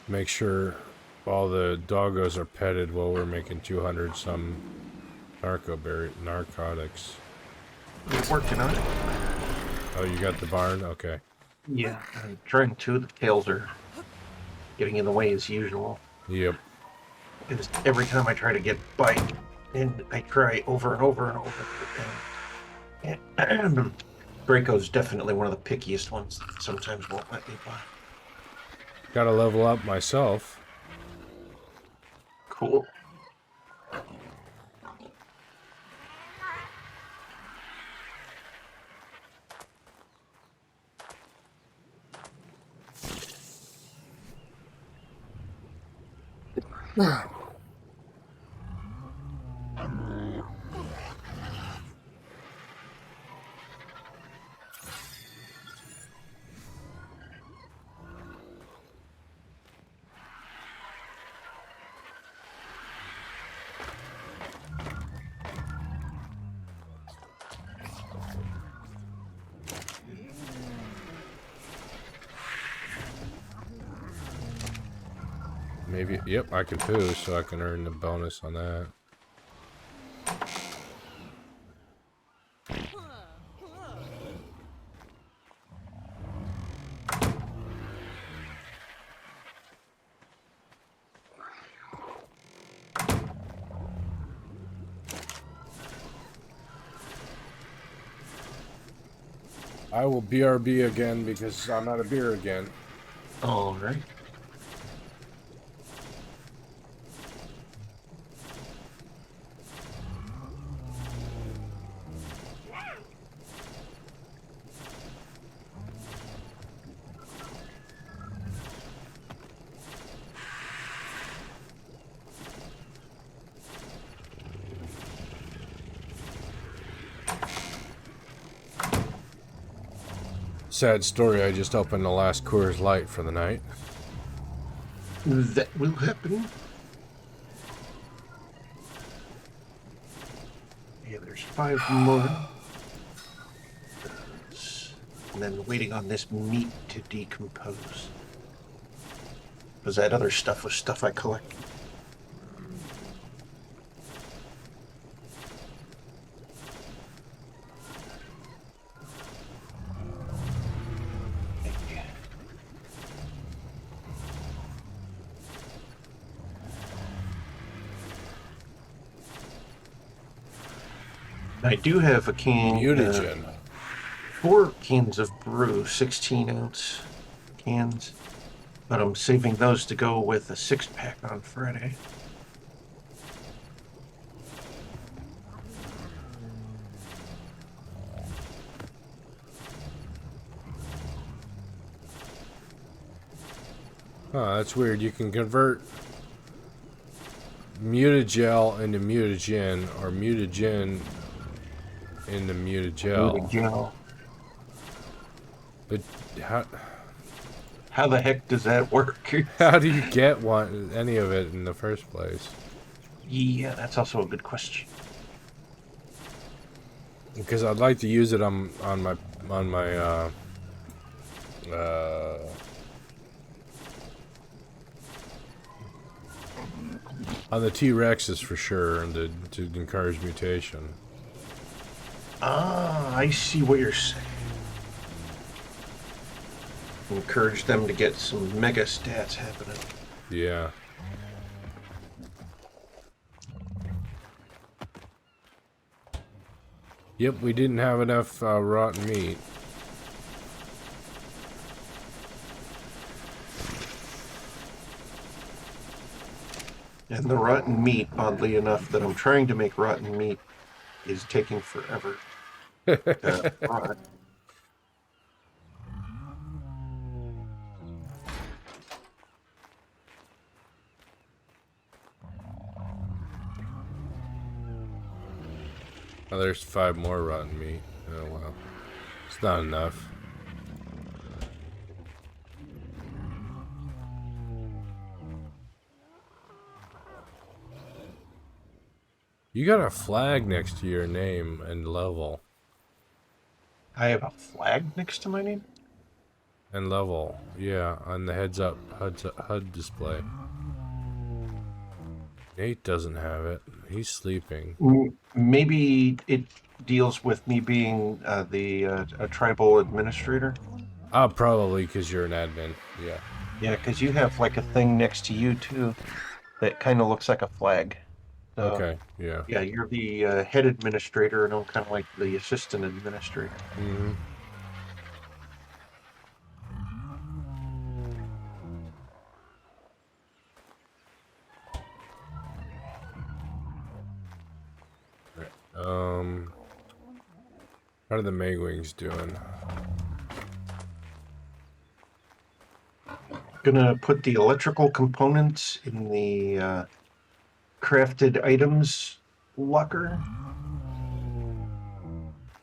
make sure all the doggos are petted while we're making 200 some narcotics. We're working on it. Oh, you got the barn? Okay. Yeah, I'm trying to. The tails are getting in the way as usual. Yep. It's every time I try to get bite, and I try over and over and over. And Draco's definitely one of the pickiest ones that sometimes won't let me buy. Gotta level up myself. Cool. Maybe, yep, I can poo, so I can earn the bonus on that. I will BRB again because I'm out of beer again. All right. Sad story, I just opened the last Coors Light for the night. That will happen. Yeah, there's 5 more. And then waiting on this meat to decompose. Because that other stuff was stuff I collected. I do have a can. Mutagen. 4 cans of brew, 16-ounce cans. But I'm saving those to go with a 6-pack on Friday. Huh, that's weird. You can convert mutagel into mutagen or mutagen into mutagel. Mutagel. But How the heck does that work? how do you get any of it in the first place? Yeah, that's also a good question. Because I'd like to use it on my on the T-Rexes for sure, and to encourage mutation. Ah, I see what you're saying. Encourage them to get some mega stats happening. Yeah. Yep, we didn't have enough rotten meat. And the rotten meat, oddly enough, that I'm trying to make rotten meat is taking forever. Rot. Oh, there's 5 more rotten meat. Oh well. It's not enough. You got a flag next to your name and level. I have a flag next to my name? And level. Yeah, on the HUD display. Nate doesn't have it. He's sleeping. Maybe it deals with me being a tribal administrator. Probably because you're an admin. Yeah. Yeah, because you have like a thing next to you too that kind of looks like a flag. So Okay. Yeah. yeah, you're the head administrator, and I'm kind of like the assistant administrator. Mm-hmm. Um, how are the Maywings doing? Gonna put the electrical components in the crafted items locker.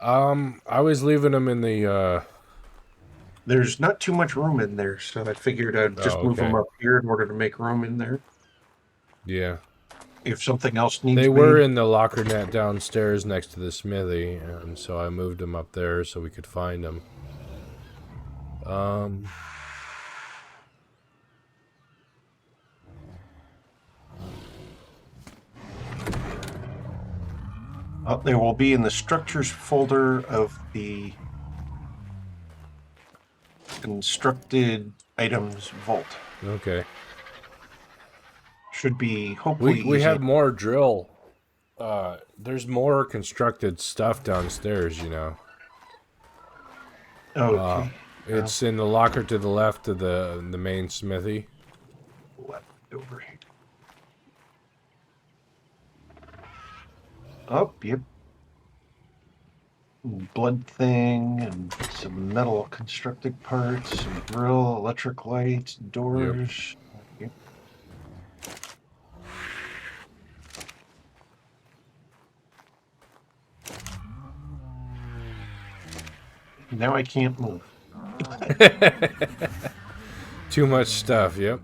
I was leaving them in the. There's not too much room in there, so I figured I'd Oh, just move them okay. up here in order to make room in there. Yeah. If something else They needs were made, in the locker net downstairs next to the smithy, and so I moved them up there so we could find them. Um, they will be in the structures folder of the constructed items vault. okay. Should be hopefully We easy. have more drill. There's more constructed stuff downstairs, you know. Okay. It's in the locker to the left of the main smithy. Left over here. Oh, yep. Blood thing and some metal constructed parts, some drill, electric lights, doors. Yep. Now I can't move. Too much stuff, yep.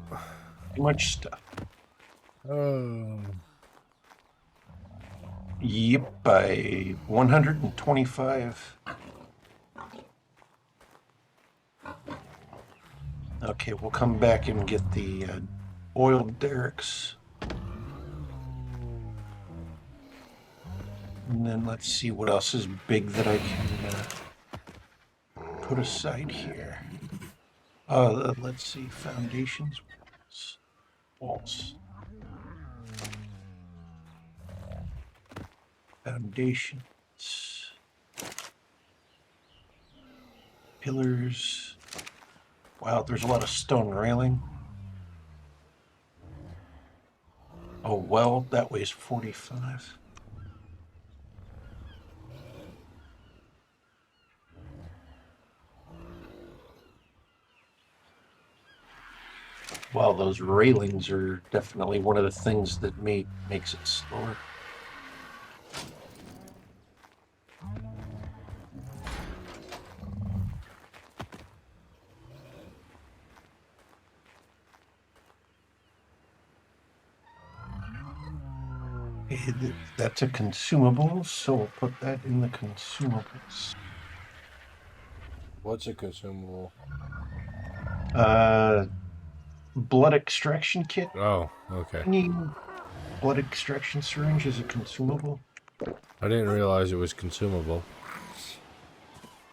Too much stuff. Oh. Yep, by 125. Okay, we'll come back and get the oil derricks. And then let's see what else is big that I can put aside here. Let's see, foundations, walls. Foundations. Pillars. Wow, there's a lot of stone railing. Oh, well, that weighs 45. Well, those railings are definitely one of the things that makes it slower. That's a consumable, so we'll put that in the consumables. What's a consumable? Blood extraction kit. Oh, okay. Any blood extraction syringe is a consumable. I didn't realize it was consumable.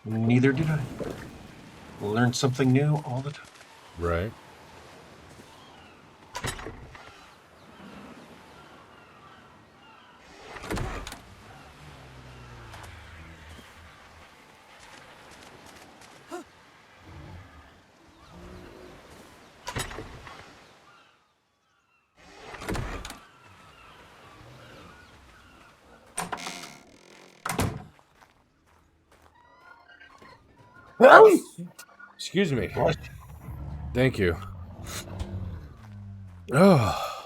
Neither did I. Learn something new all the time. Right. Excuse me. Thank you. Oh.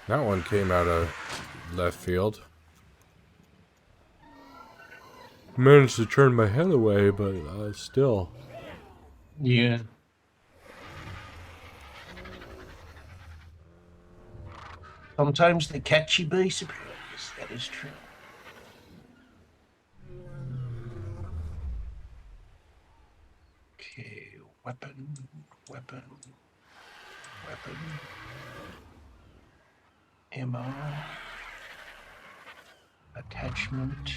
That one came out of left field. Managed to turn my head away, but still. Yeah. Sometimes they catch you by surprise. That is true. Weapon, weapon, weapon. Ammo. Attachment.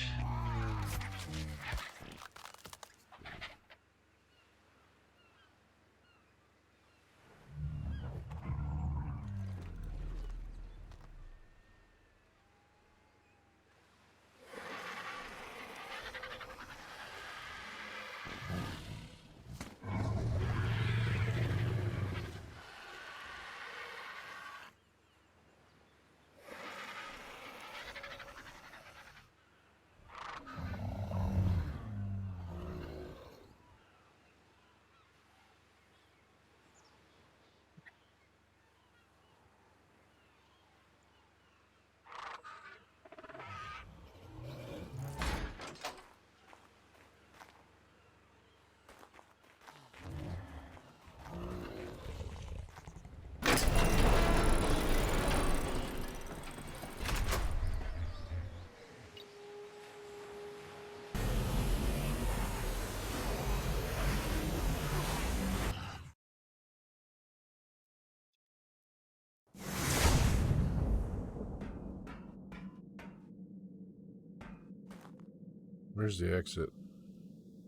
Where's the exit?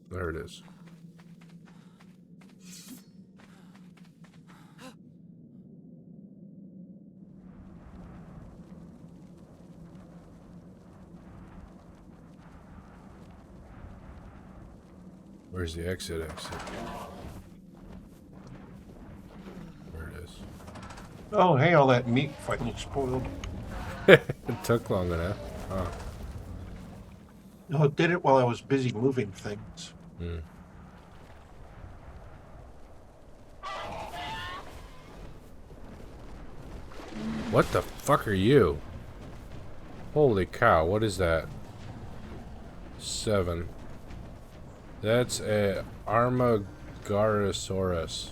There it is. Where's the exit? There it is. Oh, hey, all that meat finally spoiled. It took long enough. Huh. No, it did it while I was busy moving things. Hmm. What the fuck are you? Holy cow, what is that? 7. That's a Armagorosaurus.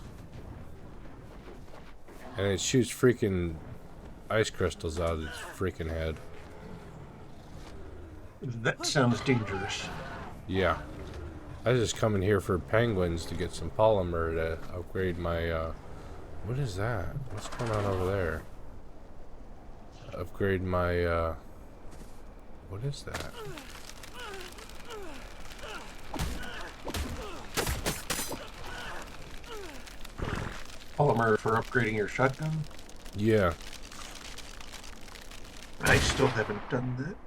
And it shoots freaking ice crystals out of its freaking head. That sounds dangerous. Yeah. I was just coming here for penguins to get some polymer to upgrade my, what is that? What's going on over there? Upgrade my, what is that? Polymer for upgrading your shotgun? Yeah. I still haven't done that.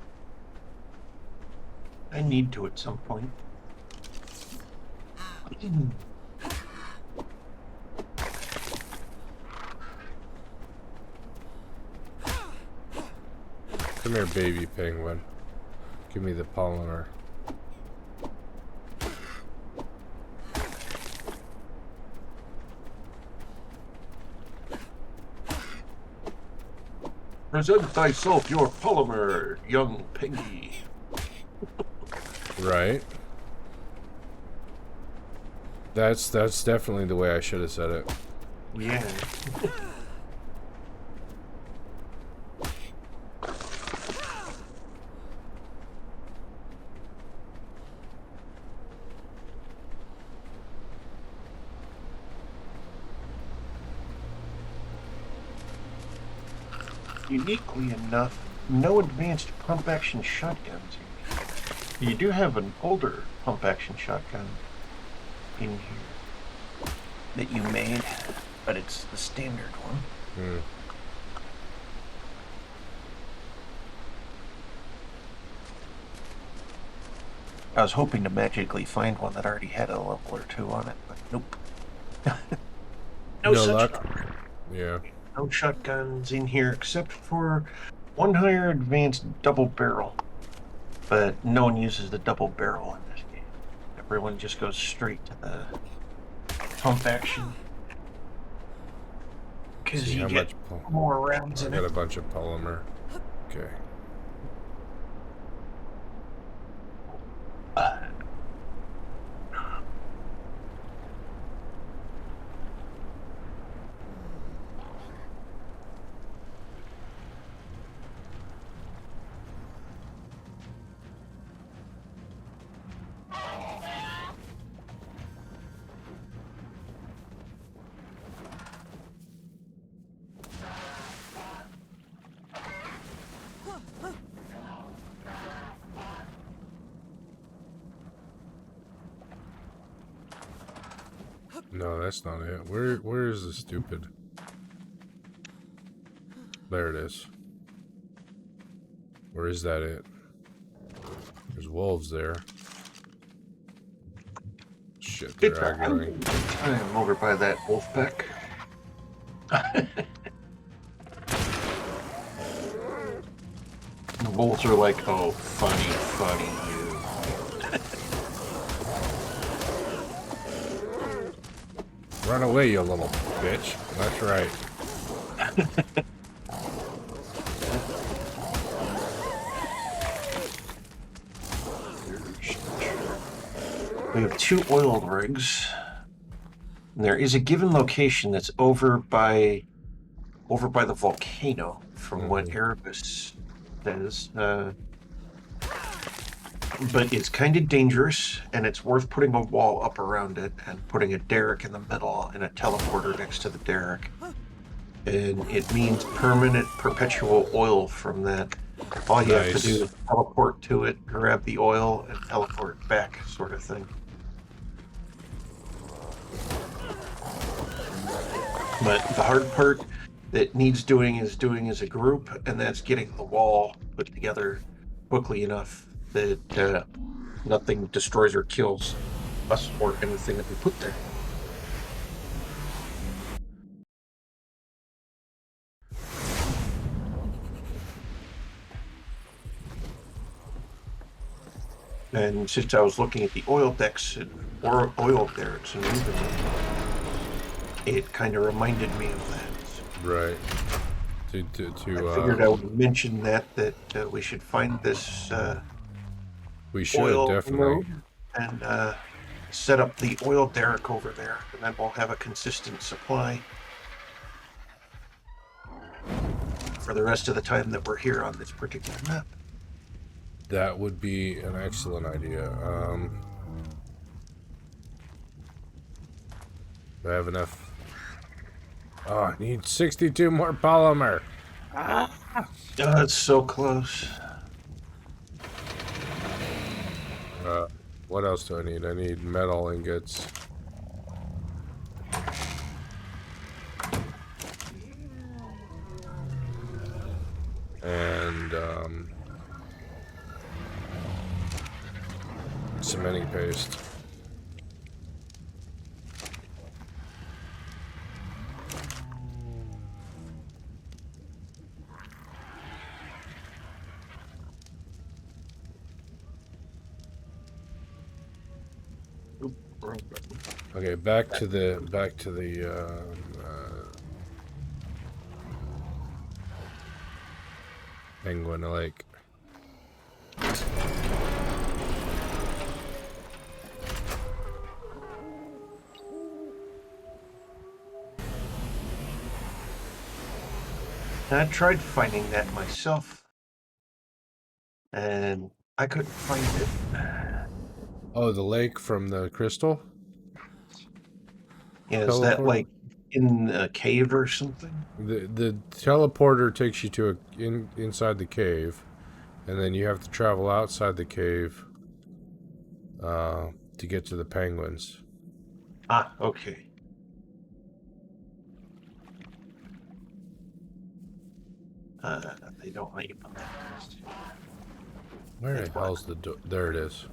I need to at some point. Come here, baby penguin. Give me the polymer. Present thyself your polymer, young pingy. Right. That's definitely the way I should have said it. Yeah. Uniquely enough, no advanced pump-action shotguns. You do have an older pump-action shotgun in here that you made, but it's the standard one. Hmm. I was hoping to magically find one that already had a level or 2 on it, but nope. No such luck? luck. Yeah. No shotguns in here except for one higher advanced double barrel. But no one uses the double barrel in this game. Everyone just goes straight to the pump action. Because See you how get much more rounds I in got it. a bunch of polymer. Okay. No, that's not it. Where is the stupid? There it is. Or is that it? There's wolves there. Shit, they're aggroing. I am over by that wolf pack. The wolves are like, oh, funny you. Run away, you little bitch. That's right. We have 2 oil rigs. And there is a given location that's over by the volcano, from what Erebus says. But it's kind of dangerous, and it's worth putting a wall up around it and putting a derrick in the middle and a teleporter next to the derrick. And it means permanent, perpetual oil from that. All you have to do is teleport to it, grab the oil, and teleport back, sort of thing. But the hard part that needs doing as a group, and that's getting the wall put together quickly enough that nothing destroys or kills us or anything that we put there. And since I was looking at the oil decks or oil derricks and moving them, it kind of reminded me of that. Right. I figured I would mention that we should find this we should oil definitely and set up the oil derrick over there, and then we'll have a consistent supply for the rest of the time that we're here on this particular map. That would be an excellent idea. Do I have enough? Oh, I need 62 more polymer. Oh, it's so close. What else do I need? I need metal ingots. And cementing paste. Okay, back to the Penguin Lake. I tried finding that myself, and I couldn't find it. Oh, the lake from the crystal? Yeah, is that like in a cave or something? The teleporter takes you to inside the cave, and then you have to travel outside the cave to get to the penguins. Ah, okay. They don't let you on that list. Where the hell's the door? There it is.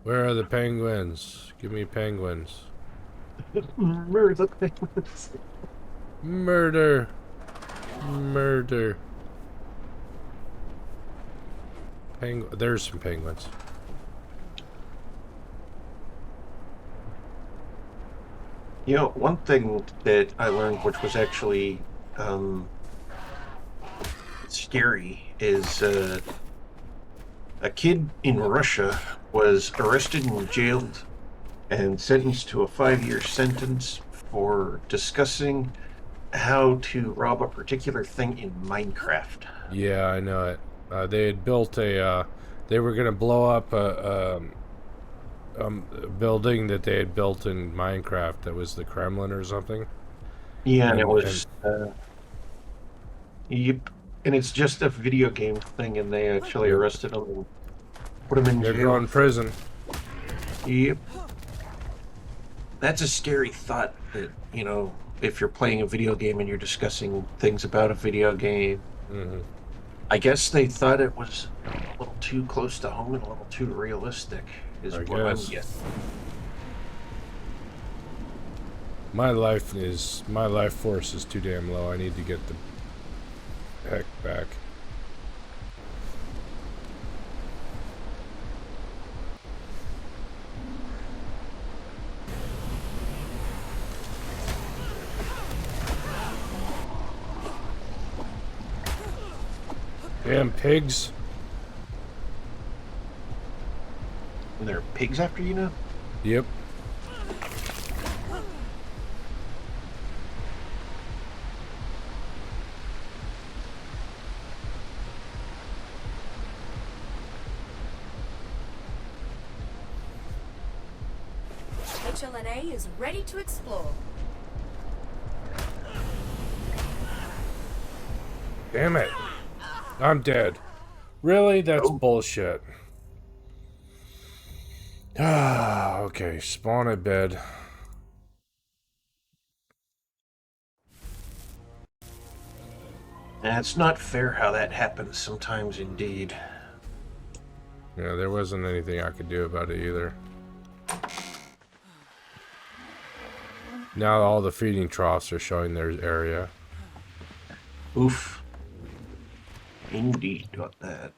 Where are the penguins? Give me penguins. Murder the penguins. Murder. Murder. There's some penguins. You know, one thing that I learned, which was actually scary, is a kid in Russia was arrested and jailed and sentenced to a 5-year sentence for discussing how to rob a particular thing in Minecraft. Yeah, I know it. They had built a. They were gonna blow up a building that they had built in Minecraft. That was the Kremlin or something. Yeah, and it was. Yep. And it's just a video game thing, and they actually arrested him and put him in jail. They're going to prison. Yep. That's a scary thought that, you know, if you're playing a video game and you're discussing things about a video game, I guess they thought it was a little too close to home and a little too realistic, is I what I'm guess. guessing. My life force is too damn low. I need to get the heck back. Damn pigs. And there are pigs after you now? Yep. HLNA is ready to explore. Damn it. I'm dead. Really? That's bullshit. Ah, okay. Spawn at bed. It's not fair how that happens sometimes, indeed. Yeah, there wasn't anything I could do about it either. Now all the feeding troughs are showing their area. Oof. Indeed, got that.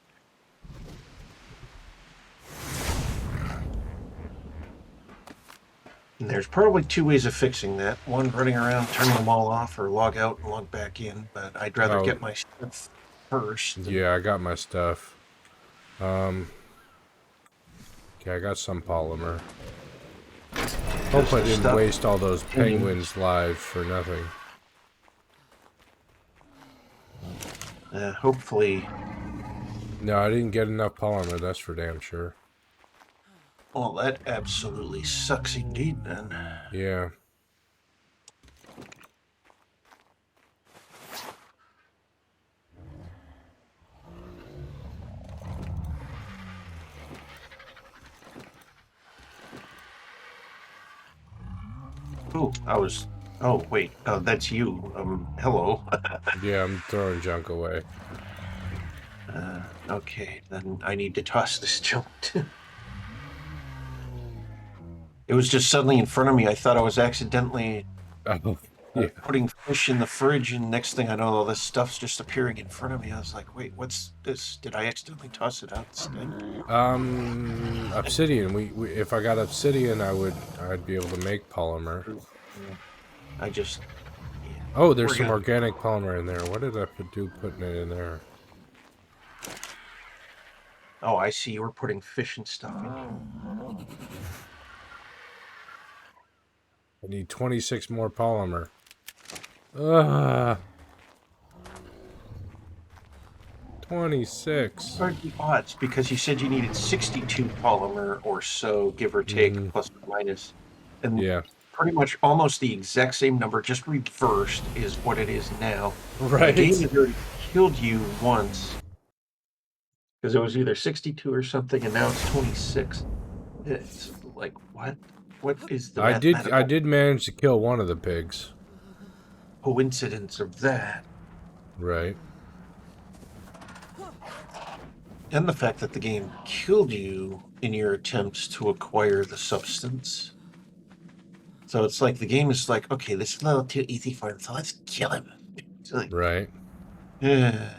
And there's probably two ways of fixing that. One, running around, turning them all off, or log out and log back in. But I'd rather get my stuff first. Yeah, I got my stuff. Okay, I got some polymer. Hope I didn't waste all those penguins live for nothing. Hopefully. No, I didn't get enough polymer, that's for damn sure. Well, that absolutely sucks indeed, then. Yeah. Oh, oh, wait. Oh, that's you. Hello. Yeah, I'm throwing junk away. Okay, then I need to toss this junk. It was just suddenly in front of me. I thought I was accidentally Oh, yeah. putting fish in the fridge, and next thing I know, all this stuff's just appearing in front of me. I was like, wait, what's this? Did I accidentally toss it out instead? Obsidian. We if I got obsidian, I'd be able to make polymer. I just... Oh, there's some organic polymer in there. What did I do putting it in there? Oh, I see. You were putting fish and stuff in. I need 26 more polymer. 26. What are the odds? Because you said you needed 62 polymer or so, give or take, plus or minus. And yeah, pretty much almost the exact same number, just reversed, is what it is now. right. The game has already killed you once. Because it was either 62 or something, and now it's 26. It's like, what? What is the I did manage to kill one of the pigs. coincidence of that? Right. And the fact that the game killed you in your attempts to acquire the substance. So it's like the game is like, okay, this is a little too easy for him, so let's kill him. It's like, Right. yeah.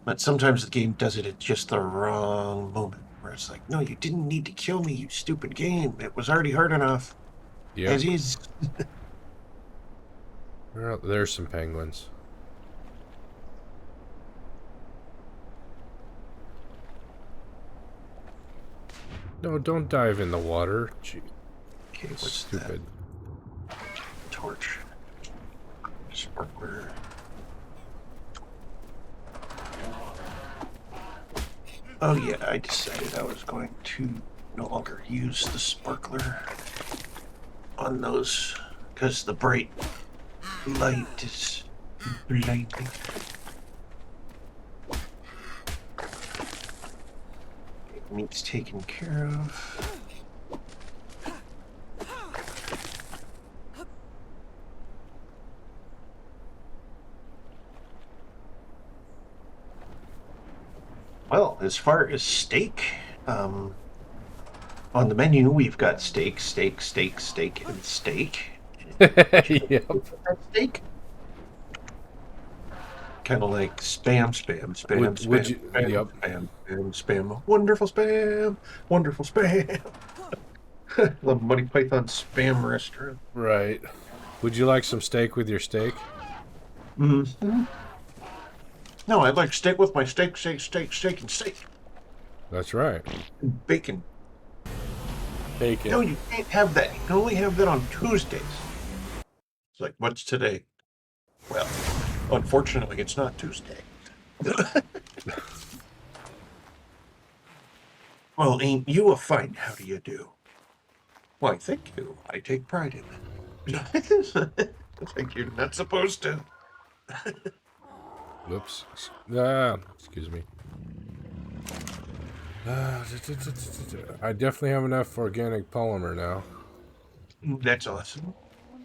But sometimes the game does it at just the wrong moment, where it's like, no, you didn't need to kill me, you stupid game. It was already hard enough. Yeah. As is. Well, there's some penguins. No, don't dive in the water. Gee, Okay, what's stupid. that? Torch. Sparkler. Oh yeah, I decided I was going to no longer use the sparkler on those because the bright light is blinding. Meat's taken care of. Well, as far as steak, on the menu we've got steak, steak, steak, steak, and steak. Would you like to Yep. look at that steak? Kind of like spam, spam, spam, Would spam, you? spam, Yep. spam, spam, spam. Wonderful spam, wonderful spam. The Monty Python spam restaurant. Right. Would you like some steak with your steak? Mm-hmm. No, I'd like steak with my steak, steak, steak, steak, and steak. That's right. And bacon. Bacon. No, you can't have that. You can only have that on Tuesdays. It's like, what's today? Well, unfortunately, it's not Tuesday. Well, ain't you a fine how do you do? Why, thank you. I take pride in it. Like you're not supposed to. Whoops. Excuse me. I definitely have enough organic polymer now. That's awesome.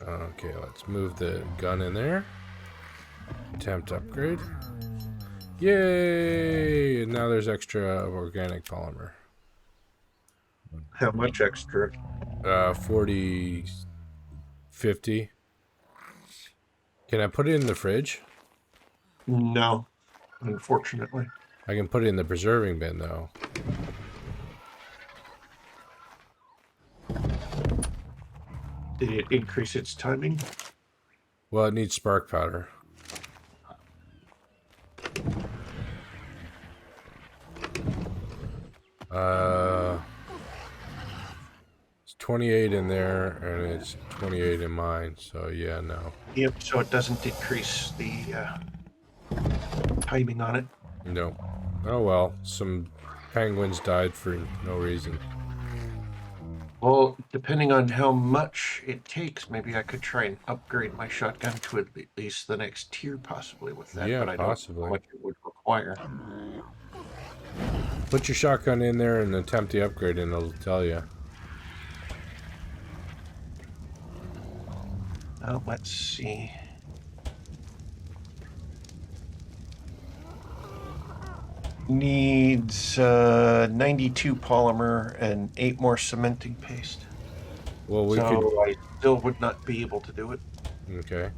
Okay, let's move the gun in there. Attempt upgrade. Yay! And now there's extra organic polymer. How much extra? 40, 50. Can I put it in the fridge? No, unfortunately. I can put it in the preserving bin, though. Did it increase its timing? Well, it needs spark powder. It's 28 in there, and it's 28 in mine, so yeah, no. Yep, so it doesn't decrease the timing on it. No. Oh well, some penguins died for no reason. Well, depending on how much it takes, maybe I could try and upgrade my shotgun to at least the next tier possibly with that, Yeah, but I don't know possibly. how much it would require. Put your shotgun in there and attempt the upgrade, and it'll tell you. Let's see. Needs 92 polymer and 8 more cementing paste. Well, we So I still would not be able to do it. could. Okay.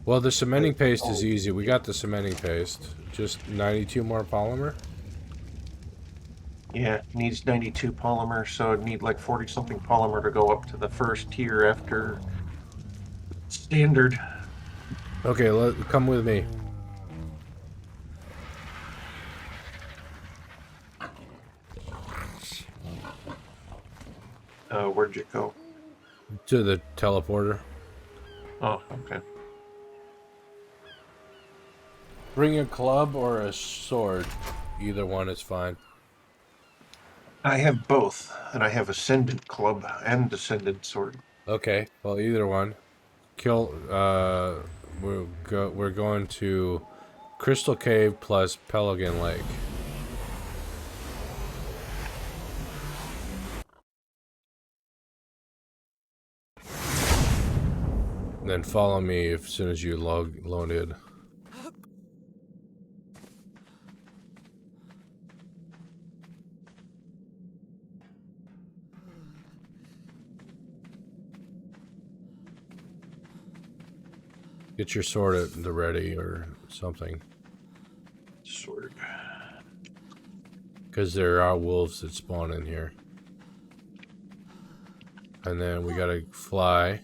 Well, the cementing paste is easy. We got the cementing paste. Just 92 more polymer. Yeah, it needs 92 polymer, so it'd need like 40 something polymer to go up to the first tier after standard. Okay, come with me. Where'd you go? To the teleporter. Oh, okay. Bring a club or a sword. Either one is fine. I have both, and I have Ascendant Club and Ascendant Sword. Okay, well, either one. Kill. We're going to Crystal Cave plus Pelican Lake. And then follow me as soon as you load in. Get your sword at the ready or something. Sword. Because there are wolves that spawn in here. And then we gotta fly.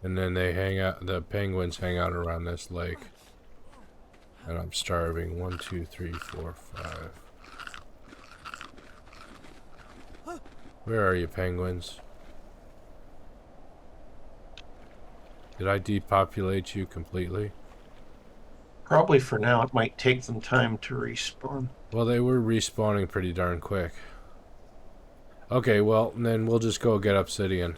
And then they hang out, the penguins hang out around this lake. And I'm starving. 1, 2, 3, 4, 5. Where are you, penguins? Did I depopulate you completely? Probably for now. It might take them time to respawn. Well, they were respawning pretty darn quick. Okay, well, then we'll just go get obsidian.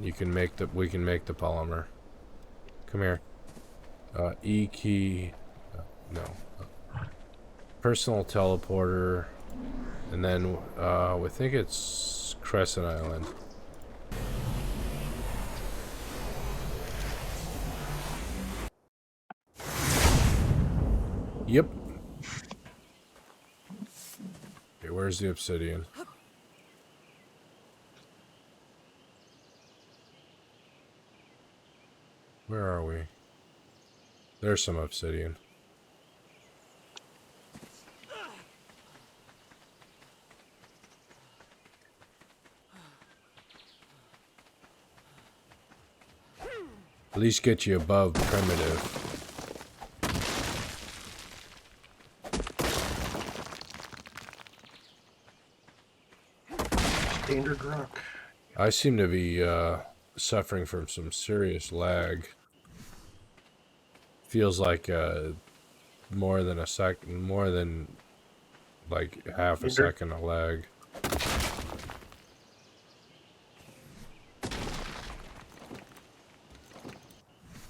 we can make the polymer. Come here. E key. No. Personal teleporter. And then we think it's Crescent Island. Yep. Okay, where's the obsidian? Where are we? There's some obsidian. At least get you above primitive. Standard rock. I seem to be suffering from some serious lag. Feels like more than like half a second of lag.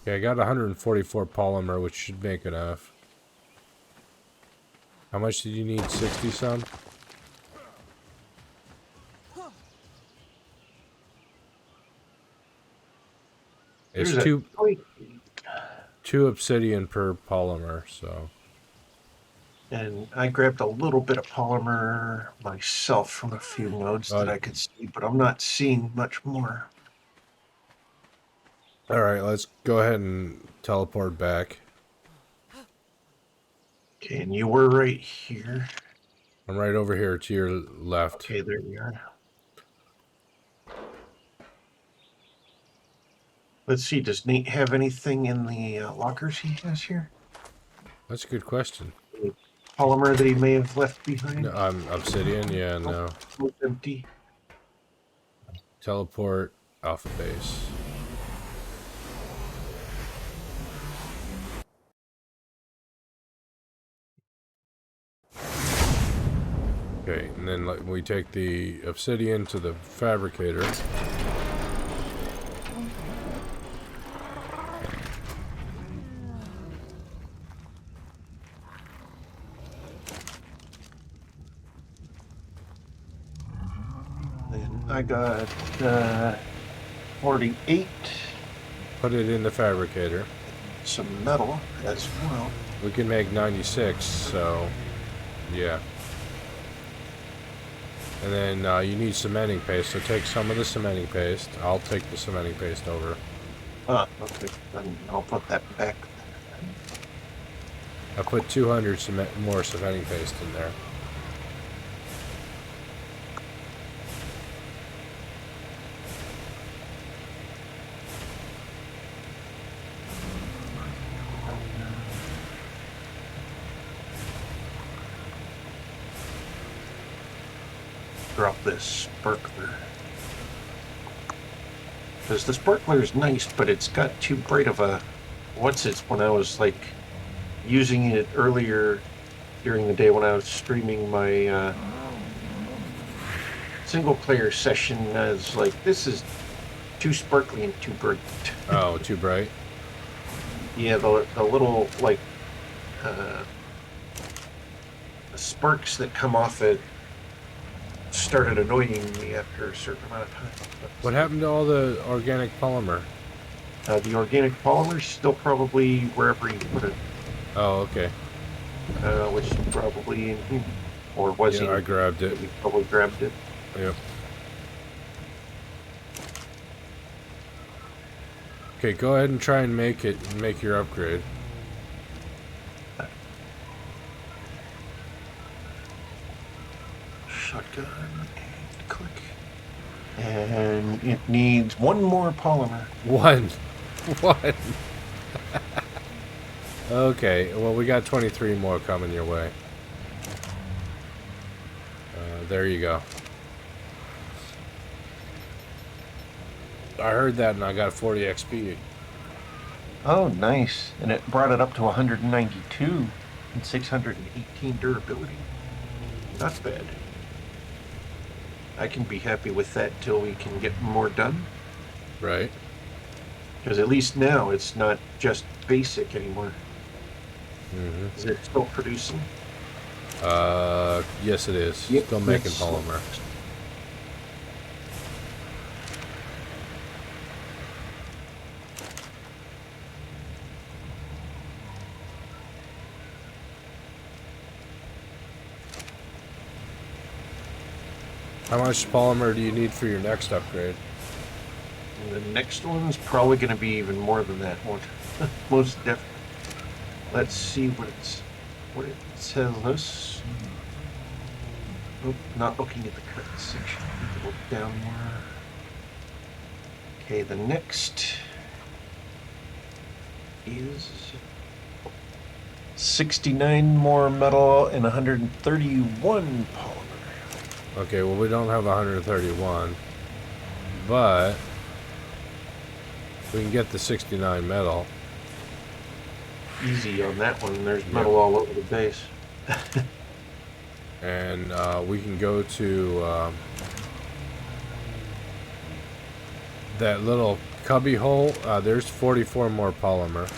Okay, I got 144 polymer, which should make enough. How much did you need? 60 some? It's two obsidian per polymer, so. And I grabbed a little bit of polymer myself from a few nodes that I could see, but I'm not seeing much more. Alright, let's go ahead and teleport back. Okay, and you were right here. I'm right over here to your left. Okay, there we are. Let's see, does Nate have anything in the lockers he has here? That's a good question. Polymer that he may have left behind? No, obsidian? Yeah, no. It's empty. Teleport alpha base. Okay, and then we take the obsidian to the fabricator. Then I got 48. Put it in the fabricator. Some metal as well. We can make 96, so yeah. And then you need cementing paste, so take some of the cementing paste. I'll take the cementing paste over. Okay. Then I'll put that back. I put 200 more cementing paste in there. Drop this sparkler. Because the sparkler is nice, but it's got too bright of a... when I was like using it earlier during the day when I was streaming my single player session, I was like, this is too sparkly and too bright. Oh, too bright? Yeah, the little like sparks that come off it started annoying me after a certain amount of time. What happened to all the organic polymer? The organic polymer is still probably wherever you put it. Oh, okay. Which is probably in here. Or was Yeah, I grabbed it. You probably grabbed it. Yep. Okay, go ahead and try and make your upgrade. Shotgun and click. And it needs one more polymer. One. Okay, well, we got 23 more coming your way. There you go. I heard that and I got 40 XP. Oh, nice. And it brought it up to 192 and 618 durability. Not bad. I can be happy with that till we can get more done. Right. Because at least now it's not just basic anymore. Mm-hmm. Is it still producing? Yes, it is. Yep, Still making it's slow. polymer. How much polymer do you need for your next upgrade? And the next one's probably going to be even more than that one. Most definitely. Let's see what it tells us. Oh, not looking at the correct section. Need to look down more. Okay, the next is 69 more metal and 131 polymer. Okay, well, we don't have 131, but we can get the 69 metal. Easy on that one. There's metal all over the base. And we can go to that little cubby hole. There's 44 more polymer.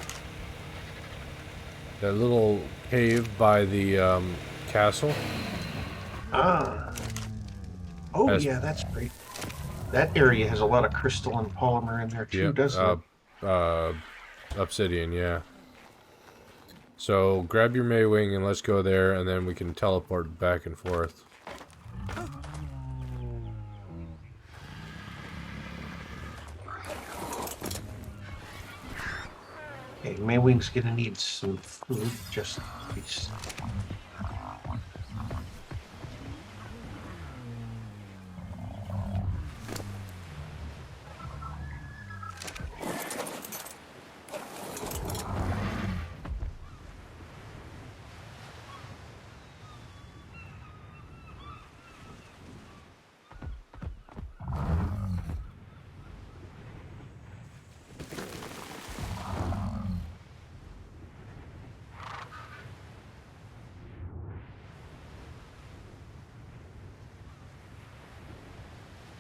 That little cave by the castle. Ah. Oh, Has- yeah, that's great. That area has a lot of crystal and polymer in there too, Yep, doesn't it? obsidian, yeah. So grab your Maywing and let's go there, and then we can teleport back and forth. Okay, Maywing's gonna need some food just in case.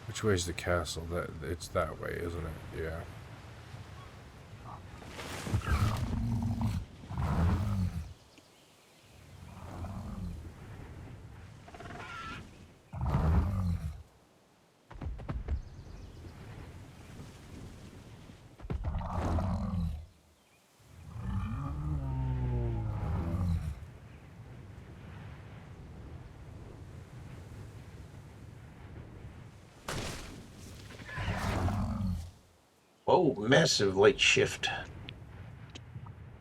Which way is the castle? It's that way, isn't it? Yeah. Oh, massive light shift.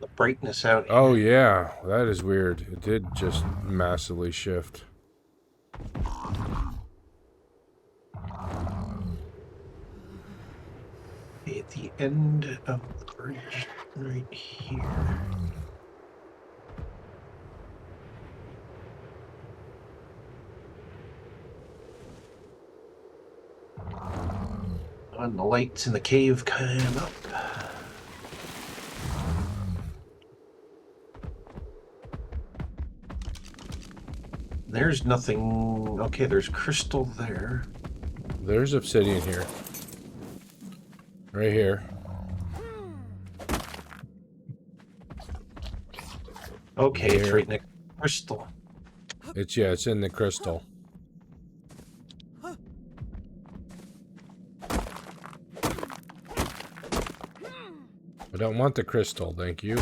The brightness out here. Oh yeah, that is weird. It did just massively shift. At the end of the bridge, right here. On the lights in the cave came up. There's nothing. Okay, there's crystal there. There's obsidian here. Right here. Okay, it's Here. right next to crystal. It's in the crystal. I don't want the crystal, thank you.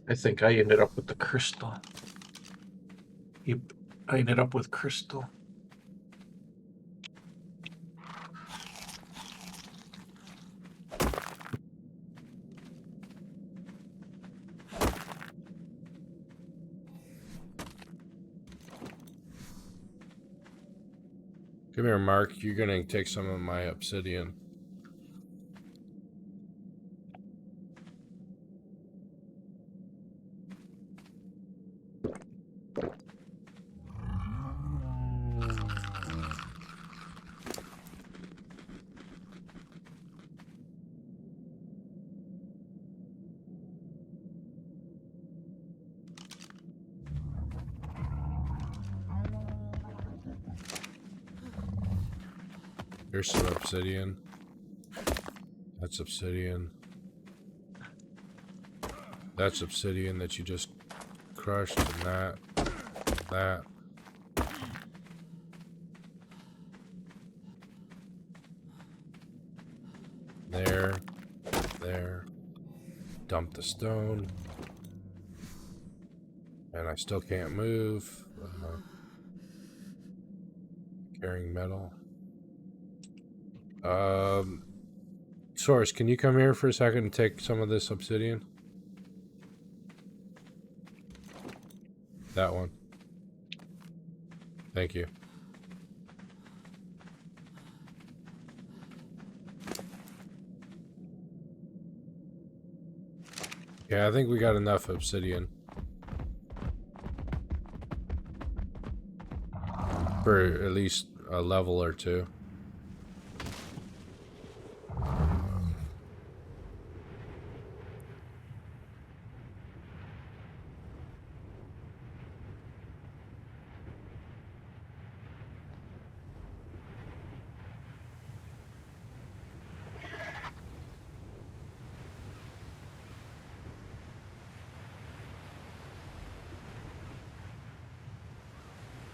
I think I ended up with the crystal. Yep, I ended up with crystal. Come here, Mark. You're gonna take some of my obsidian. Here's some obsidian. That's obsidian. That's obsidian that you just crushed, and that. There. Dump the stone. And I still can't move. Carrying metal. Source, can you come here for a second and take some of this obsidian? That one. Thank you. Yeah, I think we got enough obsidian. For at least a level or two.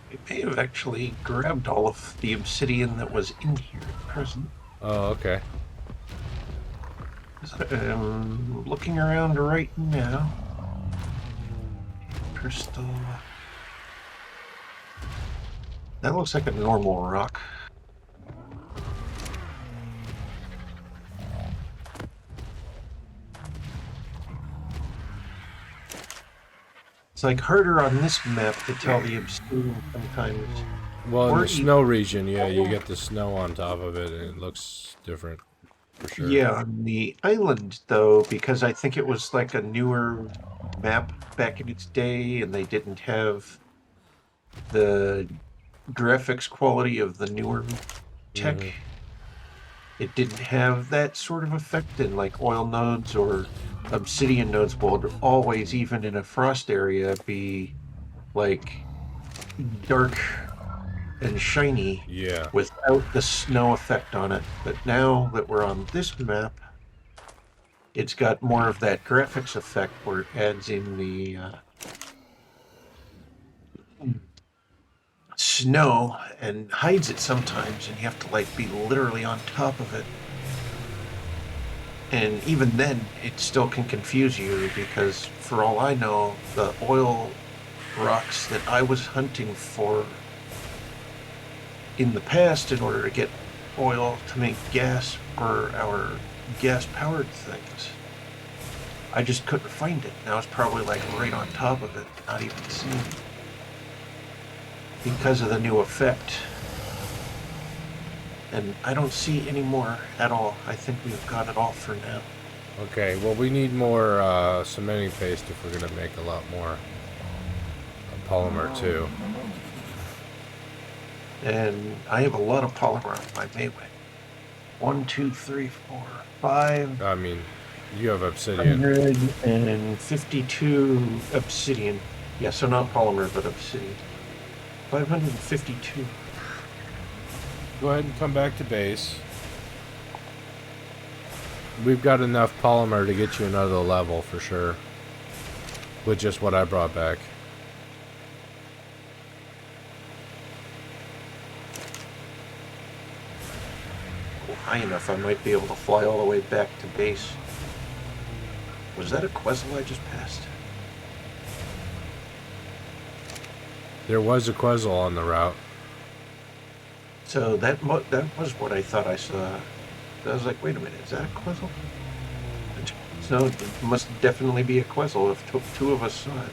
I may have actually grabbed all of the obsidian that was in here at present. Oh, okay. I'm looking around right now. Crystal. That looks like a normal rock. It's like harder on this map to tell the obsidian sometimes. Well, in Or the snow region, yeah, you get the snow on top of it, and it looks different, for sure. Yeah, on the island, though, because I think it was like a newer map back in its day, and they didn't have the graphics quality of the newer tech. Mhm. It didn't have that sort of effect, and like oil nodes or obsidian nodes will always, even in a frost area, be like dark and shiny Yeah. without the snow effect on it. But now that we're on this map, it's got more of that graphics effect where it adds in the snow and hides it sometimes, and you have to like be literally on top of it. And even then, it still can confuse you because, for all I know, the oil rocks that I was hunting for in the past in order to get oil to make gas for our gas-powered things, I just couldn't find it. Now it's probably like right on top of it, not even seen. Because of the new effect. And I don't see any more at all. I think we've got it all for now. Okay, well, we need more cementing paste if we're going to make a lot more polymer, too. And I have a lot of polymer on my Mayway. 1, 2, 3, 4, 5. I mean, you have obsidian. 152 obsidian. Yeah, so not polymer, but obsidian. 552. Go ahead and come back to base. We've got enough polymer to get you another level for sure. With just what I brought back. High enough, I might be able to fly all the way back to base. Was that a Quetzal I just passed? There was a Quetzal on the route. So that was what I thought I saw. I was like, wait a minute, is that a Quetzal? So it must definitely be a Quetzal if two of us saw it.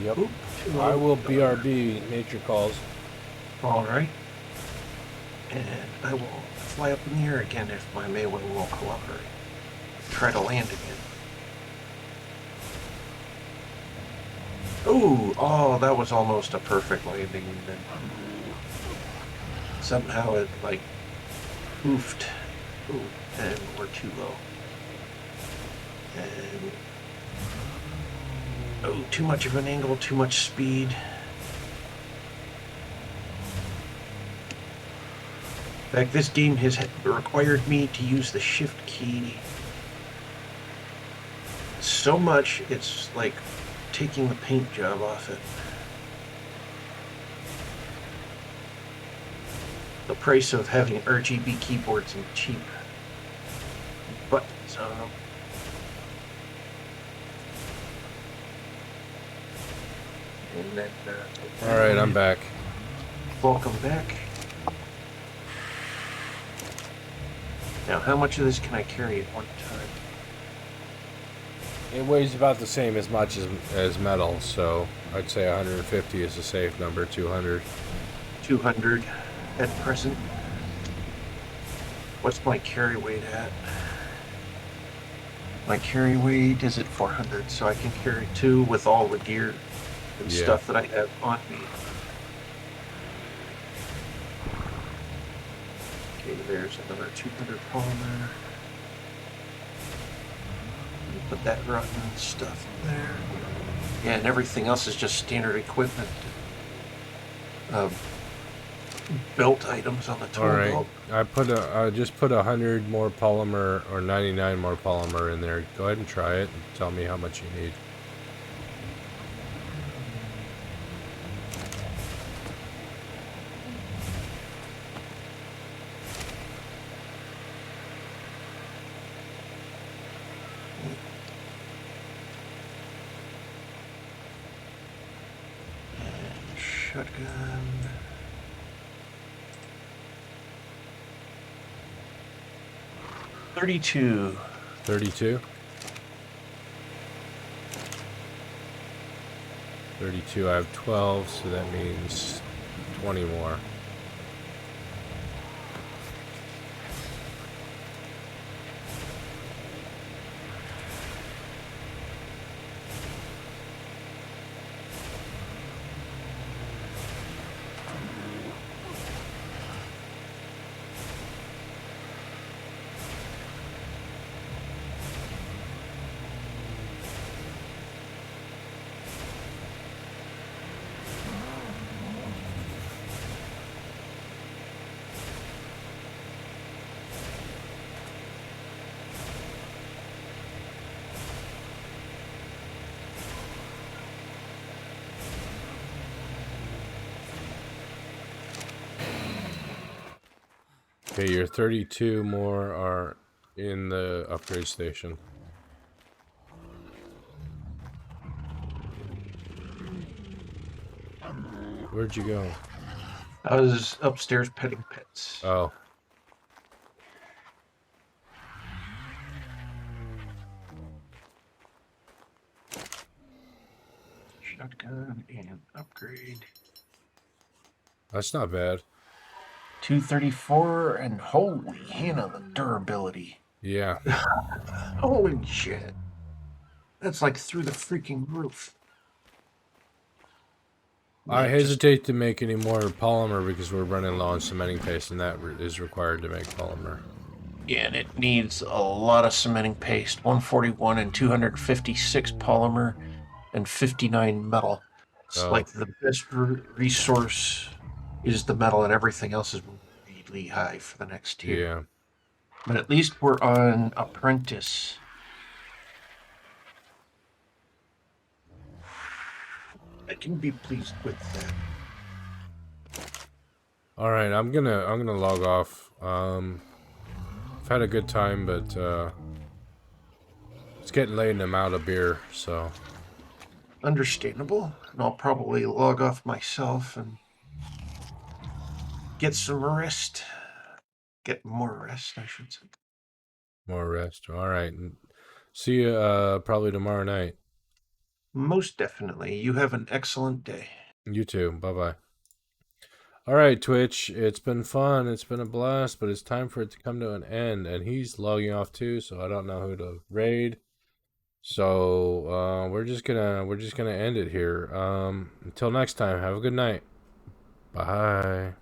Yep. Oop, I will BRB nature calls. All right. And I will fly up in the air again if my Mayway won't cooperate. Try to land again. Ooh, oh, that was almost a perfect landing. Then somehow it like oofed. Ooh, and we're too low. And oh, too much of an angle, too much speed. In fact, this game has required me to use the shift key so much, it's like taking the paint job off it. The price of having RGB keyboards and cheap buttons on them. And then, All right, I'm back. welcome back. Now, how much of this can I carry at one time? It weighs about the same as much as metal, so I'd say 150 is a safe number. 200. 200 at present. What's my carry weight at? My carry weight is at 400, so I can carry 2 with all the gear and Yeah. stuff that I have on me. Okay, there's another 200 polymer. Put that rotten stuff in there. Yeah, and everything else is just standard equipment. Belt items on the tool All right, belt. I just put 100 more polymer or 99 more polymer in there. Go ahead and try it and tell me how much you need. Shotgun. $32. 32. 32. I have 12, so that means 20 more. Okay, your 32 more are in the upgrade station. Where'd you go? I was upstairs petting pets. Oh. Shotgun and upgrade. That's not bad. 234 and holy Hannah, the durability. Yeah. Holy shit. That's like through the freaking roof. I Yeah, just- hesitate to make any more polymer because we're running low on cementing paste, and that is required to make polymer. Yeah, and it needs a lot of cementing paste. 141 and 256 polymer and 59 metal. It's Oh. like the best resource is the metal, and everything else is really high for the next tier. Yeah. But at least we're on apprentice. I can be pleased with that. All right, I'm gonna log off. I've had a good time, but it's getting late and I'm out of beer, so Understandable. And I'll probably log off myself and get some rest. Get more rest, I should say. more rest. All right, see you probably tomorrow night. Most definitely. You have an excellent day. You too. Bye bye. All right, Twitch. It's been fun. It's been a blast, but it's time for it to come to an end. And he's logging off too, so I don't know who to raid. So we're just gonna end it here. Until next time. Have a good night. Bye.